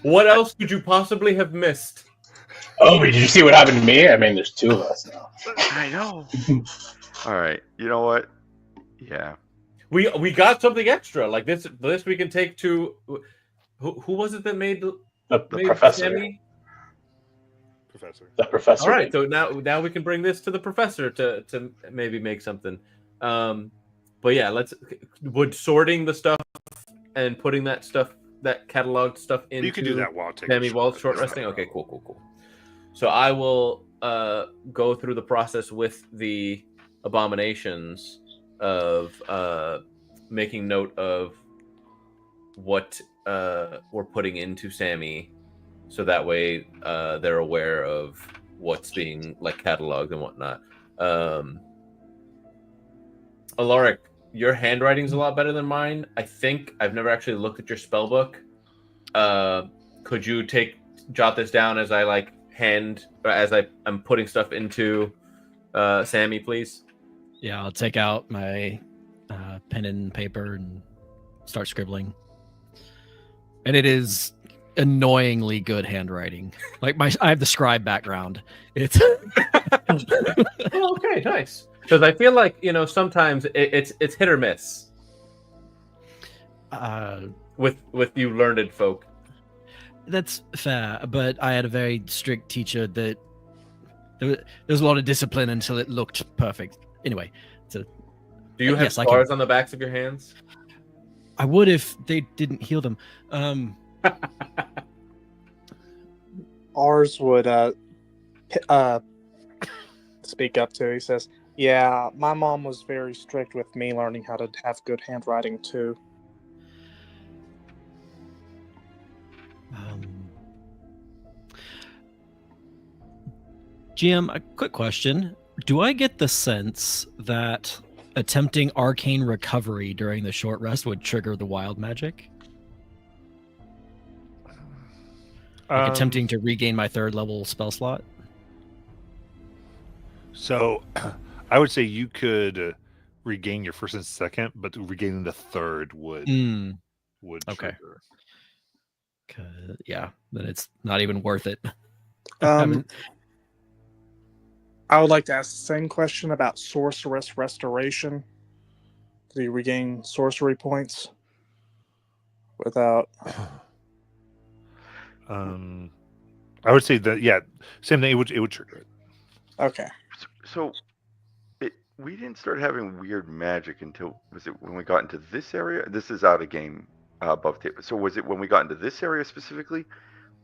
What else could you possibly have missed? Obi, did you see what happened to me? I mean, there's two of us now. I know. All right. You know what? Yeah. We got something extra. Like this we can take to who was it that made The professor. Sammy? Professor. The professor. All right, so now we can bring this to the professor to maybe make something. But yeah, would sorting the stuff and putting that cataloged stuff into You can do that while taking Sammy while short resting. Okay, cool. So I will go through the process with the abominations of making note of what we're putting into Sammy, so that way they're aware of what's being like cataloged and whatnot. Alaric, your handwriting's a lot better than mine. I think I've never actually looked at your spell book. Could you jot this down as I I'm putting stuff into Sammy, please. Yeah, I'll take out my pen and paper and start scribbling. And it is annoyingly good handwriting. Like I have the scribe background. It's Oh, okay, nice. Because I feel like sometimes it's hit or miss with you learned folk. That's fair, but I had a very strict teacher that there was a lot of discipline until it looked perfect. Anyway, so Do you have yes, I scars on the backs of your hands? I would if they didn't heal them. Ours would speak up too. He says, "Yeah, my mom was very strict with me learning how to have good handwriting too." GM, a quick question. Do I get the sense that attempting arcane recovery during the short rest would trigger the wild magic? Like attempting to regain my 3rd level spell slot? So, I would say you could regain your 1st and 2nd, but regaining the 3rd would Okay. trigger. Yeah, then it's not even worth it. I would like to ask the same question about Sorceress Restoration. Do you regain sorcery points without? I would say that same thing. It would trigger it. Okay. So we didn't start having weird magic until was it when we got into this area? This is out of game above table. So was it when we got into this area specifically,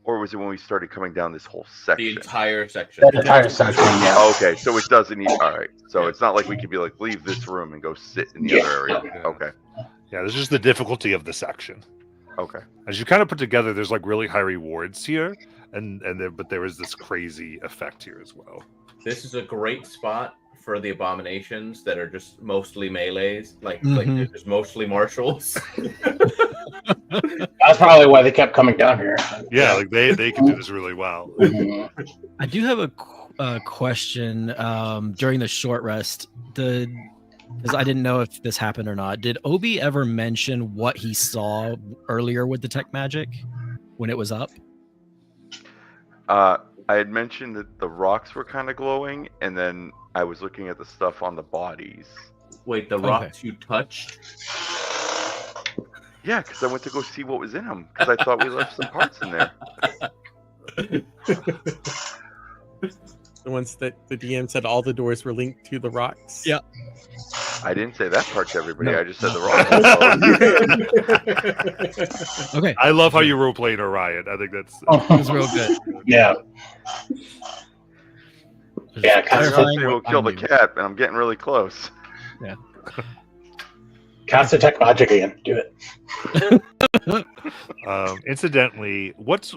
or was it when we started coming down this whole section? The entire section. The entire section, yeah. Okay, so it doesn't need. All right, so it's not like we could be like leave this room and go sit in the other area. Yeah. Okay. Yeah, there's just the difficulty of the section. Okay. As you kind of put together, there's like really high rewards here, but there is this crazy effect here as well. This is a great spot for the abominations that are just mostly melees, like Mhm. just mostly martials. That's probably why they kept coming down here. Yeah, like they can do this really well. I do have a question during the short rest. Because I didn't know if this happened or not. Did Obi ever mention what he saw earlier with the tech magic when it was up? I had mentioned that the rocks were kind of glowing, and then I was looking at the stuff on the bodies. Wait, the Okay. rocks you touched? Yeah, because I went to go see what was in them, because I thought we left some parts in there. The ones that the DM said all the doors were linked to the rocks. Yeah. I didn't say that part to everybody. No. I just said the rocks. Okay. I love how you role playing Orion. I think that's It was real good. Yeah. Just Yeah, I was gonna clarifying say we'll what I kill the knew. cat, and I'm getting really close. Cast detect magic again. Do it. Incidentally, what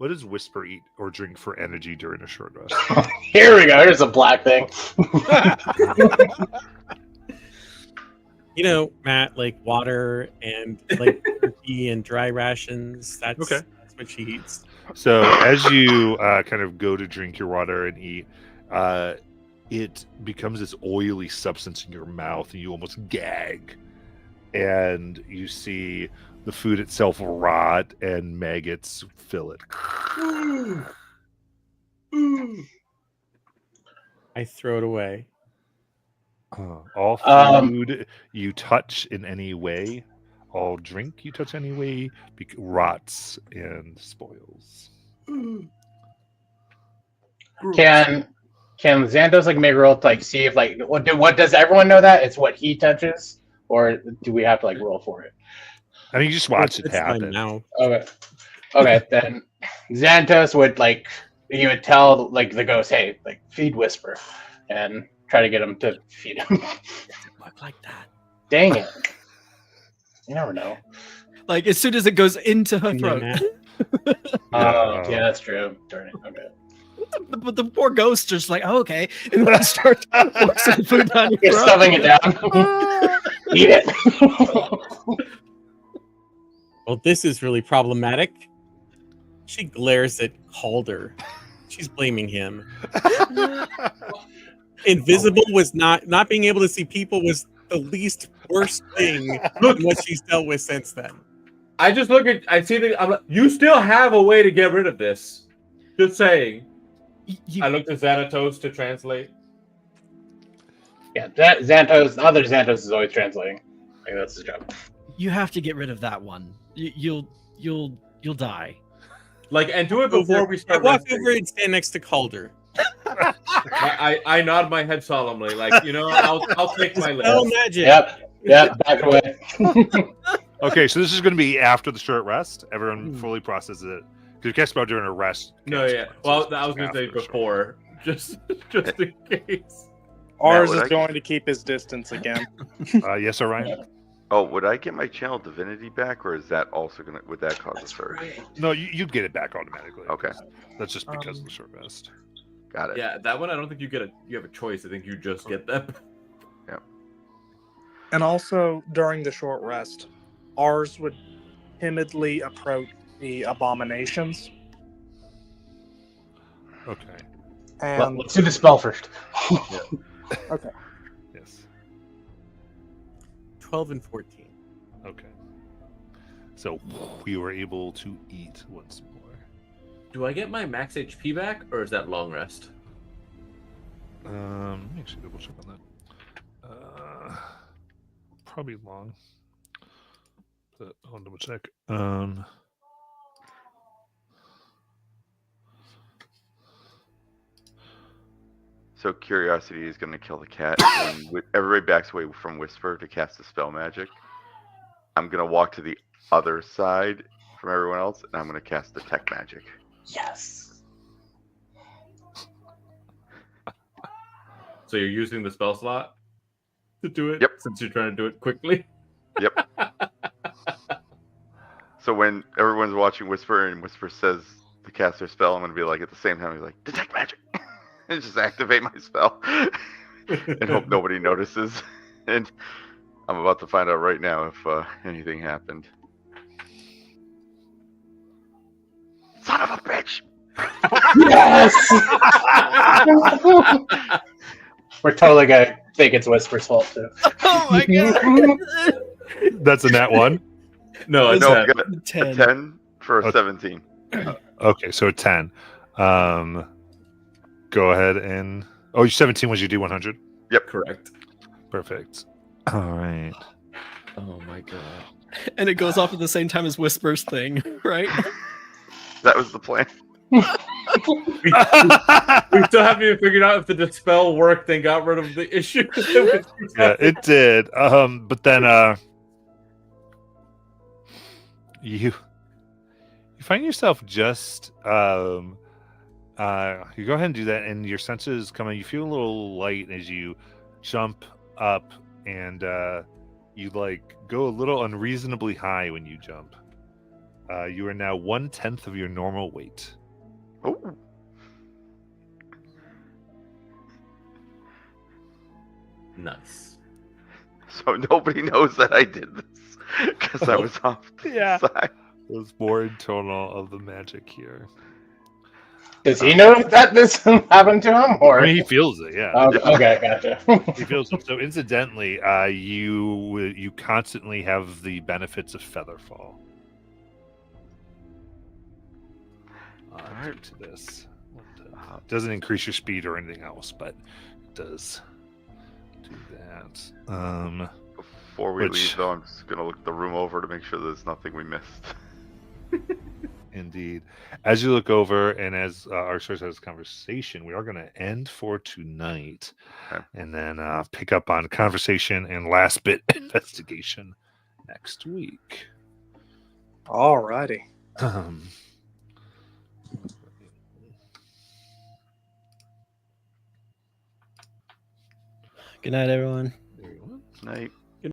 does Whisper eat or drink for energy during a short rest? Here we go. Here's a black thing. You know, Matt, like water and like turkey and dry rations. That's Okay. That's what she eats. So as you kind of go to drink your water and eat, it becomes this oily substance in your mouth, and you almost gag. And you see the food itself rot, and maggots fill it. I throw it away. All Um, food you touch in any way, all drink you touch any way, rots and spoils. Can Xandos like make a roll to like see if like what does everyone know that it's what he touches, or do we have to like roll for it? I mean, you just watch it It's fine happen. now. Okay, then Xantos would he would tell like the ghost, hey, like feed Whisper, and try to get him to feed him. Look like that. Dang it! You never know. Like as soon as it goes into her Yeah, throat. Matt. Yeah, that's true. Darn it. Okay. But the poor ghost just like, oh, okay, and then starts forcing food down your You're throat. stuffing it down. Eat it. Well, this is really problematic. She glares at Calder. she's blaming him. Invisible was not being able to see people was the least worst thing than what she's dealt with since then. I just look at. I see the. I'm like, you still have a way to get rid of this. Just saying. You, I looked at Xanatos to translate. Yeah, Xantos. The other Xantos is always translating. Like, that's his job. you have to get rid of that one. You'll die. Like, and do it before we I start. walk resting. over and stand next to Calder. I nod my head solemnly, like, I'll take my Spell list. magic. Yep, back away. Okay, so this is going to be after the short rest. Everyone fully processes it. Because you cast spell during a rest. No, cast yeah. spell, Well, so I was it's gonna say after the short before, just in case. Ours would is I- going to keep his distance again. rest. Yes, Orion? Oh, would I get my channel divinity back, or is that also gonna? Would that cause a surge? No, you'd get it back automatically. Okay, That's just because of the short rest. got it. Yeah, that one I don't think you have a choice. I think you just get that. And also during the short rest, ours would timidly approach the abominations. Okay. Well, And let's do the spell first. okay. Yes. 12 and 14. Okay. So we were able to eat once more. Do I get my max HP back, or is that long rest? Let me actually double check on that. Probably long. But I'll double check. So curiosity is gonna kill the cat, and everybody backs away from Whisper to cast the spell magic. I'm gonna walk to the other side from everyone else, and I'm gonna cast detect magic. Yes. So you're using the spell slot to do it? Yep. Since you're trying to do it quickly? So when everyone's watching Whisper and Whisper says to cast their spell, I'm gonna be like at the same time he's like detect magic, and just activate my spell, and hope nobody notices. And I'm about to find out right now if anything happened. Son of a bitch! Yes. We're totally gonna think it's Whisper's fault too. Oh my god. That's a nat one. No, it's No, not. I got a 10. 10 for a Okay. 17. Okay, so a 10. Go ahead and. Oh, 17 was your D100? Correct. Perfect. All right. Oh my god. And it goes off at the same time as Whisper's thing, right? That was the plan. We still haven't even figured out if the dispel worked and got rid of the issue. Yeah, it did. But then you find yourself just you go ahead and do that, and your senses come in. You feel a little light as you jump up, and you like go a little unreasonably high when you jump. You are now 1/10 of your normal weight. Oh. Nice. So nobody knows that I did this because I was off to Yeah. the side. There's more internal of the magic here. Does he know that this happened to him, or? I mean, he feels it, yeah. Okay, gotcha. He feels it. So incidentally, you constantly have the benefits of Featherfall. Due to this, it doesn't increase your speed or anything else, but it does do that. Before we Which- leave, though, I'm just gonna look the room over to make sure there's nothing we missed. Indeed. As you look over, and as our source has this conversation, we are going to end for tonight, Okay. and then pick up on conversation and last bit investigation next week. Alrighty. Good night, everyone. Everyone. Night.